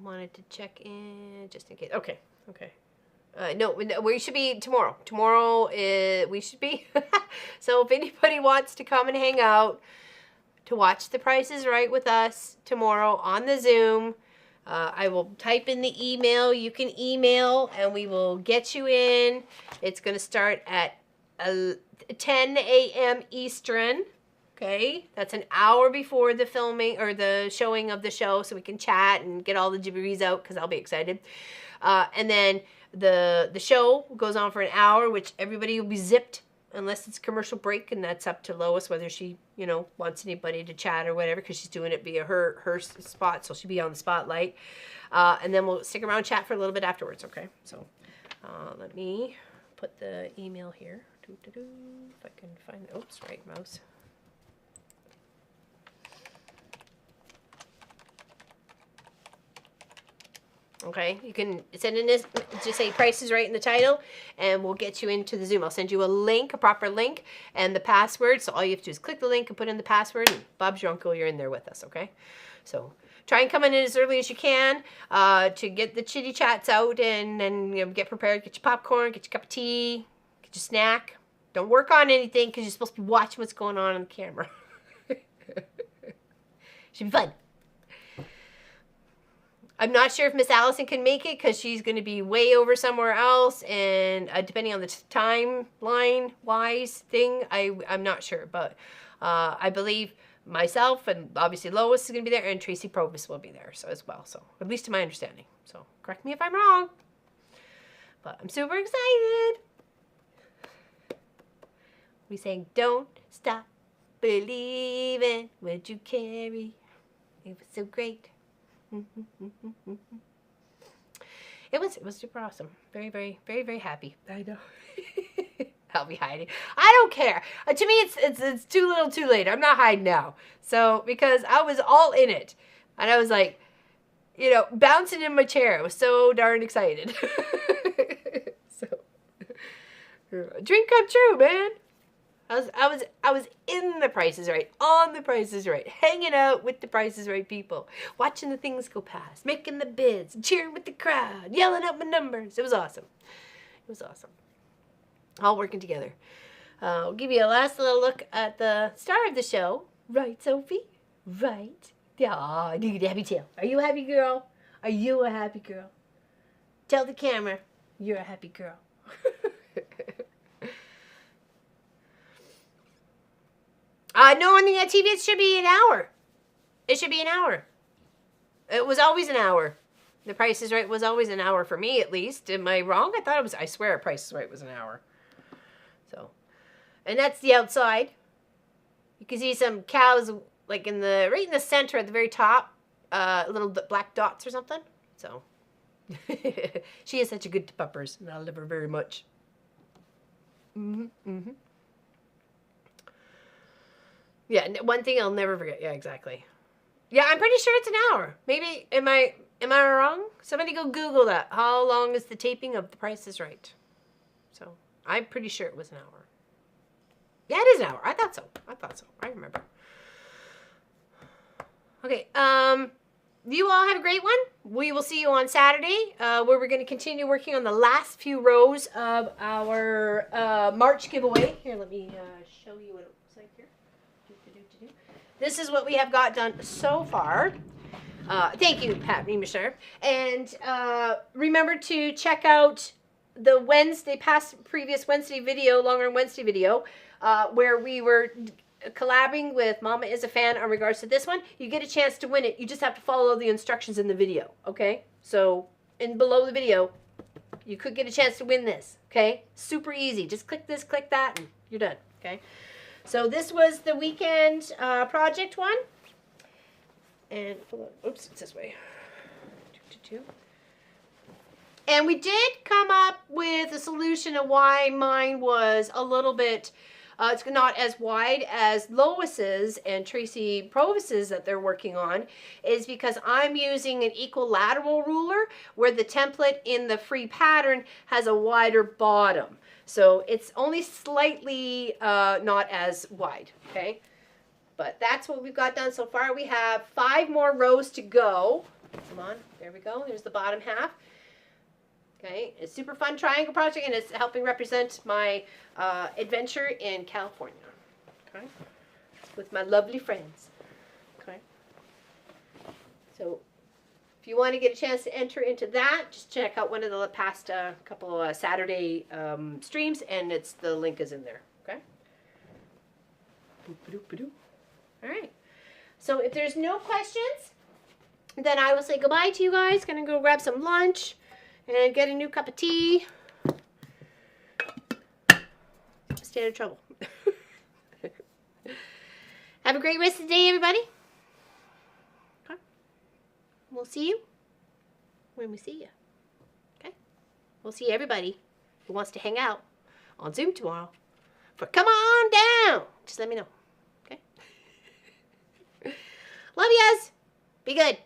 Wanted to check in just in case. Okay, okay. No, we should be tomorrow. Tomorrow, we should be. So if anybody wants to come and hang out to watch The Price is Right with us tomorrow on the Zoom, I will type in the email. You can email and we will get you in. It's going to start at 10 a.m. Eastern. Okay, that's an hour before the filming or the showing of the show, so we can chat and get all the gibberies out because I'll be excited. And then the show goes on for an hour, which everybody will be zipped unless it's a commercial break, and that's up to Lois whether she, you know, wants anybody to chat or whatever, because she's doing it via her spot, so she'll be on the spotlight. And then we'll stick around and chat for a little bit afterwards, okay? So let me put the email here. If I can find, oops, right mouse. Okay, you can send in this, just say Price is Right in the title, and we'll get you into the Zoom. I'll send you a link, a proper link, and the password. So all you have to do is click the link and put in the password, and Bob's your uncle, you're in there with us, okay? So try and come in as early as you can to get the chitty chats out and you know, get prepared, get your popcorn, get your cup of tea, get your snack. Don't work on anything because you're supposed to be watching what's going on the camera. Should be fun. I'm not sure if Miss Allison can make it because she's going to be way over somewhere else, and depending on the timeline-wise thing, I'm not sure. But I believe myself and obviously Lois is going to be there, and Tracy Provis will be there so as well. So at least to my understanding. So correct me if I'm wrong. But I'm super excited. We sang "Don't Stop Believing," would you carry? It was so great. It was super awesome. Very, very, very, very happy. I know. I'll be hiding. I don't care. To me, it's too little, too late. I'm not hiding now. So because I was all in it, and I was like, you know, bouncing in my chair. I was so darn excited. So, dream come true, man. I was in the Price is Right, on the Price is Right, hanging out with the Price is Right people, watching the things go past, making the bids, cheering with the crowd, yelling out my numbers. It was awesome. It was awesome. All working together. I'll give you a last little look at the star of the show. Right, Sophie? Right. Aw, you get a happy tail. Are you a happy girl? Are you a happy girl? Tell the camera you're a happy girl. No, on the TV it should be an hour. It should be an hour. It was always an hour. The Price is Right was always an hour for me, at least. Am I wrong? I thought it was, I swear Price is Right was an hour. So, and that's the outside. You can see some cows like right in the center at the very top, little black dots or something. So, she is such a good puppers, and I love her very much. Yeah, one thing I'll never forget. Yeah, exactly. Yeah, I'm pretty sure it's an hour. Maybe, am I wrong? Somebody go Google that. How long is the taping of The Price is Right? So, I'm pretty sure it was an hour. Yeah, it is an hour. I thought so. I remember. Okay, you all have a great one. We will see you on Saturday, where we're going to continue working on the last few rows of our March giveaway. Here, let me show you what it looks like here. This is what we have got done so far. Thank you, Pat Remisher. And remember to check out the previous Wednesday video, Longer Wednesday video, where we were collabing with Mama is a Fan in regards to this one. You get a chance to win it. You just have to follow the instructions in the video, okay? So, below the video, you could get a chance to win this, okay? Super easy. Just click this, click that, and you're done, okay? So this was the weekend project one. And, oops, it's this way. And we did come up with a solution of why mine was a little bit, it's not as wide as Lois's and Tracy Provis's that they're working on, is because I'm using an equilateral ruler where the template in the free pattern has a wider bottom. So it's only slightly not as wide, okay? But that's what we've got done so far. We have 5 more rows to go. Come on, there we go. There's the bottom half. Okay, it's a super fun triangle project, and it's helping represent my adventure in California. Okay, with my lovely friends. Okay, so if you want to get a chance to enter into that, just check out one of the past couple Saturday streams, and the link is in there. Okay. All right. So if there's no questions, then I will say goodbye to you guys. Gonna go grab some lunch and get a new cup of tea. Stay out of trouble. Have a great rest of the day, everybody. Okay. We'll see you when we see you. Okay? We'll see everybody who wants to hang out on Zoom tomorrow for Come On Down. Just let me know. Okay? Love yous. Be good.